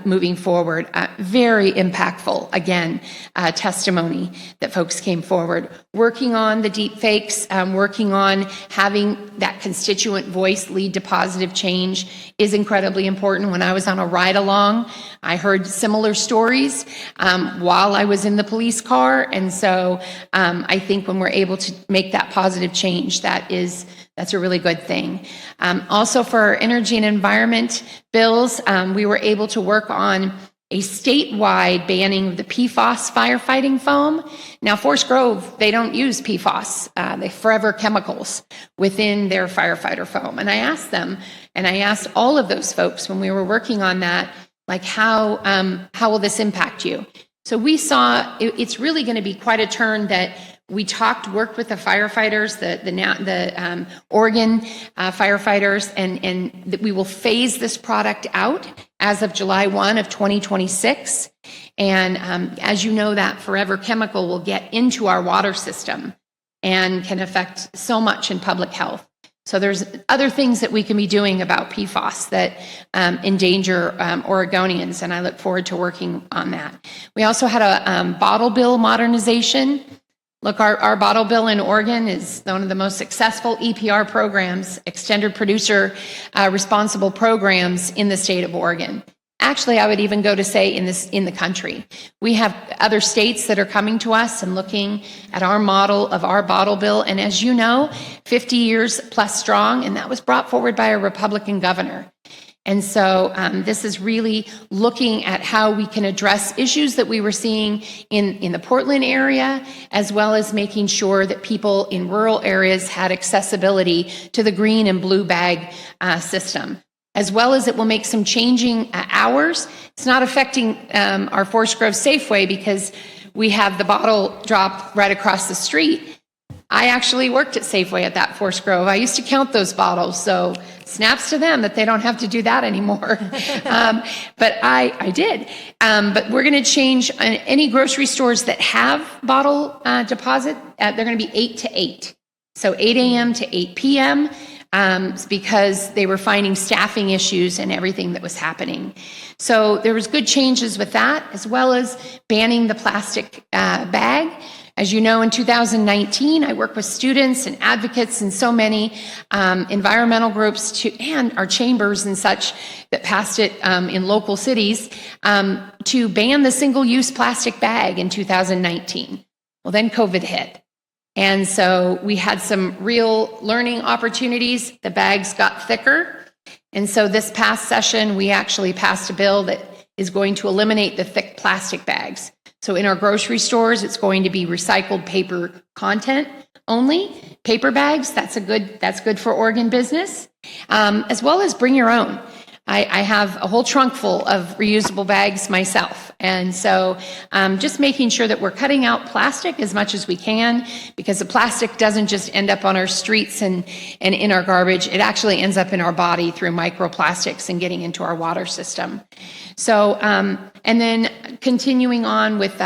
Moving forward. Very impactful, again, testimony that folks came forward. Working on the deep fakes, working on having that constituent voice lead to positive change is incredibly important. When I was on a ride-along, I heard similar stories while I was in the police car, and so I think when we're able to make that positive change, that's a really good thing. Also for our energy and environment bills, we were able to work on a statewide banning of the PFAS firefighting foam. Now, Forest Grove, they don't use PFAS, they forever chemicals within their firefighter foam. And I asked them, and I asked all of those folks when we were working on that, like how will this impact you? So we saw it's really going to be quite a turn that we worked with the firefighters, the Oregon firefighters, and that we will phase this product out as of July 1 of 2026. And as you know, that forever chemical will get into our water system and can affect so much in public health. So there's other things that we can be doing about PFAS that endanger Oregonians, and I look forward to working on that. We also had a bottle bill modernization. Look, our bottle bill in Oregon is one of the most successful EPR programs, extended producer responsible programs in the state of Oregon. Actually, I would even go to say in the country. We have other states that are coming to us and looking at our model of our bottle bill. And as you know, 50 years plus strong, and that was brought forward by a Republican governor. And so this is really looking at how we can address issues that we were seeing in the Portland area, as well as making sure that people in rural areas had accessibility to the green and blue bag system. As well as it will make some changing hours. It's not affecting our Forest Grove Safeway because we have the bottle drop right across the street. I actually worked at Safeway at that Forest Grove. I used to count those bottles, so snaps to them that they don't have to do that anymore. But I did. But we're going to change any grocery stores that have bottle deposit. They're going to be 8 to 8. So 8 a.m. to 8 p.m. Because they were finding staffing issues and everything that was happening. So there was good changes with that, as well as banning the plastic bag. As you know, in 2019, I worked with students and advocates and so many environmental groups and our chambers and such that passed it in local cities to ban the single-use plastic bag in 2019. Well, then COVID hit. And so we had some real learning opportunities. The bags got thicker. And so this past session, we actually passed a bill that is going to eliminate the thick plastic bags. So in our grocery stores, it's going to be recycled paper content only. Paper bags, that's good for Oregon business, as well as bring your own. I have a whole trunk full of reusable bags myself. And so just making sure that we're cutting out plastic as much as we can, because the plastic doesn't just end up on our streets and in our garbage. It actually ends up in our body through microplastics and getting into our water system. So, and then continuing on with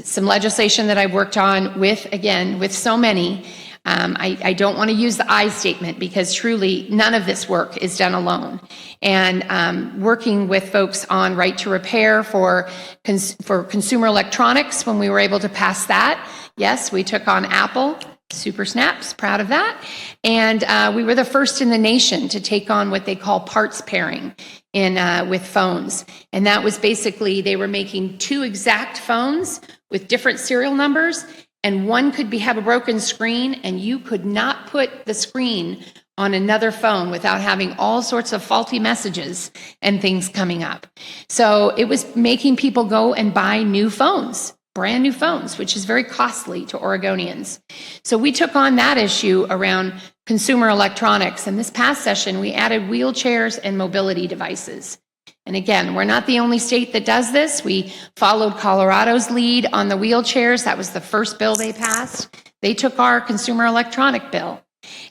some legislation that I've worked on with so many. I don't want to use the I statement because truly none of this work is done alone. And working with folks on right to repair for consumer electronics, when we were able to pass that, yes, we took on Apple, Super Snaps, proud of that. And we were the first in the nation to take on what they call parts pairing with phones. And that was basically they were making two exact phones with different serial numbers. And one could have a broken screen, and you could not put the screen on another phone without having all sorts of faulty messages and things coming up. So it was making people go and buy new phones, brand new phones, which is very costly to Oregonians. So we took on that issue around consumer electronics. And this past session, we added wheelchairs and mobility devices. And again, we're not the only state that does this. We followed Colorado's lead on the wheelchairs. That was the first bill they passed. They took our consumer electronic bill.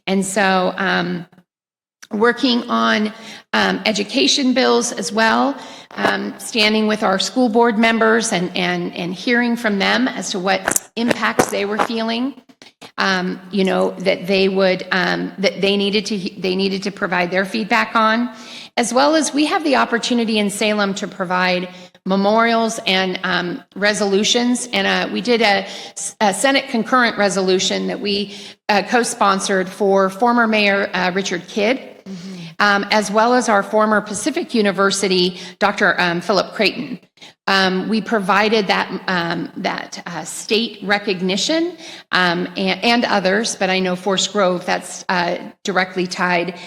And so working on education bills as well, standing with our school board members and hearing from them as to what impacts they were feeling. That they needed to provide their feedback on, as well as we have the opportunity in Salem to provide memorials and resolutions. And we did a Senate concurrent resolution that we co-sponsored for former Mayor Richard Kidd, as well as our former Pacific University, Dr. Philip Creighton. We provided that state recognition and others, but I know Forest Grove, that's directly tied.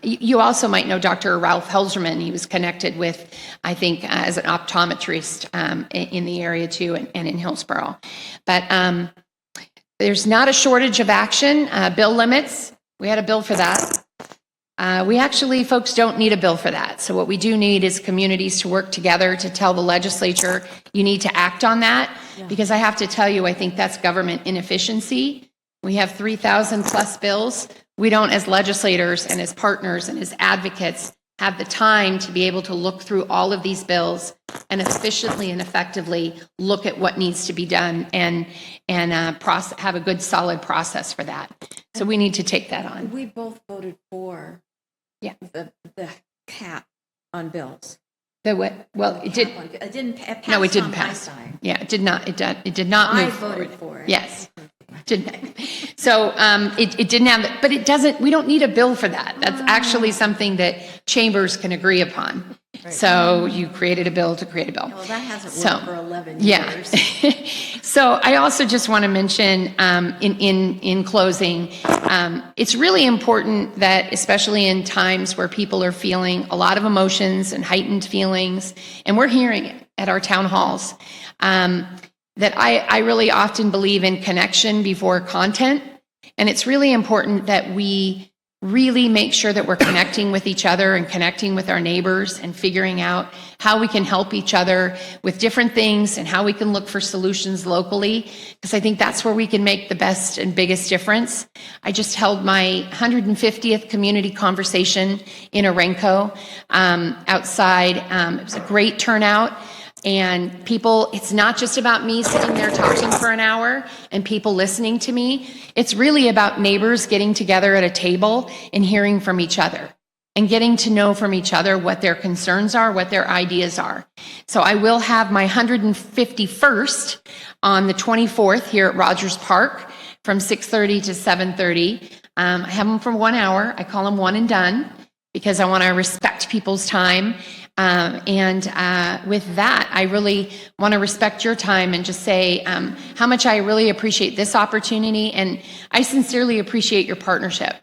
You also might know Dr. Ralph Helserman. He was connected with, I think, as an optometrist in the area too, and in Hillsborough. But there's not a shortage of action. Bill limits, we had a bill for that. Folks don't need a bill for that. So what we do need is communities to work together to tell the legislature, you need to act on that. Yeah. Because I have to tell you, I think that's government inefficiency. We have 3,000 plus bills. We don't, as legislators and as partners and as advocates, have the time to be able to look through all of these bills and efficiently and effectively look at what needs to be done and have a good solid process for that. So we need to take that on. We both voted for the cap on bills. The what? Well, it did. It didn't pass. No, it didn't on my pass. side. Yeah, it did not. It did not I move voted forward. for it. Yes, didn't. So it didn't have. But it doesn't. We don't need a bill for that. That's actually something that chambers can agree upon. So you created a bill to create a bill. Well, that hasn't So, worked for 11 yeah. years. So I also just want to mention in closing, it's really important that, especially in times where people are feeling a lot of emotions and heightened feelings, and we're hearing it at our town halls, that I really often believe in connection before content. And it's really important that we really make sure that we're connecting with each other and connecting with our neighbors and figuring out how we can help each other with different things and how we can look for solutions locally, because I think that's where we can make the best and biggest difference. I just held my 150th community conversation in Orenco outside. It was a great turnout. And people, it's not just about me sitting there talking for an hour and people listening to me. It's really about neighbors getting together at a table and hearing from each other and getting to know from each other what their concerns are, what their ideas are. So I will have my 151st on the 24th here at Rogers Park from 6:30 to 7:30. I have them for 1 hour. I call them one and done because I want to respect people's time. With that, I really want to respect your time and just say how much I really appreciate this opportunity. And I sincerely appreciate your partnership,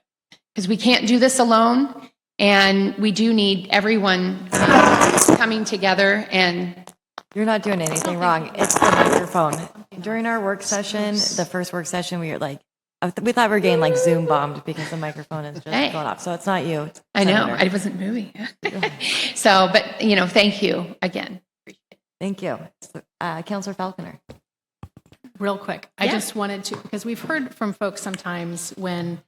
because we can't do this alone. And we do need everyone coming together. And You're not doing anything wrong. It's the microphone. During our work session, the first work session, we were like, we thought we were getting like Zoom bombed because the microphone is just Hey. going off. So it's not you. It's I know, Senator. I wasn't moving. So, but, thank you again. Thank you. Councilor Falconer. Real quick, I Yeah. just wanted to, because we've heard from folks sometimes when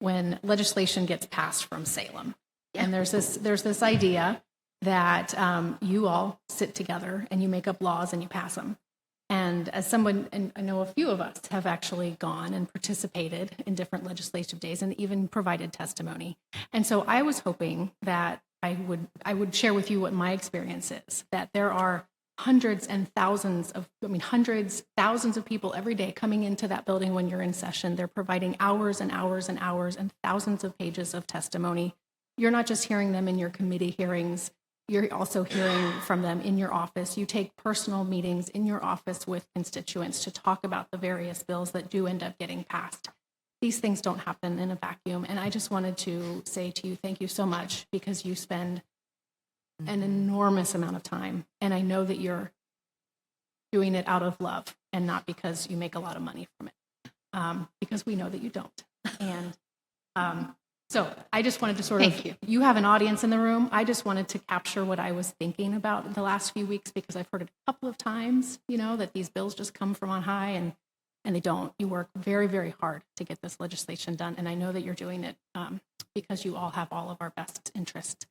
legislation gets passed from Salem, and there's this idea that you all sit together and you make up laws and you pass them. And as someone, and I know a few of us have actually gone and participated in different legislative days and even provided testimony. And so I was hoping that I would share with you what my experience is, that there are thousands of people every day coming into that building when you're in session. They're providing hours and hours and hours and thousands of pages of testimony. You're not just hearing them in your committee hearings, you're also hearing from them in your office. You take personal meetings in your office with constituents to talk about the various bills that do end up getting passed. These things don't happen in a vacuum. And I just wanted to say to you, thank you so much, because you spend an enormous amount of time. And I know that you're doing it out of love and not because you make a lot of money from it, because we know that you don't. And so I just wanted to Thank you. you have an audience in the room. I just wanted to capture what I was thinking about the last few weeks, because I've heard it a couple of times, that these bills just come from on high, and they don't. You work very, very hard to get this legislation done. And I know that you're doing it because you all have all of our best interest.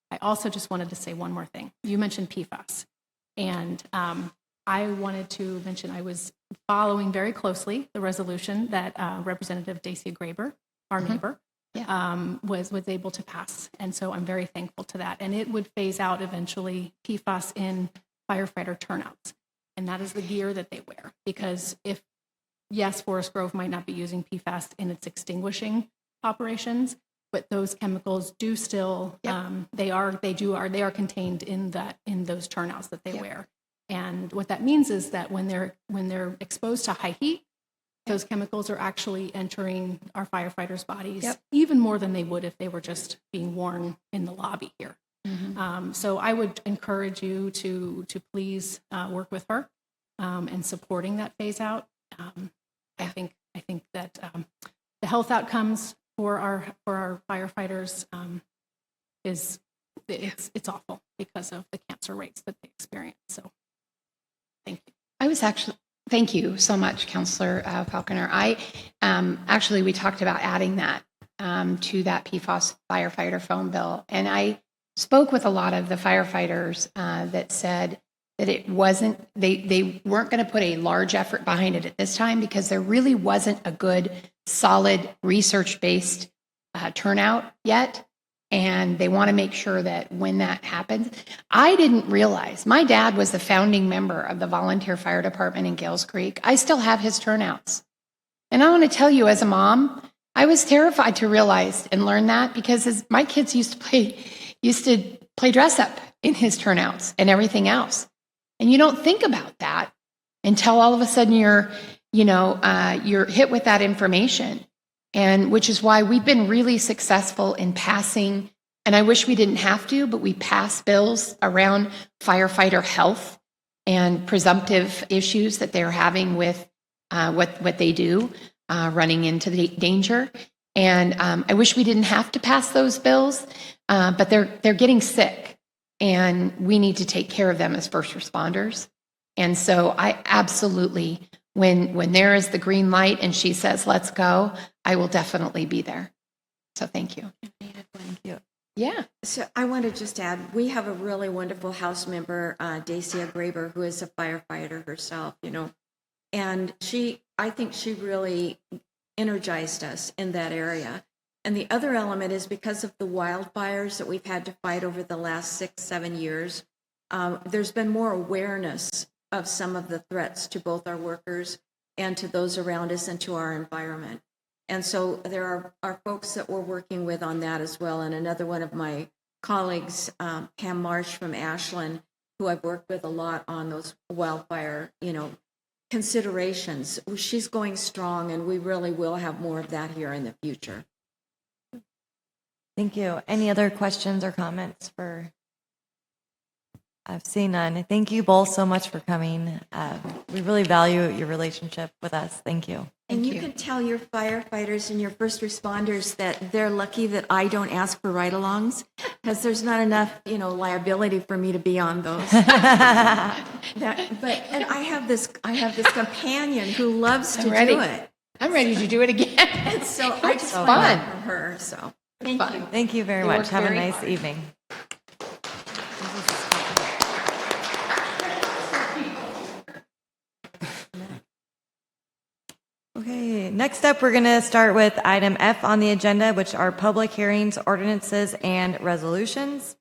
I also just wanted to say one more thing. You mentioned PFAS. And I wanted to mention I was following very closely the resolution that Representative Dacia Graber, our neighbor, was able to pass. And so I'm very thankful to that. And it would phase out eventually PFAS in firefighter turnouts. And that is the gear that they wear. Because yes, Forest Grove might not be using PFAS in its extinguishing operations, but those chemicals do still, they are contained in those turnouts that they wear. And what that means is that when they're exposed to high heat, those chemicals are actually entering our firefighters' bodies even more than they would if they were just being worn in the lobby here. So I would encourage you to please work with her and supporting that phase out. I think that the health outcomes for our firefighters it's awful because of the cancer rates that they experience. So thank you. Thank you so much, Councilor Falconer. We talked about adding that to that PFAS firefighter phone bill. And I spoke with a lot of the firefighters that said that it wasn't, they weren't going to put a large effort behind it at this time because there really wasn't a good, solid, research-based turnout yet. And they want to make sure that when that happens, I didn't realize my dad was the founding member of the volunteer fire department in Gales Creek. I still have his turnouts. And I want to tell you, as a mom, I was terrified to realize and learn that because my kids used to play dress up in his turnouts and everything else. And you don't think about that until all of a sudden you're hit with that information. And which is why we've been really successful in passing, and I wish we didn't have to, but we pass bills around firefighter health and presumptive issues that they're having with what they do, running into the danger. And I wish we didn't have to pass those bills, but they're getting sick, and we need to take care of them as first responders. And so I absolutely, when there is the green light and she says, let's go, I will definitely be there. So thank you. Thank you. Yeah. So I want to just add, we have a really wonderful House member, Dacia Graber, who is a firefighter herself, and I think she really energized us in that area. And the other element is because of the wildfires that we've had to fight over the last 6-7 years, there's been more awareness of some of the threats to both our workers and to those around us and to our environment. And so there are folks that we're working with on that as well. And another one of my colleagues, Pam Marsh from Ashland, who I've worked with a lot on those wildfire, considerations. She's going strong, and we really will have more of that here in the future. Thank you. Any other questions or comments for? I've seen none. Thank you both so much for coming. We really value your relationship with us. Thank you. And you can tell your firefighters and your first responders that they're lucky that I don't ask for ride-alongs, because there's not enough, liability for me to be on those. And I have this companion who loves to do it. I'm ready to do it again. And so I just so want fun. that from her. So thank you. Thank you very You much. worked Have a very nice hard. evening. Okay, next up, we're going to start with item F on the agenda, which are public hearings, ordinances, and resolutions.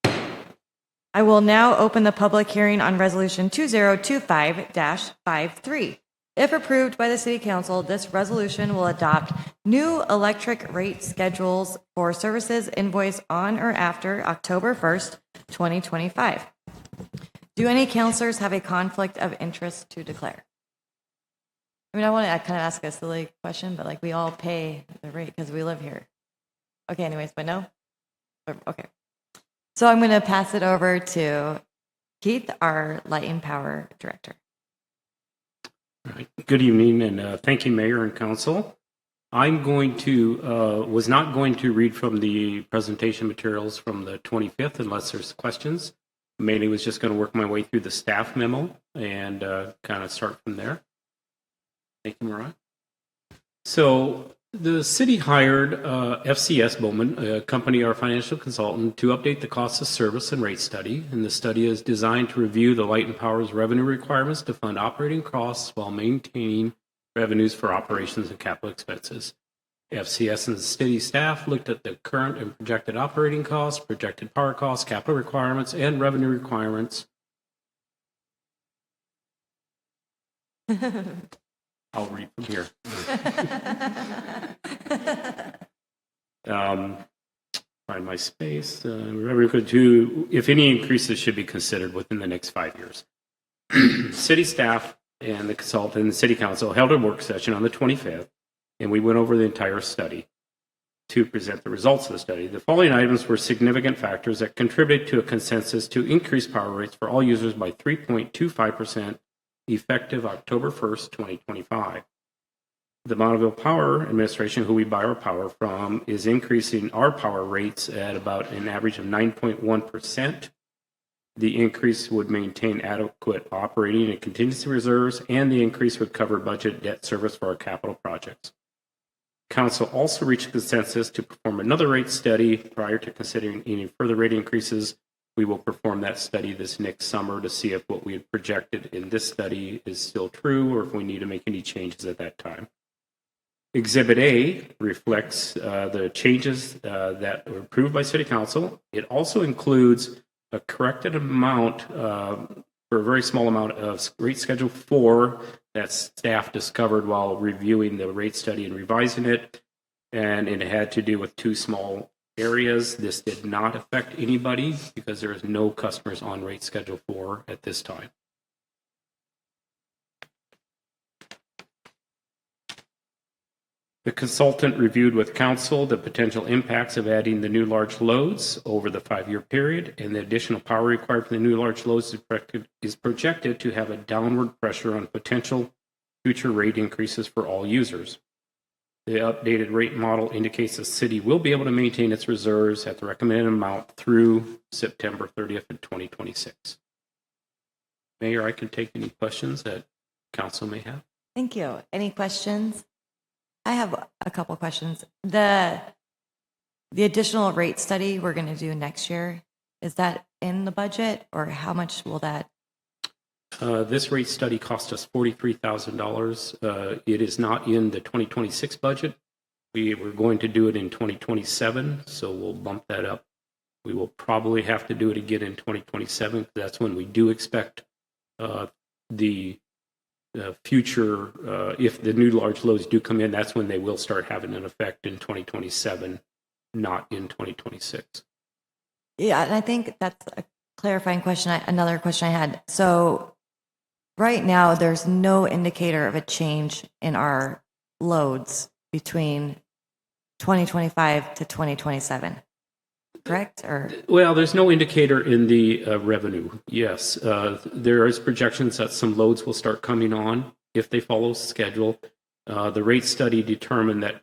I will now open the public hearing on Resolution 2025-53. If approved by the City Council, this resolution will adopt new electric rate schedules for services invoiced on or after October 1st, 2025. Do any councilors have a conflict of interest to declare? I mean, I want to kind of ask a silly question, but we all pay the rate because we live here. Okay, anyways, but no? Okay. So I'm going to pass it over to Keith, our Light and Power Director. All right. Good evening, and thank you, Mayor and Council. I'm going to, was not going to read from the presentation materials from the 25th unless there's questions. Mainly was just going to work my way through the staff memo and kind of start from there. Thank you, Mariah. So the city hired FCS Bowman, a company, our financial consultant, to update the cost of service and rate study. And the study is designed to review the Light and Power's revenue requirements to fund operating costs while maintaining revenues for operations and capital expenses. FCS and the city staff looked at the current and projected operating costs, projected power costs, capital requirements, and revenue requirements. I'll read from here. Find my space. If any increases should be considered within the next 5 years. City staff and the consultant and the city council held a work session on the 25th, and we went over the entire study to present the results of the study. The following items were significant factors that contributed to a consensus to increase power rates for all users by 3.25%. Effective October 1st, 2025. The Bonneville Power Administration, who we buy our power from, is increasing our power rates at about an average of 9.1%. The increase would maintain adequate operating and contingency reserves, and the increase would cover budget debt service for our capital projects. Council also reached consensus to perform another rate study prior to considering any further rate increases. We will perform that study this next summer to see if what we had projected in this study is still true or if we need to make any changes at that time. Exhibit A reflects the changes that were approved by City Council. It also includes a corrected amount for a very small amount of rate schedule 4 that staff discovered while reviewing the rate study and revising it. And it had to do with 2 small areas. This did not affect anybody because there is no customers on rate schedule 4 at this time. The consultant reviewed with council the potential impacts of adding the new large loads over the 5-year period, and the additional power required for the new large loads is projected to have a downward pressure on potential future rate increases for all users. The updated rate model indicates the city will be able to maintain its reserves at the recommended amount through September 30th of 2026. Mayor, I can take any questions that council may have. Thank you. Any questions? I have a couple questions. The additional rate study we're going to do next year, is that in the budget, or how much will that? This rate study cost us $43,000. It is not in the 2026 budget. We were going to do it in 2027, so we'll bump that up. We will probably have to do it again in 2027. That's when we do expect the future, if the new large loads do come in, that's when they will start having an effect in 2027, not in 2026. Yeah, and I think that's a clarifying question. Another question I had. So right now, there's no indicator of a change in our loads between 2025 to 2027, correct? Or well, there's no indicator in the revenue. Yes, there is projections that some loads will start coming on if they follow schedule. The rate study determined that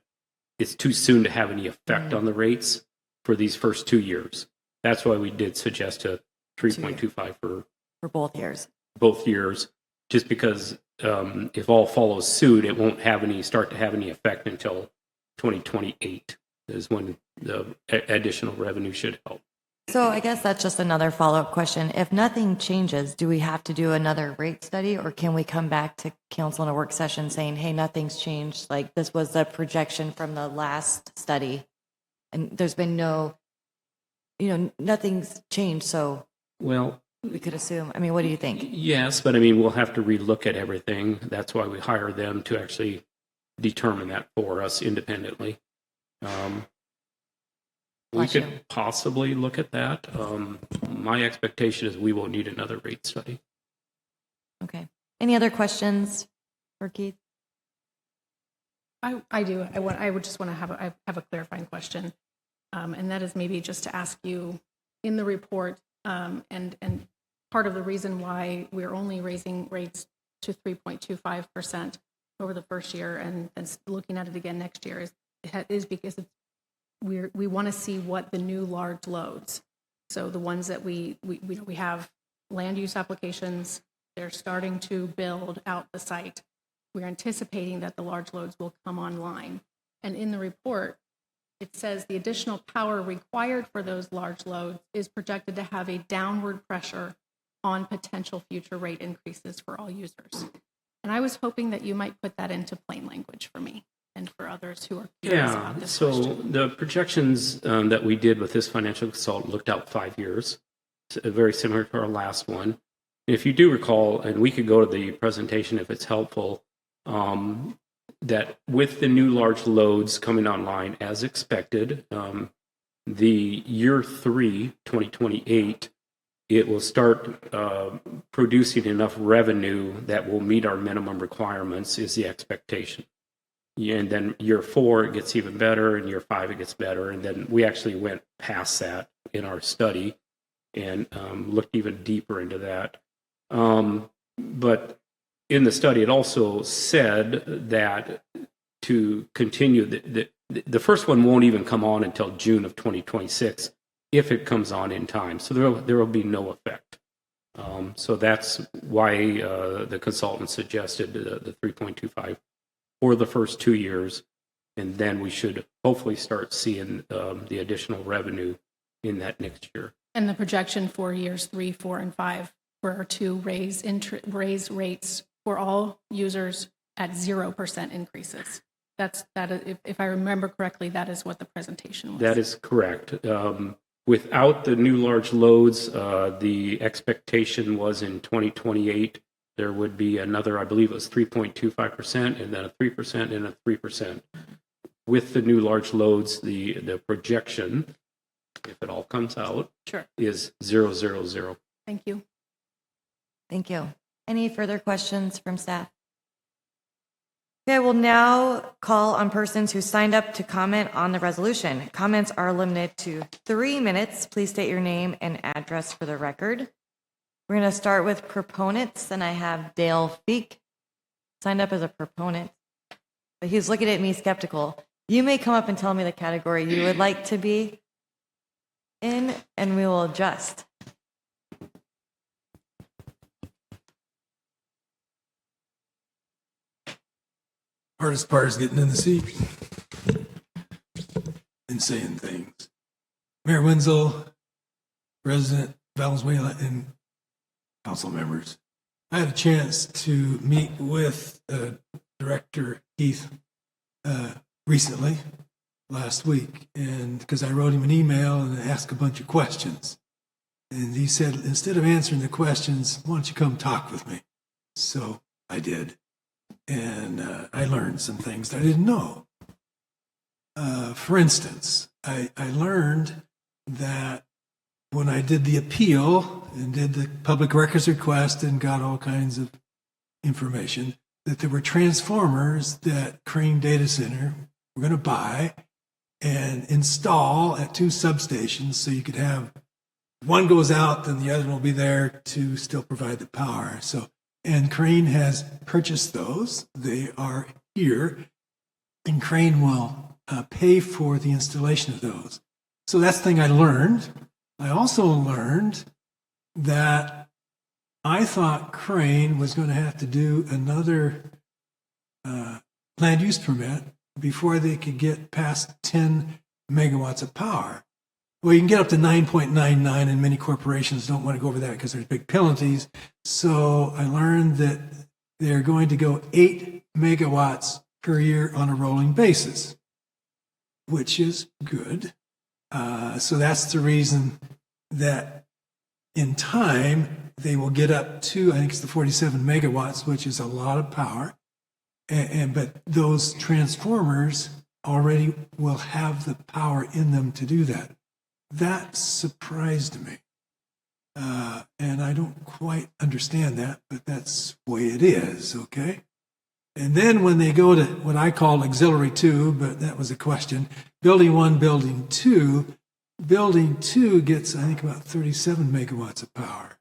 it's too soon to have any effect on the rates for these first 2 years. That's why we did suggest a 3.25 for both years. Both years, just because if all follows suit, it won't start to have any effect until 2028 is when the additional revenue should help. So I guess that's just another follow-up question. If nothing changes, do we have to do another rate study, or can we come back to council in a work session saying, hey, nothing's changed, like this was the projection from the last study and there's been nothing's changed, so well, we could assume. I mean, what do you think? Yes, but I mean, we'll have to relook at everything. That's why we hire them to actually determine that for us independently. We could possibly look at that. My expectation is we will need another rate study. Okay. Any other questions for Keith? I do. I would just want to have a clarifying question, and that is maybe just to ask you in the report, and part of the reason why we're only raising rates to 3.25% over the first year and looking at it again next year is because we want to see what the new large loads. So the ones that we have land use applications, they're starting to build out the site. We're anticipating that the large loads will come online. And in the report, it says the additional power required for those large loads is projected to have a downward pressure on potential future rate increases for all users. And I was hoping that you might put that into plain language for me and for others who are curious about this so question. The projections that we did with this financial consultant looked out 5 years, very similar to our last one. If you do recall, and we could go to the presentation if it's helpful, that with the new large loads coming online as expected, the year 3, 2028, it will start producing enough revenue that will meet our minimum requirements is the expectation. And then year 4, it gets even better, and year 5, it gets better. And then we actually went past that in our study and looked even deeper into that. But in the study, it also said that to continue, the first one won't even come on until June of 2026 if it comes on in time. So there will be no effect. So that's why the consultant suggested the 3.25 for the first 2 years. And then we should hopefully start seeing the additional revenue in that next year. And the projection for years 3, 4, and 5 were to raise rates for all users at 0% increases. If I remember correctly, that is what the presentation was. That is correct. Without the new large loads, the expectation was in 2028, there would be another, I believe it was 3.25%, and then a 3% and a 3%. With the new large loads, the projection, if it all comes out, is 0.00. Thank you. Thank you. Any further questions from staff? Okay, we'll now call on persons who signed up to comment on the resolution. Comments are limited to 3 minutes. Please state your name and address for the record. We're going to start with proponents, and I have Dale Feek signed up as a proponent, but he's looking at me skeptical. You may come up and tell me the category you would like to be in, and we will adjust. Hardest part is getting in the seat and saying things. Mayor Wenzel, President Valenzuela, and council members. I had a chance to meet with Director Heath recently, last week, and because I wrote him an email and asked a bunch of questions. And he said, instead of answering the questions, why don't you come talk with me? So I did. And I learned some things that I didn't know. For instance, I learned that when I did the appeal and did the public records request and got all kinds of information, that there were transformers that Crane Data Center were going to buy and install at 2 substations so you could have one goes out, then the other one will be there to still provide the power. And Crane has purchased those. They are here, and Crane will pay for the installation of those. So that's the thing I learned. I also learned that I thought Crane was going to have to do another land use permit before they could get past 10 megawatts of power. Well, you can get up to 9.99, and many corporations don't want to go over that because there's big penalties. So I learned that they're going to go 8 megawatts per year on a rolling basis, which is good. So that's the reason that in time they will get up to, I think it's the 47 megawatts, which is a lot of power. But those transformers already will have the power in them to do that. That surprised me. And I don't quite understand that, but that's the way it is, okay? And then when they go to what I call auxiliary 2, but that was a question, building 1, building 2, building 2 gets, I think, about 37 megawatts of power.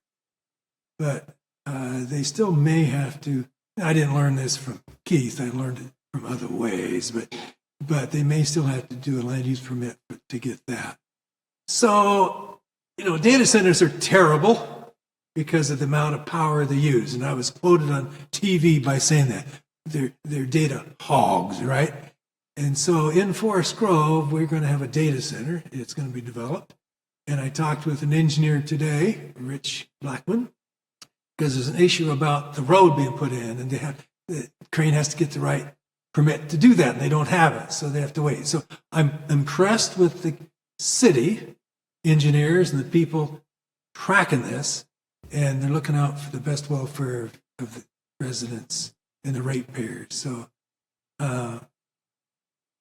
But they still may have to, I didn't learn this from Keith, I learned it from other ways, but they may still have to do a land use permit to get that. So, data centers are terrible because of the amount of power they use. And I was quoted on TV by saying that. They're data hogs, right? And so in Forest Grove, we're going to have a data center. It's going to be developed. And I talked with an engineer today, Rich Blackman, because there's an issue about the road being put in, and the Crane has to get the right permit to do that, and they don't have it, so they have to wait. So I'm impressed with the city engineers and the people tracking this, and they're looking out for the best welfare of the residents and the ratepayers. So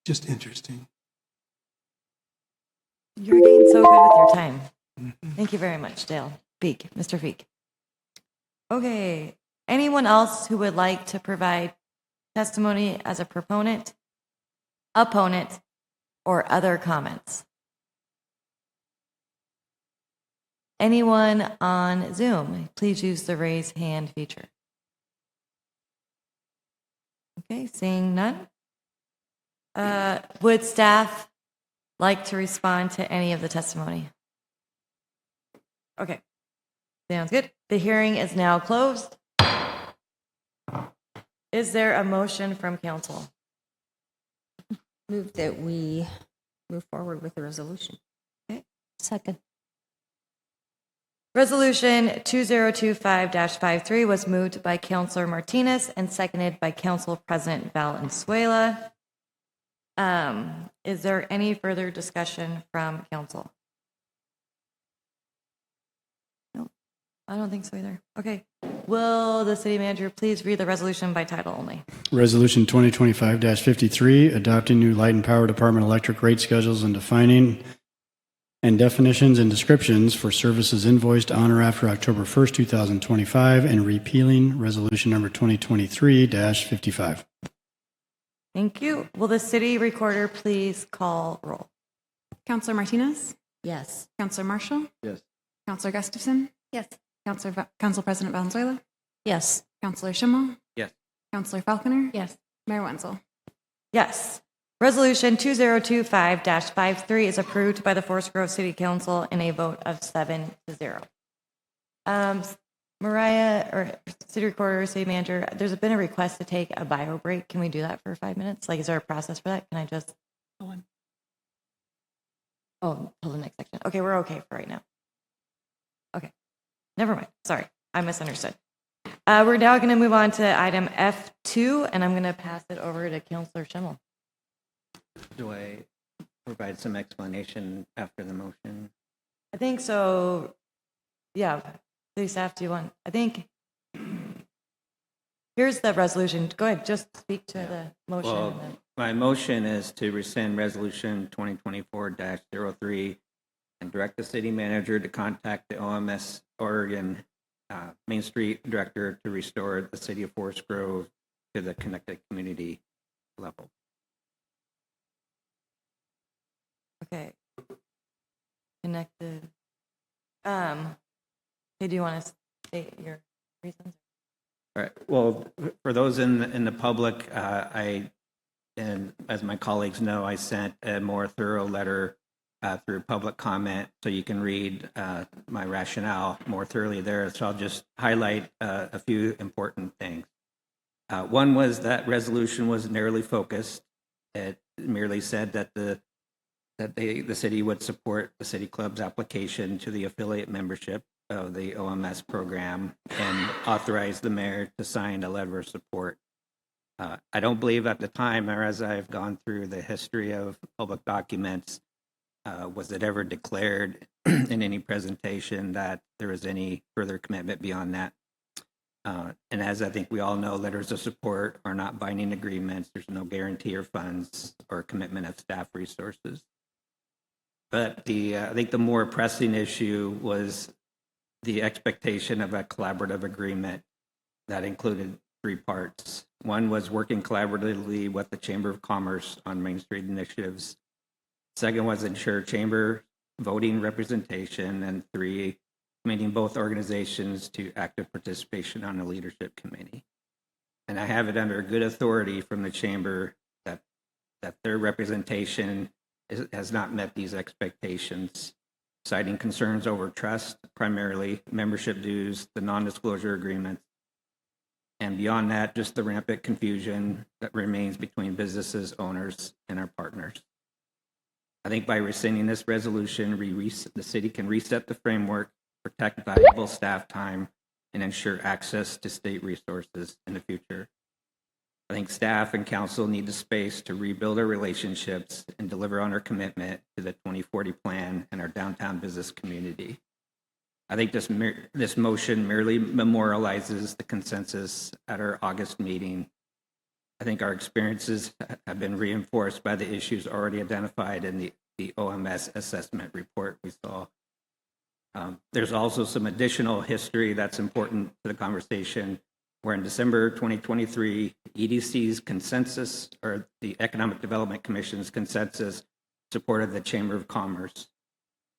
just interesting. You're getting so good with your time. Thank you very much, Dale. Feek, Mr. Feek. Okay, anyone else who would like to provide testimony as a proponent, opponent, or other comments? Anyone on Zoom, please use the raise hand feature. Okay, seeing none. Would staff like to respond to any of the testimony? Okay, sounds good. The hearing is now closed. Is there a motion from council? Move that we move forward with the resolution. Second. Resolution 2025-53 was moved by Councilor Martinez and seconded by Council President Valenzuela. Is there any further discussion from council? No, I don't think so either. Okay. Will the city manager please read the resolution by title only? Resolution 2025-53, adopting new light and power department electric rate schedules and defining and definitions and descriptions for services invoiced on or after October 1st, 2025, and repealing resolution number 2023-55. Thank you. Will the city recorder please call roll? Counselor Martinez? Yes. Counselor Marshall? Yes. Counselor Gustafson? Yes. Council President Valenzuela? Yes. Counselor Schimmel? Yes. Counselor Falconer? Yes. Mayor Wenzel? Yes. Resolution 2025-53 is approved by the Forest Grove City Council in a vote of 7-0. Mariah, or city recorder, city manager, there's been a request to take a bio break. Can we do that for 5 minutes? Like, is there a process for that? Can I just? Oh, till the next section. Okay, we're okay for right now. Okay, never mind. Sorry, I misunderstood. We're now going to move on to item F2, and I'm going to pass it over to Councilor Schimmel. Do I provide some explanation after the motion? I think so. Yeah, city staff, do you want? I think here's the resolution. Go ahead, just speak to the motion. Well, and then. my motion is to rescind resolution 2024-03 and direct the city manager to contact the OMS Oregon Main Street director to restore the city of Forest Grove to the connected community level. Okay. Connected. Hey, do you want to state your reasons? All right. Well, for those in the public, and as my colleagues know, I sent a more thorough letter through public comment, so you can read my rationale more thoroughly there. So I'll just highlight a few important things. One was that resolution was narrowly focused. It merely said that the city would support the city club's application to the affiliate membership of the OMS program and authorize the mayor to sign a letter of support. I don't believe at the time, or as I've gone through the history of public documents, was it ever declared in any presentation that there was any further commitment beyond that. And as I think we all know, letters of support are not binding agreements. There's no guarantee or funds or commitment of staff resources. But I think the more pressing issue was the expectation of a collaborative agreement that included 3 parts. One was working collaboratively with the Chamber of Commerce on Main Street initiatives. Second was ensure chamber voting representation. And 3, committing both organizations to active participation on the leadership committee. And I have it under good authority from the chamber that their representation has not met these expectations, citing concerns over trust, primarily membership dues, the non-disclosure agreements, and beyond that, just the rampant confusion that remains between businesses, owners, and our partners. I think by rescinding this resolution, the city can reset the framework, protect valuable staff time, and ensure access to state resources in the future. I think staff and council need the space to rebuild our relationships and deliver on our commitment to the 2040 plan and our downtown business community. I think this motion merely memorializes the consensus at our August meeting. I think our experiences have been reinforced by the issues already identified in the OMS assessment report we saw. There's also some additional history that's important to the conversation, where in December 2023, EDC's consensus, or the Economic Development Commission's consensus, supported the Chamber of Commerce.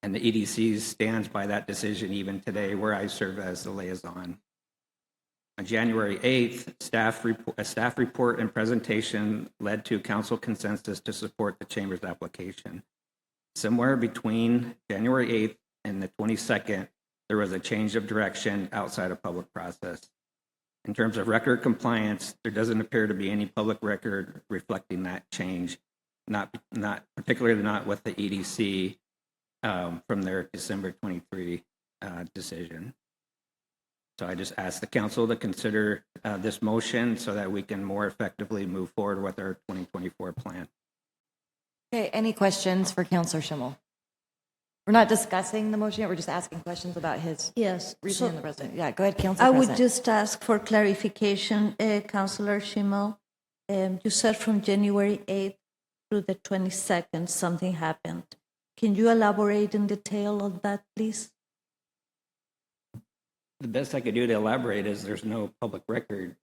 And the EDC stands by that decision even today, where I serve as the liaison. On January 8th, a staff report and presentation led to council consensus to support the Chamber's application. Somewhere between January 8th and the 22nd, there was a change of direction outside of public process. In terms of record compliance, there doesn't appear to be any public record reflecting that change. not particularly not with the EDC from their December 23 decision. So I just ask the council to consider this motion so that we can more effectively move forward with our 2024 plan. Okay, any questions for Counselor Schimmel? We're not discussing the motion yet, we're just asking questions about his Yes. reasoning So the president. Yeah, go ahead, Counselor I would President. just ask for clarification, Councillor Schimmel. You said from January 8th through the 22nd, something happened. Can you elaborate in detail on that, please? The best I could do to elaborate is there's no public record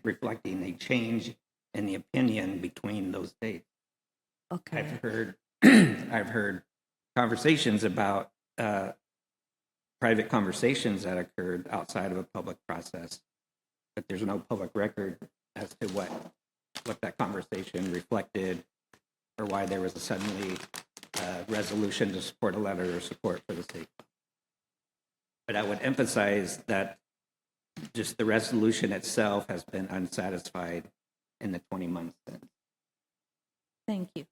reflecting a change in the opinion between those dates. Okay. I've heard conversations about private conversations that occurred outside of a public process, but there's no public record as to what that conversation reflected or why there was a suddenly resolution to support a letter of support for the state. But I would emphasize that just the resolution itself has been unsatisfied in the 20 months since. Thank you.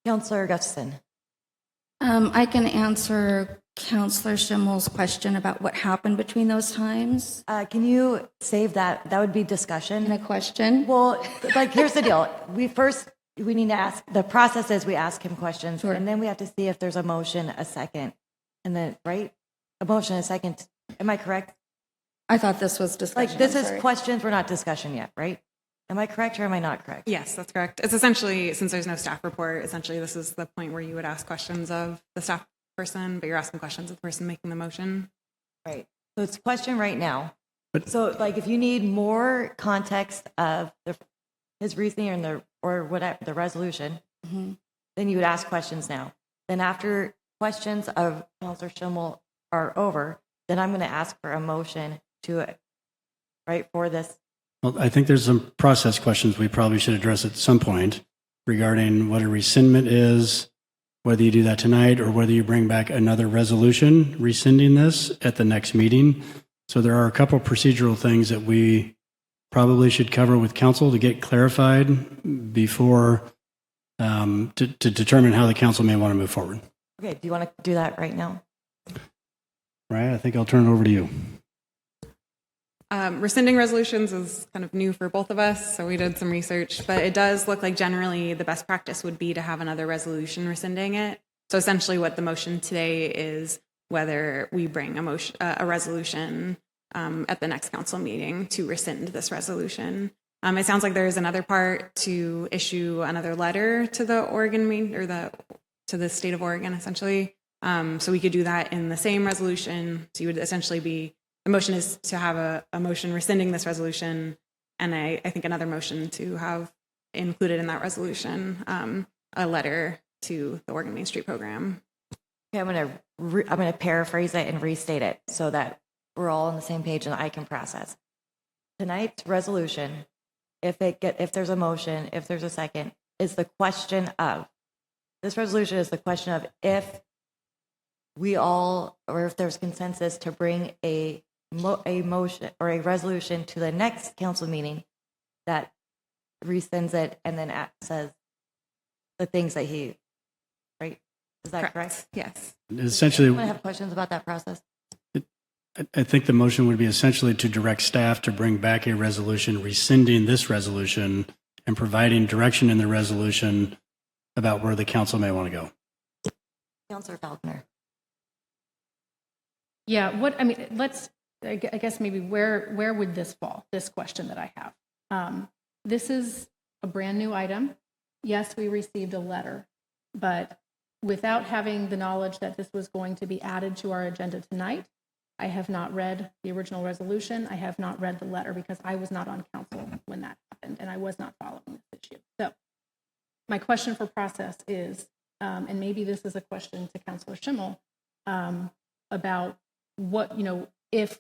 Counselor Gustafson. I can answer Counselor Schimmel's question about what happened between those times. Can you save that? That would be discussion. And a question? Well, like, here's the deal. We need to ask, the process is we ask him questions, and then we have to see if there's a motion, a second, and then, right? A motion, a second. Am I correct? I thought this was discussion. Like, this I'm is sorry. questions, we're not discussion yet, right? Am I correct or am I not correct? Yes, that's correct. It's essentially, since there's no staff report, essentially this is the point where you would ask questions of the staff person, but you're asking questions of the person making the motion. Right. So it's a question right now. So, like, if you need more context of his reasoning or whatever, the resolution, then you would ask questions now. Then after questions of Counselor Schimmel are over, then I'm going to ask for a motion for this. Well, I think there's some process questions we probably should address at some point regarding what a rescindment is, whether you do that tonight or whether you bring back another resolution rescinding this at the next meeting. So there are a couple procedural things that we probably should cover with council to get clarified before to determine how the council may want to move forward. Okay, do you want to do that right now? Right, I think I'll turn it over to you. Rescinding resolutions is kind of new for both of us, so we did some research, but it does look like generally the best practice would be to have another resolution rescinding it. So essentially what the motion today is whether we bring a resolution at the next council meeting to rescind this resolution. It sounds like there is another part to issue another letter to the Oregon to the state of Oregon, essentially. So we could do that in the same resolution. So you would essentially the motion is to have a motion rescinding this resolution, and I think another motion to have included in that resolution a letter to the Oregon Main Street Program. Okay, I'm going to paraphrase it and restate it so that we're all on the same page and I can process. Tonight's resolution, if there's a motion, if there's a second, is the question of, this resolution is the question of if we all, or if there's consensus to bring a motion or a resolution to the next council meeting that rescinds it and then says the things that he, right? Is that correct? Yes. Essentially, I'm going to have questions about that process. I think the motion would be essentially to direct staff to bring back a resolution rescinding this resolution and providing direction in the resolution about where the council may want to go. Councilor Falconer. Yeah, I guess maybe where would this fall, this question that I have? This is a brand new item. Yes, we received a letter, but without having the knowledge that this was going to be added to our agenda tonight, I have not read the original resolution. I have not read the letter because I was not on council when that happened and I was not following this issue. So my question for process is, and maybe this is a question to Councilor Schimmel, about what, if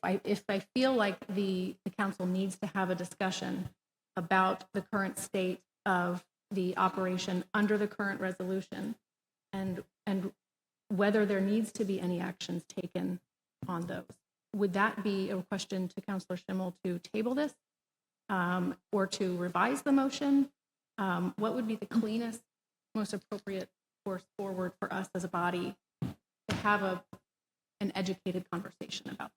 I feel like the council needs to have a discussion about the current state of the operation under the current resolution and whether there needs to be any actions taken on those. Would that be a question to Councilor Schimmel to table this or to revise the motion what would be the cleanest, most appropriate course forward for us as a body to have an educated conversation about?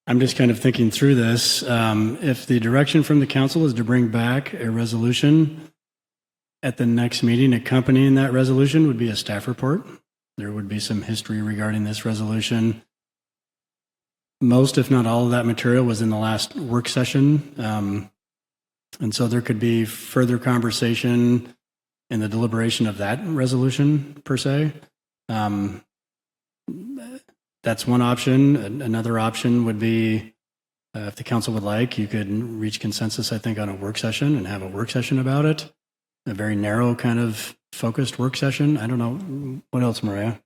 I'm just kind of thinking through this. If the direction from the council is to bring back a resolution at the next meeting, accompanying that resolution would be a staff report. There would be some history regarding this resolution. Most, if not all of that material was in the last work session. And so there could be further conversation in the deliberation of that resolution per se. That's one option. Another option would be, if the council would like, you could reach consensus, I think, on a work session and have a work session about it. A very narrow kind of focused work session. I don't know. What else, Maria?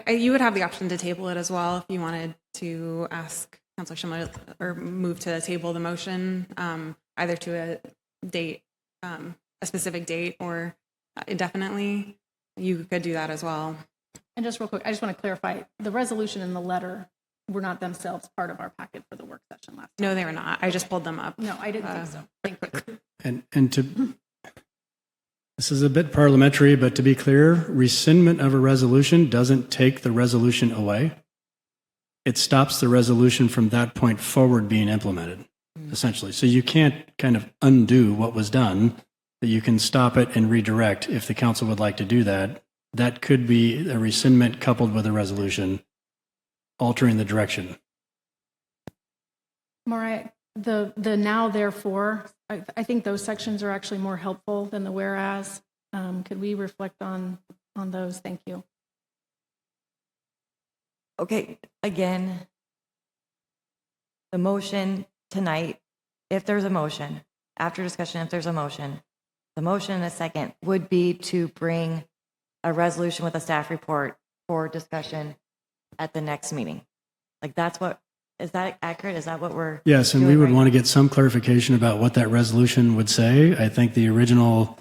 You would have the option to table it as well if you wanted to ask Councilor Schindler or move to table the motion, either to a date, a specific date, or indefinitely. You could do that as well. And just real quick, I just want to clarify, the resolution and the letter were not themselves part of our packet for the work session last time. No, they were not. I just pulled them up. No, I didn't think so. Thank you. And to, this is a bit parliamentary, but to be clear, rescindment of a resolution doesn't take the resolution away. It stops the resolution from that point forward being implemented, essentially. So you can't kind of undo what was done, but you can stop it and redirect if the council would like to do that. That could be a rescindment coupled with a resolution, altering the direction. Mariah, the now therefore, I think those sections are actually more helpful than the whereas. Could we reflect on those? Thank you. Okay, again, the motion tonight, if there's a motion, after discussion, if there's a motion, the motion in a second would be to bring a resolution with a staff report for discussion at the next meeting. Like that's what, is that accurate? Is that what we're Yes, and doing we would right want to get some clarification about what that resolution would say. I think the original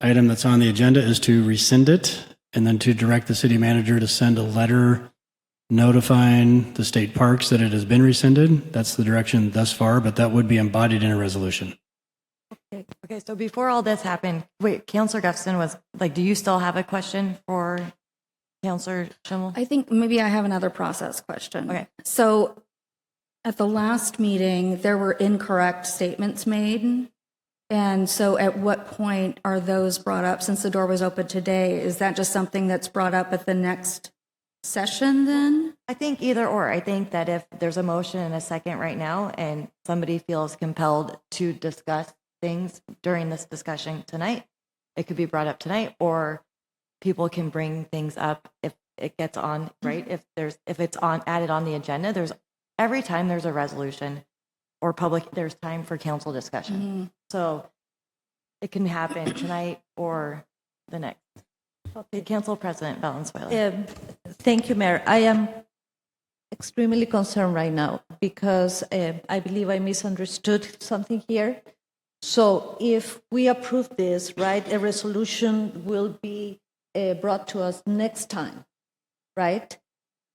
item that's on the agenda is to rescind it and then to direct the city manager to send a letter notifying the state parks that it has been rescinded. That's the direction thus far, but that would be embodied in a resolution. Okay, so before all this happened, wait, Councilor Gustafson was like, do you still have a question for Councilor Schimmel? I think maybe I have another process question. Okay. So at the last meeting, there were incorrect statements made. And so at what point are those brought up? Since the door was open today, is that just something that's brought up at the next session then? I think either or. I think that if there's a motion and a second right now and somebody feels compelled to discuss things during this discussion tonight, it could be brought up tonight, or people can bring things up if it gets on, right? If it's on added on the agenda, there's every time there's a resolution or public, there's time for council discussion. So it can happen tonight or the next. Okay, Council President Valenzuela. Thank you, Mayor. I am extremely concerned right now because I believe I misunderstood something here. So if we approve this, right, a resolution will be brought to us next time, right?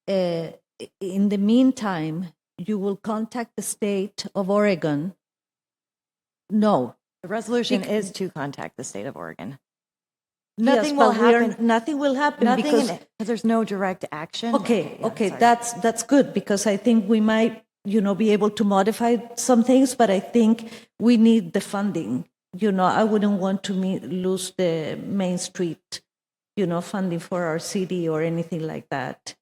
In the meantime, you will contact the state of Oregon. No. The resolution is to contact the state of Oregon. Yes, Nothing will but happen. Nothing will happen because there's no direct action. Okay, Yeah, okay, sorry. that's good because I think we might, be able to modify some things, but I think we need the funding. I wouldn't want to lose the Main Street, funding for our city or anything like that.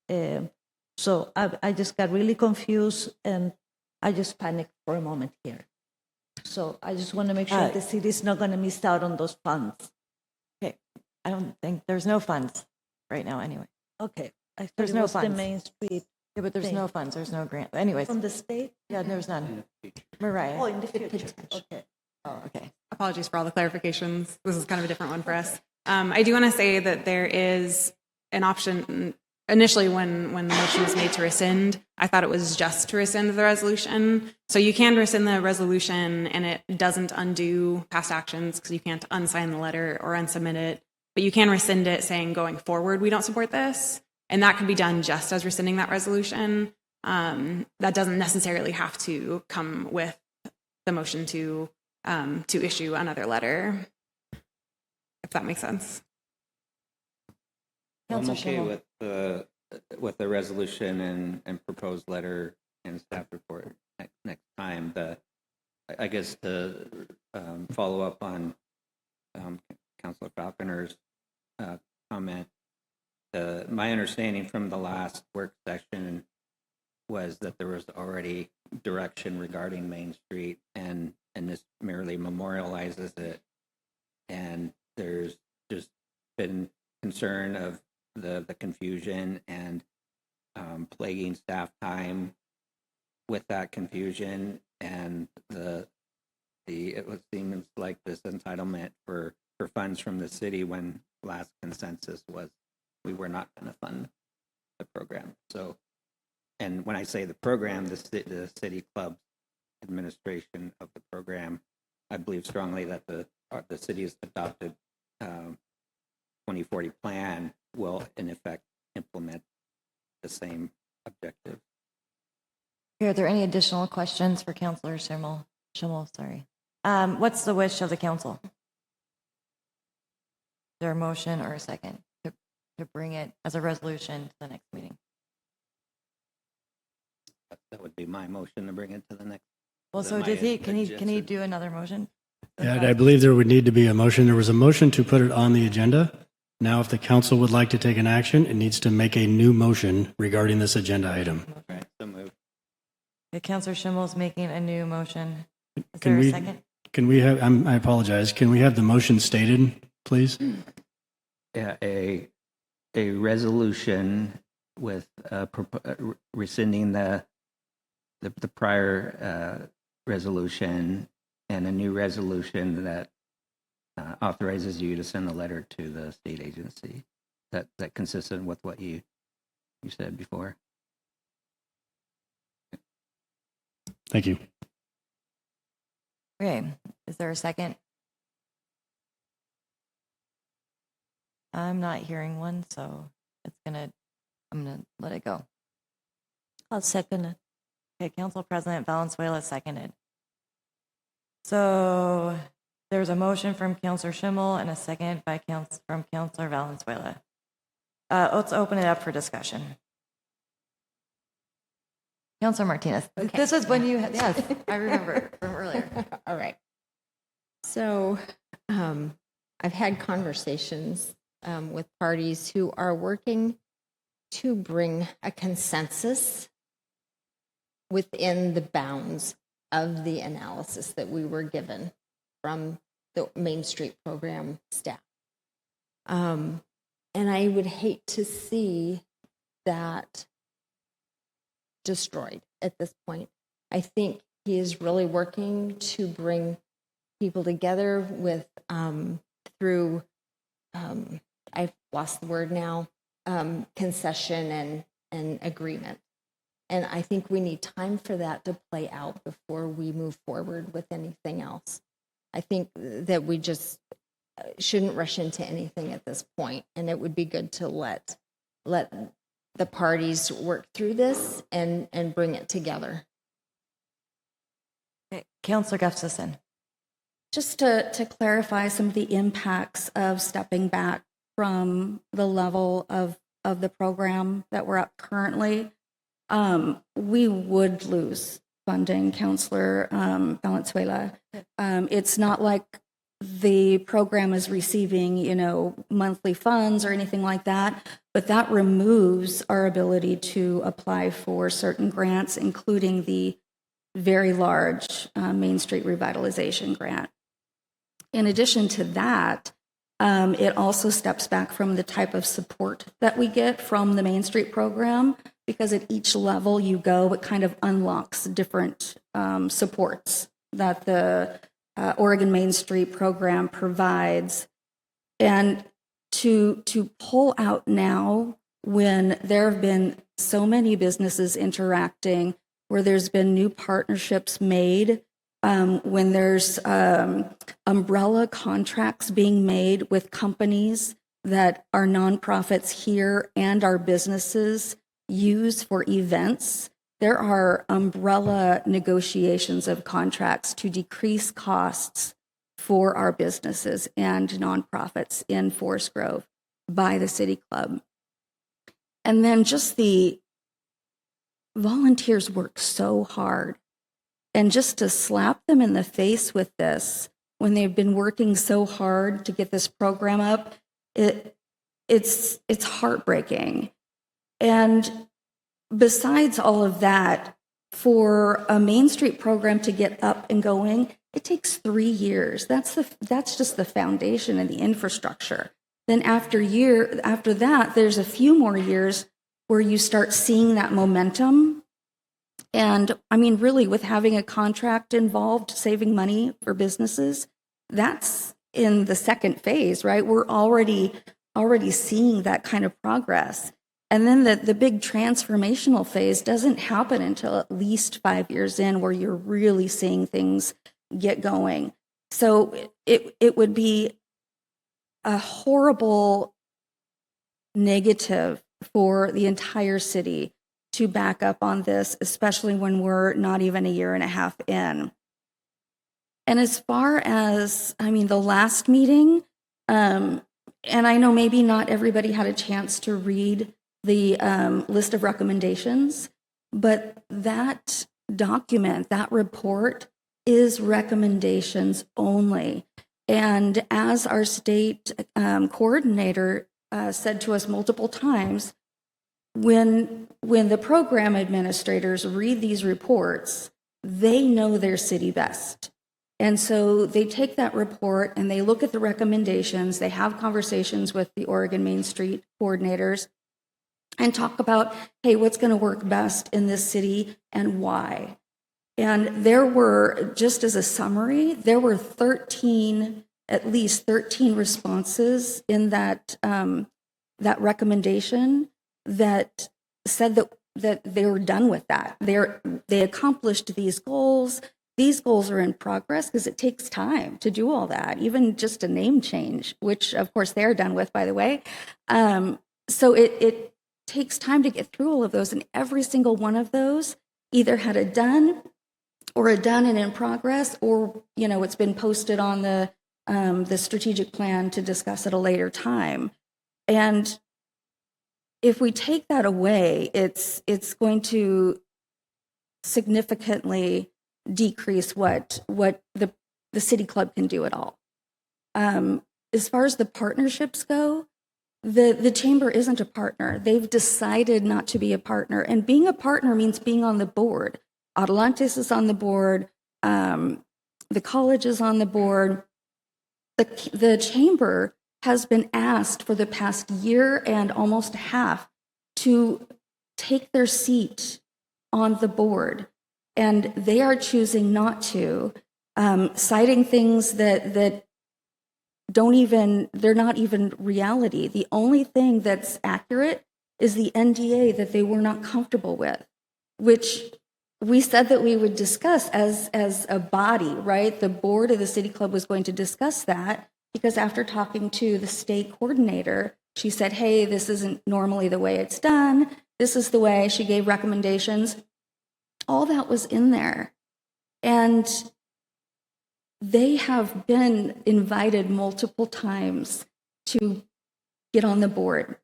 So I just got really confused and I just panicked for a moment here. So I just want to make sure the city is not going to miss out on those funds. Okay, I don't think there's no funds right now. Anyway, okay, I thought there's it no was funds. the Main Street. Yeah, but there's thing. no funds. There's no grant. Anyways, From the state? yeah, there's none. Mariah. Oh, in the future. Okay. Oh, okay. Apologies for all the clarifications. This is kind of a different one for us. I do want to say that there is an option. Initially, when the motion was made to rescind, I thought it was just to rescind the resolution. So you can rescind the resolution and it doesn't undo past actions because you can't unsign the letter or unsubmit it. But you can rescind it saying going forward, we don't support this. And that could be done just as rescinding that resolution. That doesn't necessarily have to come with the motion to issue another letter, if that makes sense. I'm Counselor okay Schimmel. with the resolution and proposed letter and staff report next time. I guess to follow up on Councilor Falconer's comment, my understanding from the last work session was that there was already direction regarding Main Street, and this merely memorializes it. And there's just been concern of the confusion and plaguing staff time with that confusion, and it seems like this entitlement for funds from the city, when last consensus was we were not going to fund the program. So, and when I say the program, the city club administration of the program, I believe strongly that the city's adopted 2040 plan will in effect implement the same objective. Are there any additional questions for Councilor Schimmel? Sorry. What's the wish of the council? Is there a motion or a second to bring it as a resolution to the next meeting? That would be my motion to bring it to the next. Well, so did he? Can he do another motion? Yeah, I believe there would need to be a motion. There was a motion to put it on the agenda. Now, if the council would like to take an action, it needs to make a new motion regarding this agenda item. Right, so moved. Okay, Councilor Schimmel is making a new motion. Is Can there a we- second? Can we have, I apologize, can we have the motion stated, please? Yeah, a resolution with rescinding the prior resolution, and a new resolution that authorizes you to send a letter to the state agency that consistent with what you said before. Thank you. Okay, is there a second? I'm not hearing one, so I'm gonna let it go. I'll second it. Okay, Council President Valenzuela seconded. So there's a motion from Councilor Schimmel and a second from Councilor Valenzuela. Let's open it up for discussion. Councilor Martinez, this is when you, yes, I remember from earlier. All right. So I've had conversations with parties who are working to bring a consensus within the bounds of the analysis that we were given from the Main Street program staff. And I would hate to see that destroyed at this point. I think he is really working to bring people together with through I've lost the word now, concession and agreement. And I think we need time for that to play out before we move forward with anything else. I think that we just shouldn't rush into anything at this point, and it would be good to let the parties work through this and bring it together. Okay, Councilor Gustafson. Just to clarify some of the impacts of stepping back from the level of the program that we're at currently, we would lose funding, Councilor Valenzuela. It's not like the program is receiving, monthly funds or anything like that, but that removes our ability to apply for certain grants, including the very large Main Street Revitalization Grant. In addition to that, it also steps back from the type of support that we get from the Main Street program, because at each level you go, it kind of unlocks different supports that the Oregon Main Street program provides. And to pull out now, when there have been so many businesses interacting, where there's been new partnerships made, when there's umbrella contracts being made with companies that our nonprofits here and our businesses use for events, there are umbrella negotiations of contracts to decrease costs for our businesses and nonprofits in Forest Grove by the City Club. And then just the volunteers work so hard. And just to slap them in the face with this when they've been working so hard to get this program up, it's heartbreaking. And besides all of that, for a Main Street program to get up and going, it takes 3 years. That's just the foundation and the infrastructure. Then after that, there's a few more years where you start seeing that momentum. And I mean, really, with having a contract involved, saving money for businesses, that's in the second phase, right? We're already seeing that kind of progress. And then the big transformational phase doesn't happen until at least 5 years in, where you're really seeing things get going. So it would be a horrible negative for the entire city to back up on this, especially when we're not even a year and a half in. And as far as, I mean, the last meeting, and I know maybe not everybody had a chance to read the list of recommendations, but that document, that report is recommendations only. And as our state coordinator said to us multiple times, when the program administrators read these reports, they know their city best. And so they take that report and they look at the recommendations, they have conversations with the Oregon Main Street coordinators and talk about, hey, what's going to work best in this city and why. And there were, just as a summary, there were at least 13 responses in that recommendation that said that they were done with that. They accomplished these goals. These goals are in progress because it takes time to do all that, even just a name change, which of course they're done with, by the way. So it takes time to get through all of those, and every single one of those either had a done or a done and in progress, or it's been posted on the strategic plan to discuss at a later time. And if we take that away, it's going to significantly decrease what the City Club can do at all. As far as the partnerships go, the chamber isn't a partner. They've decided not to be a partner, and being a partner means being on the board. Adelantis is on the board. The college is on the board. The chamber has been asked for the past year and almost a half to take their seat on the board, and they are choosing not to, citing things that they're not even reality. The only thing that's accurate is the NDA that they were not comfortable with, which we said that we would discuss as a body, right? The board of the City Club was going to discuss that, because after talking to the state coordinator, she said, hey, this isn't normally the way it's done. This is the way. She gave recommendations. All that was in there. And they have been invited multiple times to get on the board.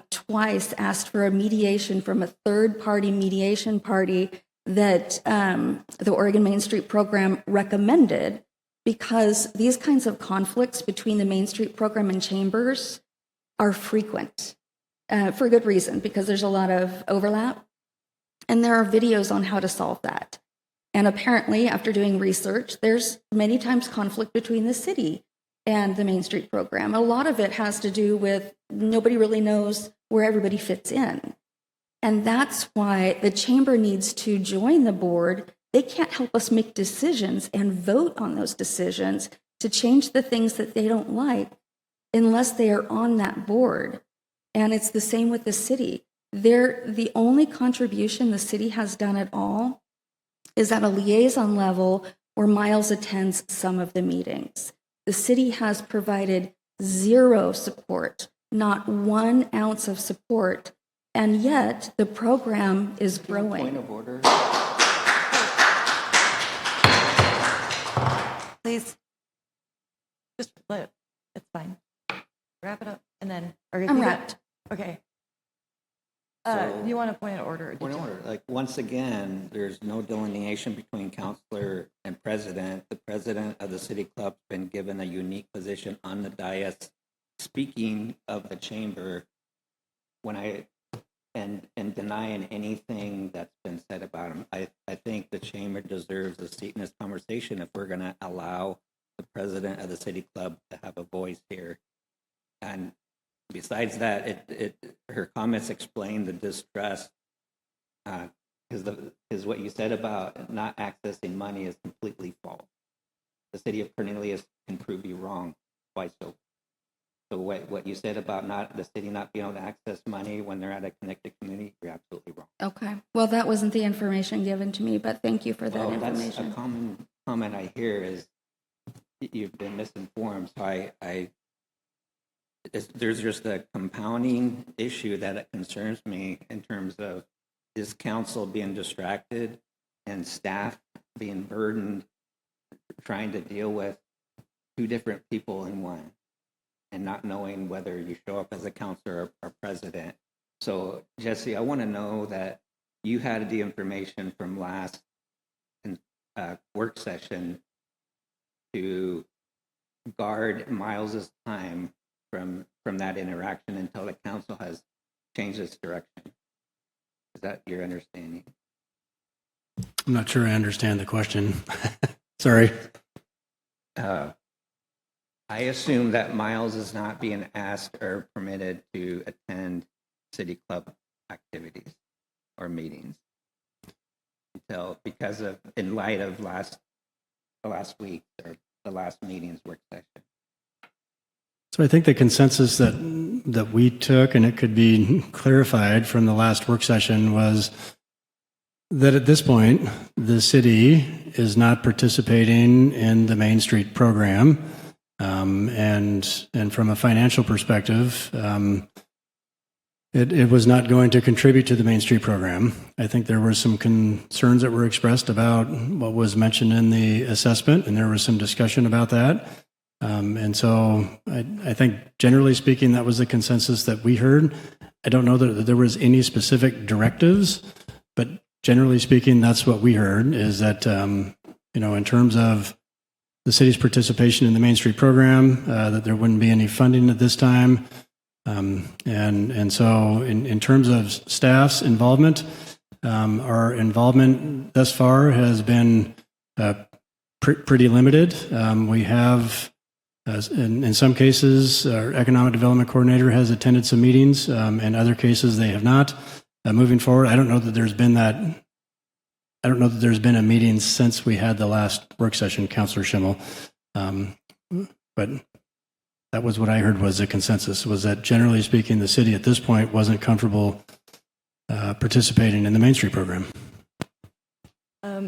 Twice asked for a mediation from a third-party mediation party that the Oregon Main Street program recommended, because these kinds of conflicts between the Main Street program and chambers are frequent, for good reason, because there's a lot of overlap. And there are videos on how to solve that. And apparently, after doing research, there's many times conflict between the city and the Main Street program. A lot of it has to do with nobody really knows where everybody fits in. And that's why the chamber needs to join the board. They can't help us make decisions and vote on those decisions to change the things that they don't like unless they are on that board. And it's the same with the city. The only contribution the city has done at all is at a liaison level where Miles attends some of the meetings. The city has provided zero support, not 1 ounce of support And yet, the program is growing. Point of order. Please, just let it, it's fine. Wrap it up, and then. or if I'm you got- wrapped. Okay. So- You want a point of order? or did Point of you- order. Like, once again, there's no delineation between counselor and president. The president of the city club's been given a unique position on the dais. Speaking of the chamber, when and denying anything that's been said about him, I think the chamber deserves a seat in this conversation if we're going to allow the president of the city club to have a voice here. And besides that, her comments explain the distrust, because what you said about not accessing money is completely false. The city of Cornelius can prove you wrong. Why so? So what you said about the city not being able to access money when they're at a connected community, you're absolutely wrong. Okay. Well, that wasn't the information given to me, but thank you for that Well, that's information. a common comment I hear is you've been misinformed. So there's just a compounding issue that concerns me in terms of this council being distracted and staff being burdened trying to deal with two different people in one and not knowing whether you show up as a counselor or president. So, Jesse, I want to know that you had the information from last work session to guard Miles's time from that interaction until the council has changed its direction. Is that your understanding? I'm not sure I understand the question. Sorry. I assume that Miles is not being asked or permitted to attend city club activities or meetings in light of the last week or the last meeting's work session. So I think the consensus that we took, and it could be clarified from the last work session, was that at this point, the city is not participating in the Main Street program. And from a financial perspective, it was not going to contribute to the Main Street program. I think there were some concerns that were expressed about what was mentioned in the assessment, and there was some discussion about that. And so I think generally speaking, that was the consensus that we heard. I don't know that there was any specific directives, but generally speaking, that's what we heard, is that, in terms of the city's participation in the Main Street program, that there wouldn't be any funding at this time. And so in terms of staff's involvement, our involvement thus far has been pretty limited. We have, in some cases, our economic development coordinator has attended some meetings. In other cases, they have not. Moving forward, I don't know that there's been a meeting since we had the last work session, Councilor Schimmel. But that was what I heard was the consensus, was that generally speaking, the city at this point wasn't comfortable participating in the Main Street program.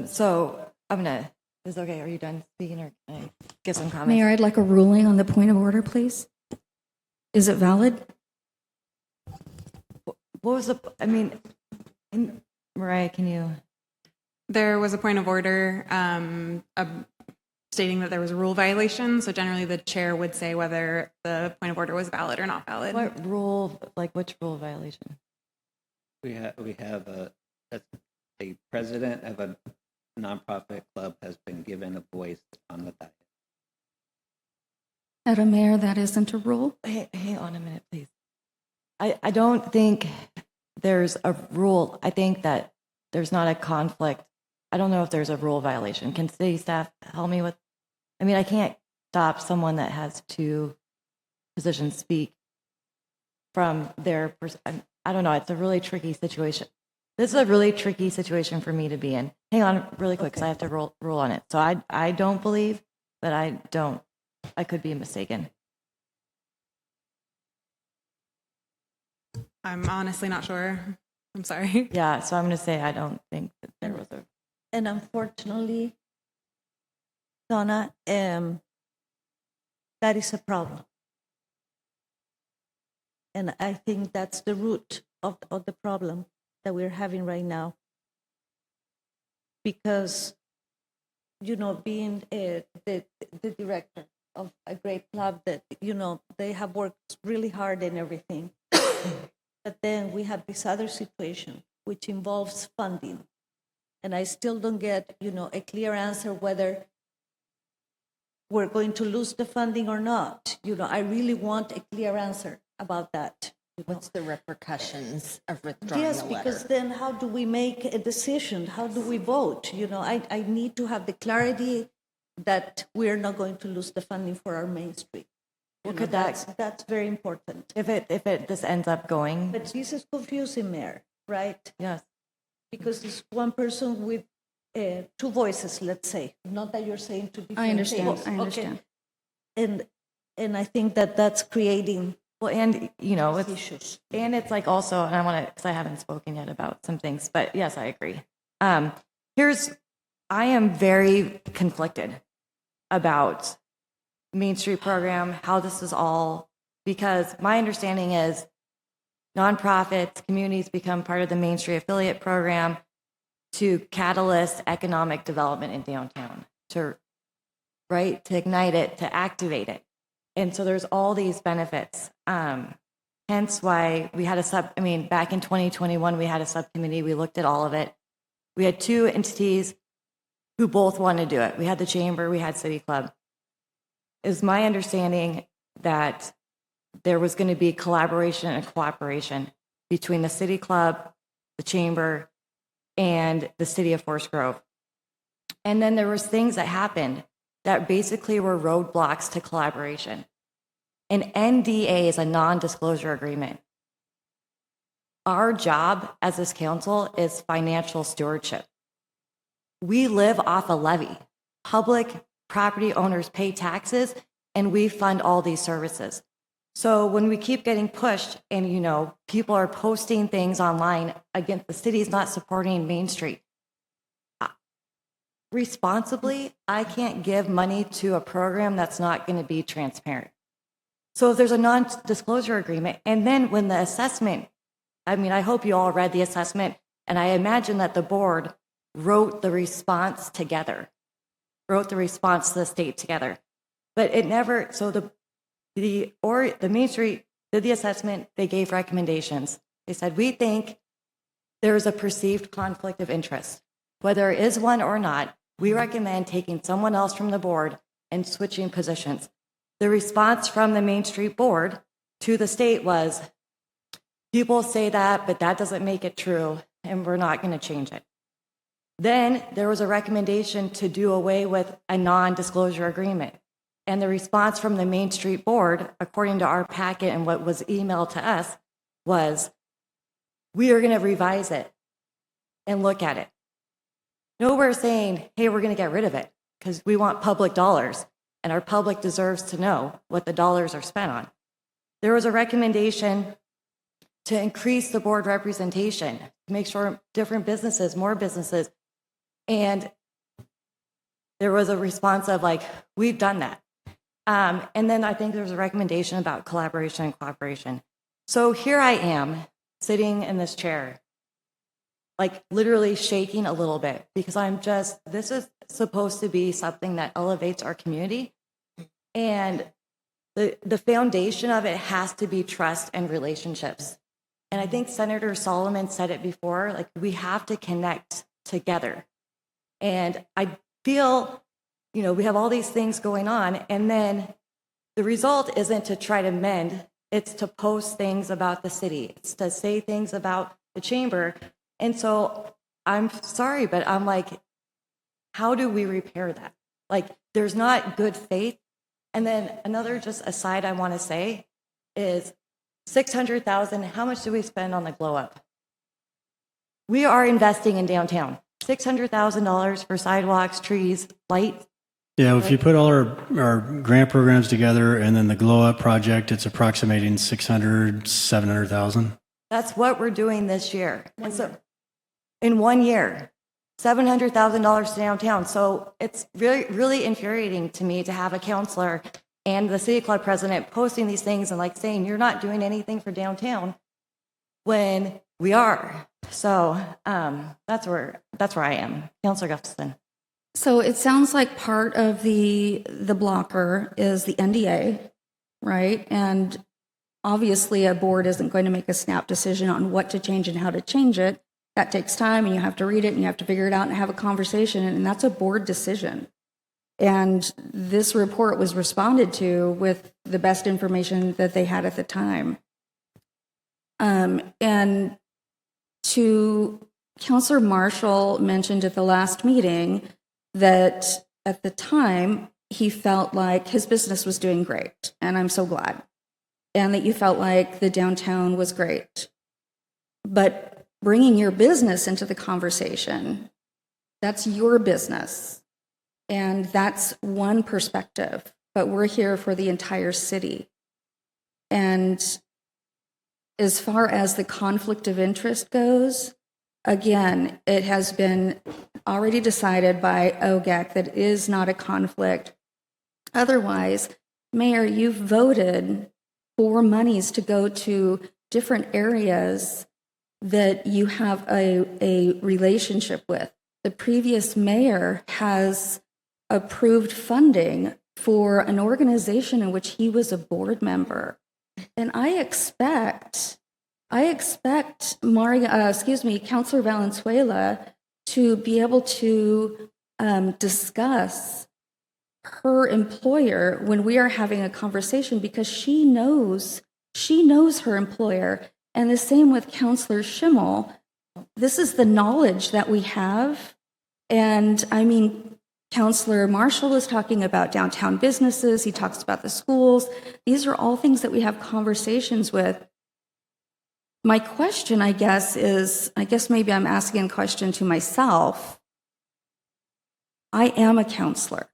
So I'm gonna, is it okay? Are you done speaking or can I give some comments? Mayor, I'd like a ruling on the point of order, please. Is it valid? What was Mariah, can you? There was a point of order stating that there was a rule violation. So generally the chair would say whether the point of order was valid or not valid. What rule, which rule violation? We have a president of a nonprofit club has been given a voice on the diet. Madam Mayor, that isn't a rule. Hang on a minute, please. I don't think there's a rule. I think that there's not a conflict. I don't know if there's a rule violation. Can city staff help me with? I can't stop someone that has two positions speak from their. I don't know. It's a really tricky situation. This is a really tricky situation for me to be in. Hang on, really quick, because I have to rule on it. So I don't believe, but I could be mistaken. I'm honestly not sure. I'm sorry. Yeah, so I'm going to say I don't think that there was a. And unfortunately, Donna, that is a problem. And I think that's the root of the problem that we're having right now. Because, being the director of a great club that, they have worked really hard and everything. But then we have this other situation, which involves funding. And I still don't get, a clear answer whether we're going to lose the funding or not. I really want a clear answer about that. What's the repercussions of withdrawing Yes, the letter? because then how do we make a decision? How do we vote? I need to have the clarity that we're not going to lose the funding for our Main Street. Could That's very important. If it this ends up going, But this is confusing, Mayor, right? yes. Because it's one person with two voices, let's say. Not that you're saying two different I understand. things. I understand. Okay. And I think that's creating Well, and it's issues. and it's like also, and I want to, because I haven't spoken yet about some things, but yes, I agree. I am very conflicted about Main Street program, how this is all, because my understanding is nonprofits, communities become part of the Main Street affiliate program to catalyst economic development in downtown, to ignite it, to activate it. And so there's all these benefits. Hence why we had back in 2021, we had a subcommittee. We looked at all of it. We had two entities who both wanted to do it. We had the Chamber, we had City Club. It was my understanding that there was going to be collaboration and cooperation between the City Club, the Chamber, and the City of Forest Grove. And then there was things that happened that basically were roadblocks to collaboration. An NDA is a non-disclosure agreement. Our job as this council is financial stewardship. We live off a levy. Public property owners pay taxes, and we fund all these services. So when we keep getting pushed and, people are posting things online against the city's not supporting Main Street, responsibly, I can't give money to a program that's not going to be transparent. So if there's a non-disclosure agreement, and then when the assessment, I hope you all read the assessment, and I imagine that the board wrote the response to the state together. But it never, so the Main Street did the assessment, they gave recommendations. They said, we think there's a perceived conflict of interest. Whether it is one or not, we recommend taking someone else from the board and switching positions. The response from the Main Street board to the state was, people say that, but that doesn't make it true, and we're not going to change it. Then there was a recommendation to do away with a non-disclosure agreement. And the response from the Main Street board, according to our packet and what was emailed to us, was, we are going to revise it and look at it. Nowhere saying, hey, we're going to get rid of it because we want public dollars and our public deserves to know what the dollars are spent on. There was a recommendation to increase the board representation, to make sure different businesses, more businesses, and there was a response of like, we've done that. And then I think there was a recommendation about collaboration and cooperation. So here I am sitting in this chair, like literally shaking a little bit because this is supposed to be something that elevates our community. And the foundation of it has to be trust and relationships. And I think Senator Solomon said it before, like we have to connect together. And I feel, we have all these things going on, and then the result isn't to try to mend, it's to post things about the city. It's to say things about the chamber. And so I'm sorry, but I'm like, how do we repair that? Like, there's not good faith. And then another just aside I want to say is $600,000, how much do we spend on the glow up? We are investing in downtown. $600,000 for sidewalks, trees, lights. Yeah, if you put all our grant programs together and then the glow up project, it's approximating $700,000. That's what we're doing this year. And so in 1 year, $700,000 to downtown. So it's really, really infuriating to me to have a counselor and the city club president posting these things and like saying, you're not doing anything for downtown when we are. So that's where I am. Councilor Gustafson. So it sounds like part of the blocker is the NDA, right? And obviously a board isn't going to make a snap decision on what to change and how to change it. That takes time, and you have to read it and you have to figure it out and have a conversation, and that's a board decision. And this report was responded to with the best information that they had at the time. And to Councilor Marshall mentioned at the last meeting that at the time he felt like his business was doing great, and I'm so glad. And that you felt like the downtown was great. But bringing your business into the conversation, that's your business. And that's one perspective, but we're here for the entire city. And as far as the conflict of interest goes, again, it has been already decided by OGEC that it is not a conflict. Otherwise, Mayor, you've voted for monies to go to different areas that you have a relationship with. The previous mayor has approved funding for an organization in which he was a board member. And I expect Councilor Valenzuela to be able to discuss her employer when we are having a conversation, because she knows her employer. And the same with Councilor Schimmel. This is the knowledge that we have. And I mean, Councilor Marshall is talking about downtown businesses. He talks about the schools. These are all things that we have conversations with. My question, I guess maybe I'm asking a question to myself. I am a counselor,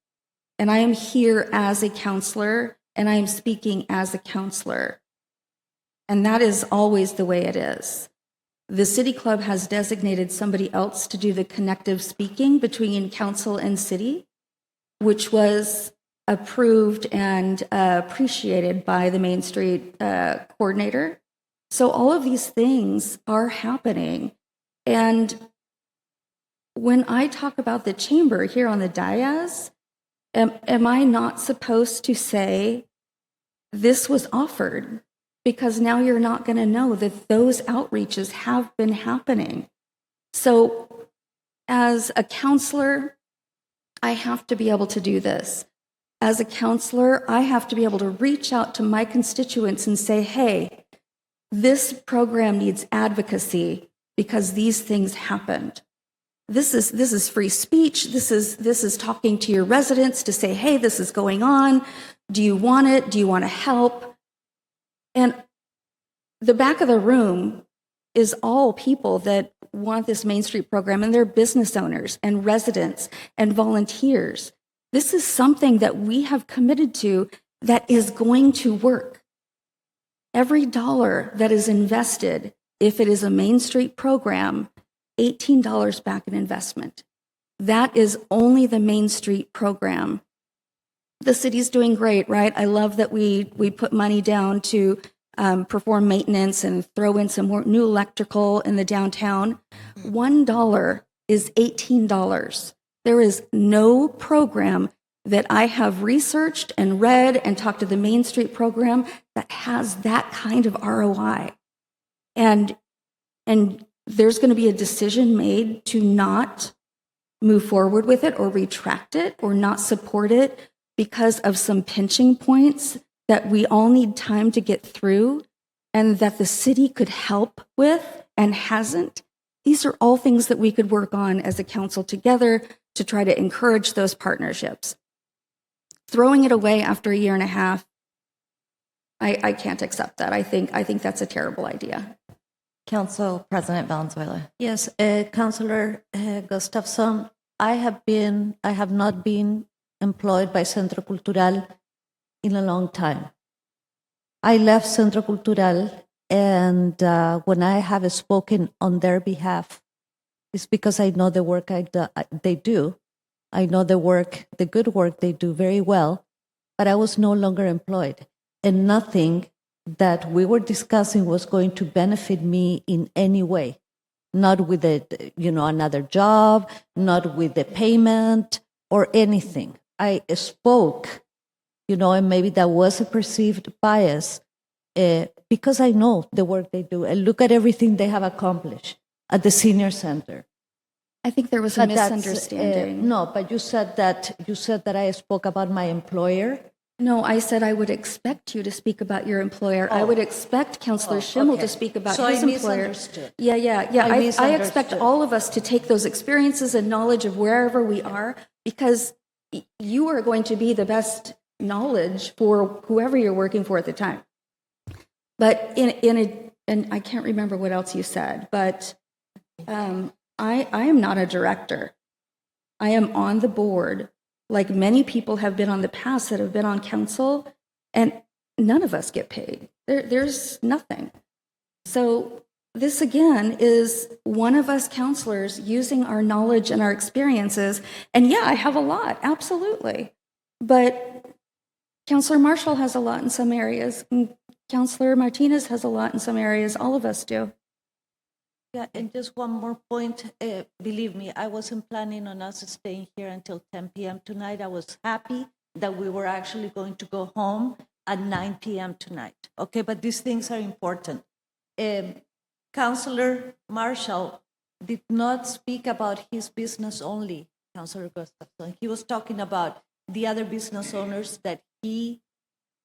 and I am here as a counselor, and I am speaking as a counselor. And that is always the way it is. The City Club has designated somebody else to do the connective speaking between council and city, which was approved and appreciated by the Main Street coordinator. So all of these things are happening. And when I talk about the chamber here on the dais, am I not supposed to say this was offered? Because now you're not going to know that those outreaches have been happening. So as a counselor, I have to be able to do this. As a counselor, I have to be able to reach out to my constituents and say, hey, this program needs advocacy because these things happened. This is free speech. This is talking to your residents to say, hey, this is going on. Do you want it? Do you want to help? And the back of the room is all people that want this Main Street program, and they're business owners and residents and volunteers. This is something that we have committed to that is going to work. Every dollar that is invested, if it is a Main Street program, $18 back in investment. That is only the Main Street program. The city's doing great, right? I love that we put money down to perform maintenance and throw in some more new electrical in the downtown. $1 is $18. There is no program that I have researched and read and talked to the Main Street program that has that kind of ROI. And there's going to be a decision made to not move forward with it or retract it or not support it because of some pinching points that we all need time to get through and that the city could help with and hasn't. These are all things that we could work on as a council together to try to encourage those partnerships. Throwing it away after a year and a half, I can't accept that. I think that's a terrible idea. Council President Valenzuela. Yes, Councilor Gustafson, I have not been employed by Centro Cultural in a long time. I left Centro Cultural, and when I have spoken on their behalf, it's because I know the work they do. I know the good work they do very well, but I was no longer employed. And nothing that we were discussing was going to benefit me in any way, not with another job, not with the payment or anything. I spoke, and maybe that was a perceived bias because I know the work they do and look at everything they have accomplished at the senior center. I think there was a misunderstanding. No, but you said that I spoke about my employer. No, I said I would expect you to speak about your employer. I would expect Counselor Schimmel to speak about So his I employer. misunderstood. Yeah. I expect misunderstood. all of us to take those experiences and knowledge of wherever we are, because you are going to be the best knowledge for whoever you're working for at the time. But and I can't remember what else you said, but I am not a director. I am on the board, like many people have been on the past that have been on council, and none of us get paid. There's nothing. So this again is one of us counselors using our knowledge and our experiences. And yeah, I have a lot, absolutely. But Counselor Marshall has a lot in some areas, and Counselor Martinez has a lot in some areas. All of us do. Yeah, and just one more point. Believe me, I wasn't planning on us staying here until 10 p.m. tonight. I was happy that we were actually going to go home at 9 p.m. tonight. Okay, but these things are important. Councillor Marshall did not speak about his business only, Councillor Gustafson. He was talking about the other business owners that he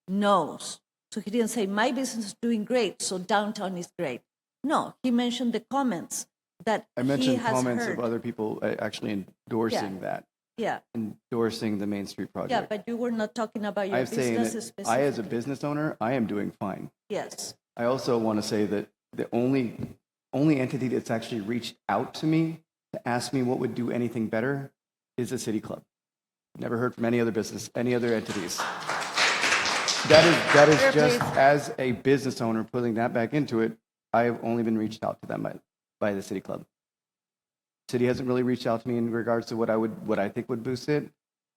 knows. So he didn't say, my business is doing great, so downtown is great. No, he mentioned the comments that I he mentioned has comments heard. of other people actually endorsing that, Yeah, endorsing the Main Street project. yeah, but you were not talking about your I'm saying business that specifically. I, as a business owner, I am doing fine. Yes. I also want to say that the only entity that's actually reached out to me to ask me what would do anything better is the City Club. Never heard from any other business, any other entities. That is just, as a business owner, putting that back into it, I've only been reached out to them by the City Club. City hasn't really reached out to me in regards to what I think would boost it.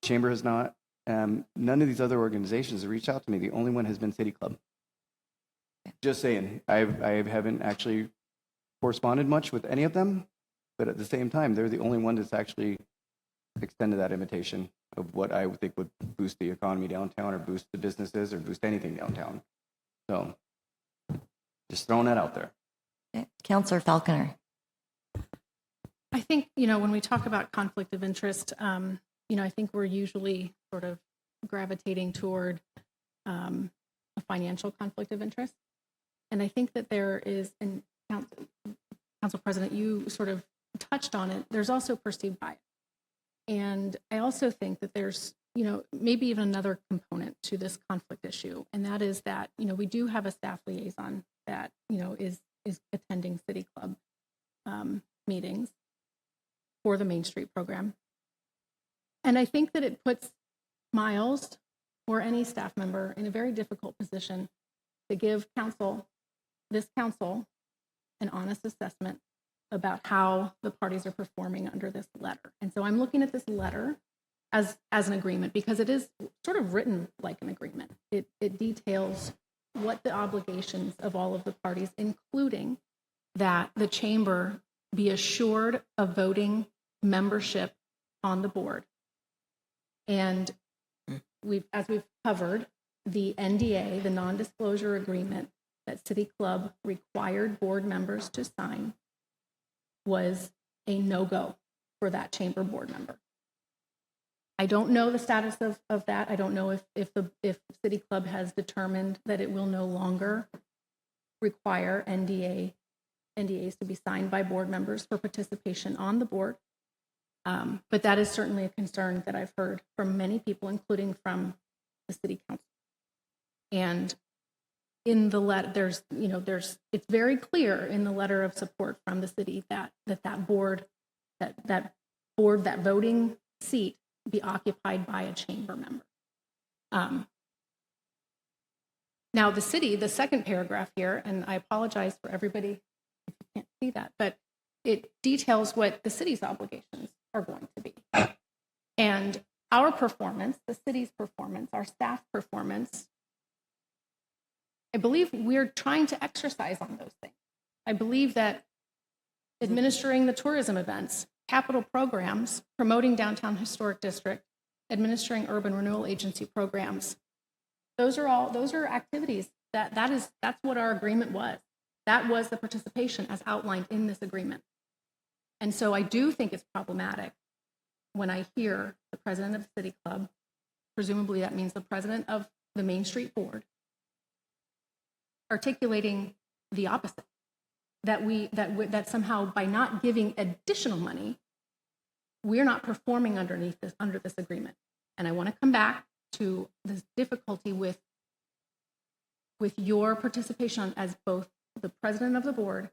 Chamber has not. None of these other organizations have reached out to me. The only one has been City Club. Just saying, I haven't actually corresponded much with any of them, but at the same time, they're the only one that's actually extended that invitation of what I would think would boost the economy downtown, or boost the businesses, or boost anything downtown. So, just throwing that out there. Okay. Councillor Falconer. I think, when we talk about conflict of interest, I think we're usually sort of gravitating toward a financial conflict of interest. And I think that there is, and Council President, you sort of touched on it, there's also perceived bias. And I also think that there's, maybe even another component to this conflict issue, and that is that, we do have a staff liaison that, is attending City Club meetings for the Main Street program. And I think that it puts Miles or any staff member in a very difficult position to give this council, an honest assessment about how the parties are performing under this letter. And so I'm looking at this letter as an agreement, because it is sort of written like an agreement. It details what the obligations of all of the parties, including that the chamber be assured of voting membership on the board. And as we've covered, the NDA, the non-disclosure agreement that City Club required board members to sign, was a no-go for that chamber board member. I don't know the status of that. I don't know if City Club has determined that it will no longer require NDAs to be signed by board members for participation on the board. But that is certainly a concern that I've heard from many people, including from the City Council. And in the letter, it's very clear in the letter of support from the city that voting seat be occupied by a chamber member. Now the city, the second paragraph here, and I apologize for everybody if you can't see that, but it details what the city's obligations are going to be. And our performance, the city's performance, our staff performance, I believe we're trying to exercise on those things. I believe that administering the tourism events, capital programs, promoting downtown historic district, administering urban renewal agency programs, those are activities that's what our agreement was. That was the participation as outlined in this agreement. And so I do think it's problematic when I hear the president of the City Club, presumably that means the president of the Main Street Board, articulating the opposite, that somehow by not giving additional money, we're not performing under this agreement. And I want to come back to this difficulty with your participation as both the president of the board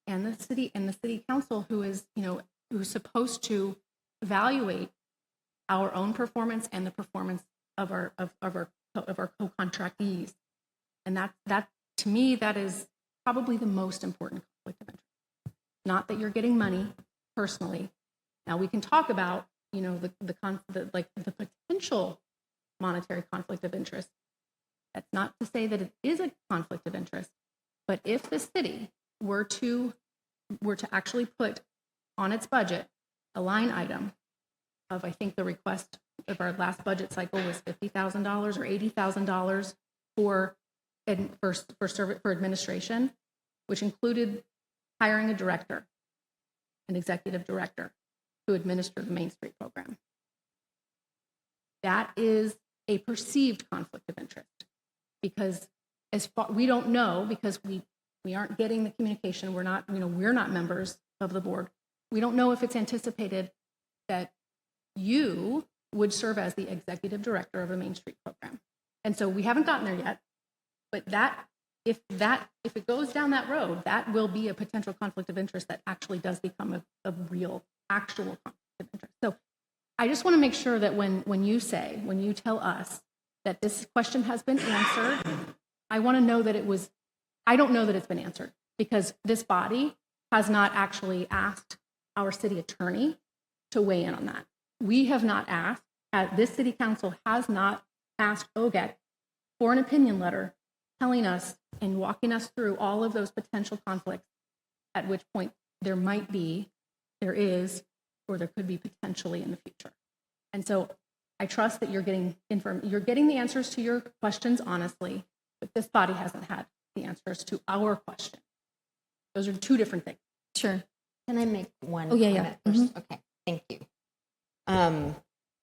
and the city council, who's supposed to evaluate our own performance and the performance of our co-contractees. And that to me, that is probably the most important conflict of interest. Not that you're getting money personally. Now we can talk about, the potential monetary conflict of interest. That's not to say that it is a conflict of interest, but if the city were to actually put on its budget a line item of, I think the request of our last budget cycle was $50,000 or $80,000 for administration, which included hiring a director, an executive director, to administer the Main Street program. That is a perceived conflict of interest, because we don't know, because we aren't getting the communication. We're not members of the board. We don't know if it's anticipated that you would serve as the executive director of the Main Street program. And so we haven't gotten there yet, but if it goes down that road, that will be a potential conflict of interest that actually does become a real, actual conflict of interest. So I just want to make sure that when you tell us that this question has been answered, I want to know that I don't know that it's been answered, because this body has not actually asked our city attorney to weigh in on that. We have not asked, this city council has not asked OGEC for an opinion letter telling us and walking us through all of those potential conflicts, at which point there is, or there could be potentially in the future. And so I trust that you're getting the answers to your questions honestly, but this body hasn't had the answers to our question. Those are two different things. Sure. Can I make one yeah. comment first? Okay, thank you.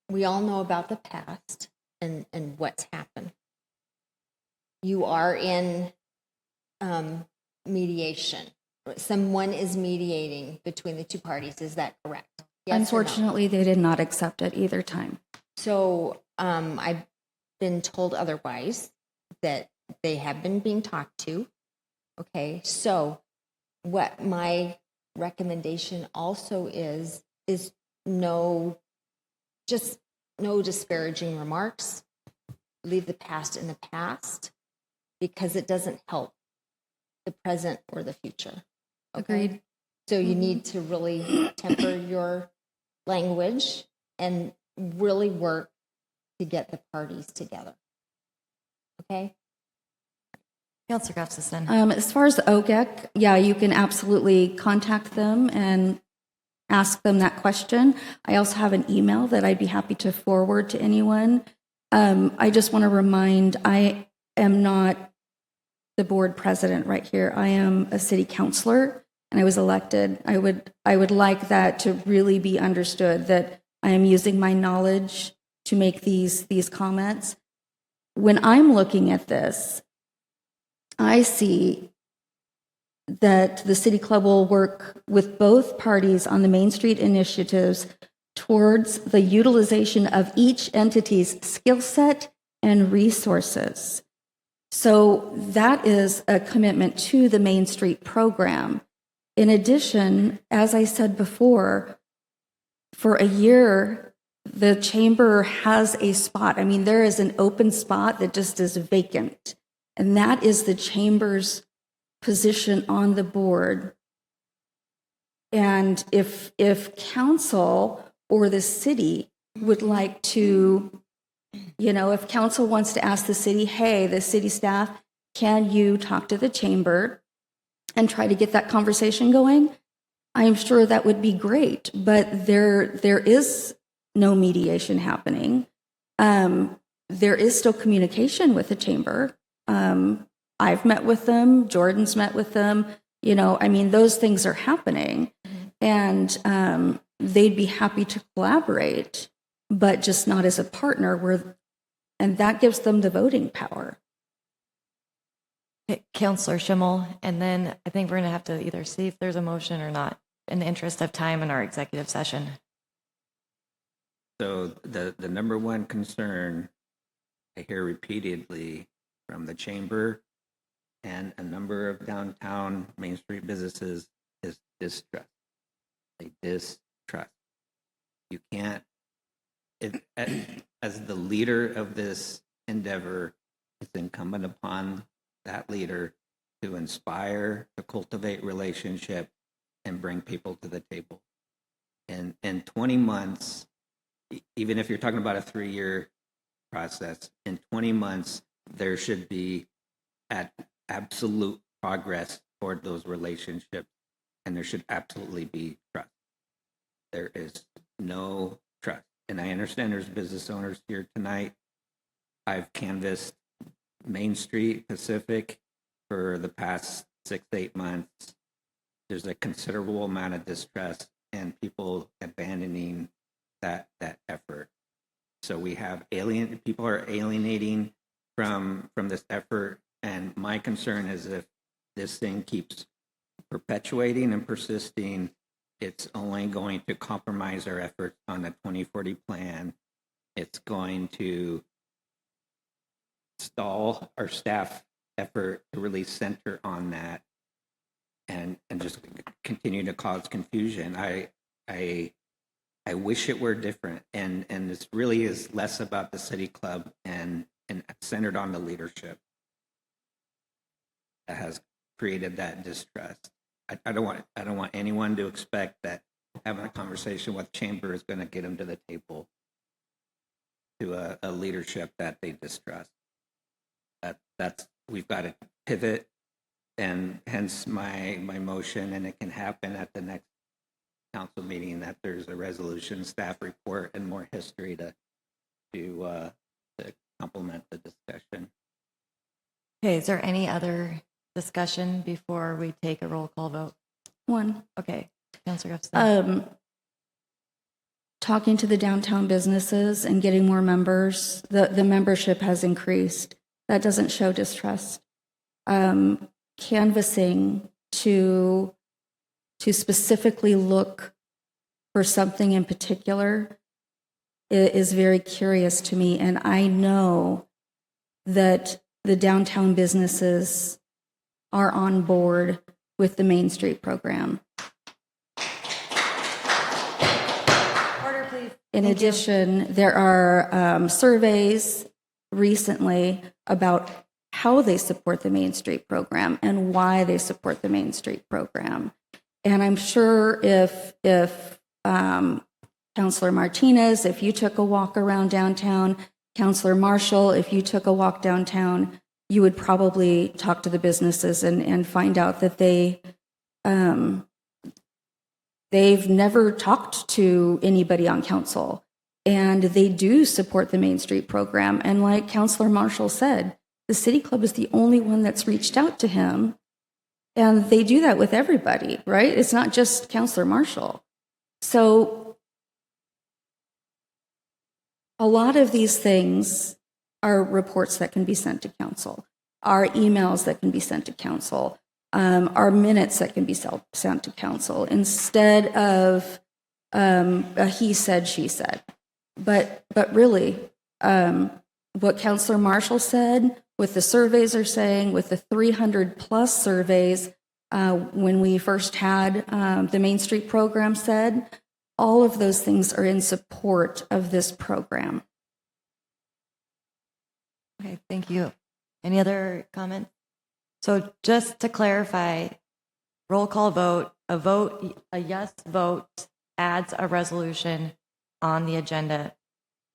We all know about the past and what's happened. You are in mediation. Someone is mediating between the two parties. Is that correct? Yes or no? Unfortunately, they did not accept it either time. So I've been told otherwise, that they have been being talked to. Okay, so what my recommendation also is no disparaging remarks. Leave the past in the past, because it doesn't help the present or the future. Okay? Agreed. So you need to really temper your language and really work to get the parties together. Okay? Councilor Gustafson. As far as OGEC, yeah, you can absolutely contact them and ask them that question. I also have an email that I'd be happy to forward to anyone. I just want to remind, I am not the board president right here. I am a city councilor, and I was elected. I would like that to really be understood, that I am using my knowledge to make these comments. When I'm looking at this, I see that the City Club will work with both parties on the Main Street initiatives towards the utilization of each entity's skill set and resources. So that is a commitment to the Main Street program. In addition, as I said before, for a year, the chamber has a spot. I mean, there is an open spot that just is vacant. And that is the chamber's position on the board. And if council or the city would like to, if council wants to ask the city, hey, the city staff, can you talk to the chamber and try to get that conversation going? I'm sure that would be great, but there is no mediation happening. There is still communication with the chamber. I've met with them, Jordan's met with them, I mean, those things are happening, and they'd be happy to collaborate, but just not as a partner, and that gives them the voting power. Counselor Schimmel, and then I think we're going to have to either see if there's a motion or not in the interest of time in our executive session. So the number one concern I hear repeatedly from the chamber and a number of downtown Main Street businesses is distrust. They distrust. You can't, as the leader of this endeavor, it's incumbent upon that leader to inspire, to cultivate relationship, and bring people to the table. And in 20 months, even if you're talking about a 3-year process, in 20 months, there should be absolute progress toward those relationships, and there should absolutely be trust. There is no trust. And I understand there's business owners here tonight. I've canvassed Main Street, Pacific for the past 6 to 8 months. There's a considerable amount of distrust and people abandoning that effort. So we have people are alienating from this effort, and my concern is if this thing keeps perpetuating and persisting, it's only going to compromise our efforts on the 2040 plan. It's going to stall our staff effort to really center on that and just continue to cause confusion. I wish it were different, and this really is less about the city club and centered on the leadership that has created that distrust. I don't want anyone to expect that having a conversation with chamber is going to get them to the table to a leadership that they distrust. We've got to pivot, and hence my motion, and it can happen at the next council meeting that there's a resolution, staff report, and more history to complement the discussion. Okay, is there any other discussion before we take a roll call vote? One. Okay, Councilor Gustafson. Talking to the downtown businesses and getting more members, the membership has increased. That doesn't show distrust. Canvassing to specifically look for something in particular is very curious to me, and I know that the downtown businesses are on board with the Main Street program. Order, please. In addition, there are surveys recently about how they support the Main Street program and why they support the Main Street program. And I'm sure if Councilor Martinez, if you took a walk around downtown, Councilor Marshall, if you took a walk downtown, you would probably talk to the businesses and find out that they've never talked to anybody on council, and they do support the Main Street program. And like Councilor Marshall said, the City Club is the only one that's reached out to him, and they do that with everybody, right? It's not just Councilor Marshall. So a lot of these things are reports that can be sent to council, are emails that can be sent to council, are minutes that can be sent to council instead of a he said, she said. But really, what Councilor Marshall said, what the surveys are saying, with the 300 plus surveys when we first had the Main Street program said, all of those things are in support of this program. Okay, thank you. Any other comments? So just to clarify, roll call vote, a yes vote adds a resolution on the agenda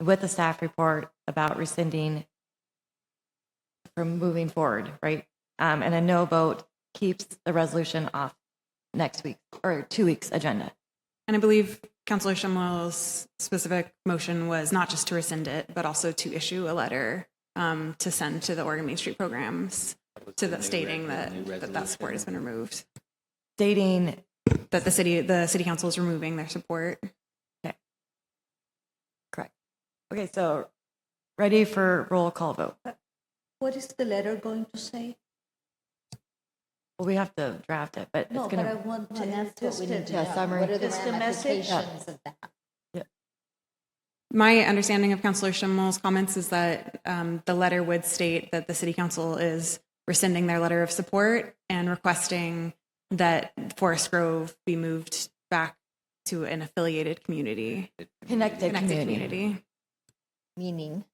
with a staff report about rescinding from moving forward, right? and a no vote keeps the resolution off next week or 2 weeks agenda. And I believe Councilor Schimmel's specific motion was not just to rescind it, but also to issue a letter to send to the Oregon Main Street programs stating that support has been removed. Stating that the city council is removing their support. Okay. Correct. Okay, so ready for roll call vote. What is the letter going to say? Well, we have to draft it, but No, it's going but I want to that's what we need to know. summary. What are the Just the message? ramifications of that? My understanding of Councilor Schimmel's comments is that the letter would state that the city council is rescinding their letter of support and requesting that Forest Grove be moved back to an affiliated community. Connected community. Meaning?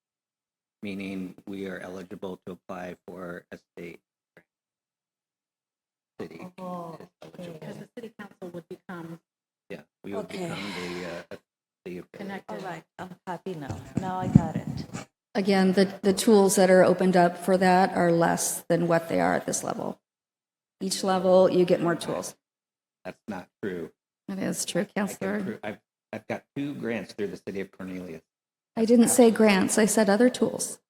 Meaning we are eligible to apply for a state grant. City. Because the city council would become Yeah, we would Okay. become the connected. All right, I'm happy now. Now I got it. Again, the tools that are opened up for that are less than what they are at this level. Each level, you get more tools. That's not true. It is true, Counselor. I've got 2 grants through the city of Cornelius. I didn't say grants, I said other tools.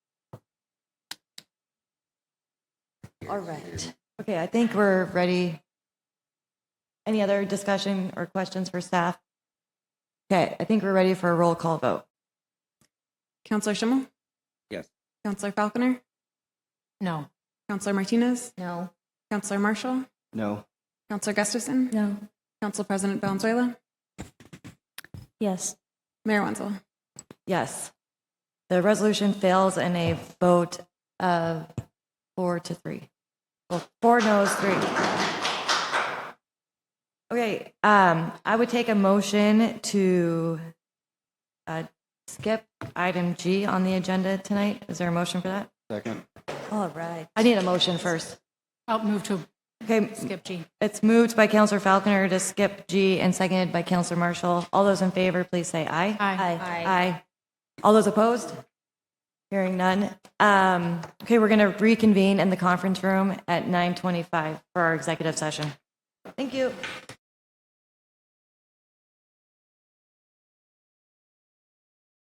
All right. Okay, I think we're ready. Any other discussion or questions for staff? Okay, I think we're ready for a roll call vote. Councilor Schimmel? Yes. Councilor Falconer? No. Councilor Martinez? No. Councilor Marshall? No. Councilor Gustafson? No. Council President Valenzuela? Yes. Mayor Wenzel? Yes. The resolution fails in a vote of 4-3. Well, 4 noes, 3. Okay, I would take a motion to skip item G on the agenda tonight. Is there a motion for that? Second. All right. I need a motion first. I'll move to Okay, skip G. it's moved by Counselor Falconer to skip G and seconded by Counselor Marshall. All those in favor, please say aye. Aye. Aye. All those opposed? Hearing none. Okay, we're going to reconvene in the conference room at 9:25 for our executive session. Thank you.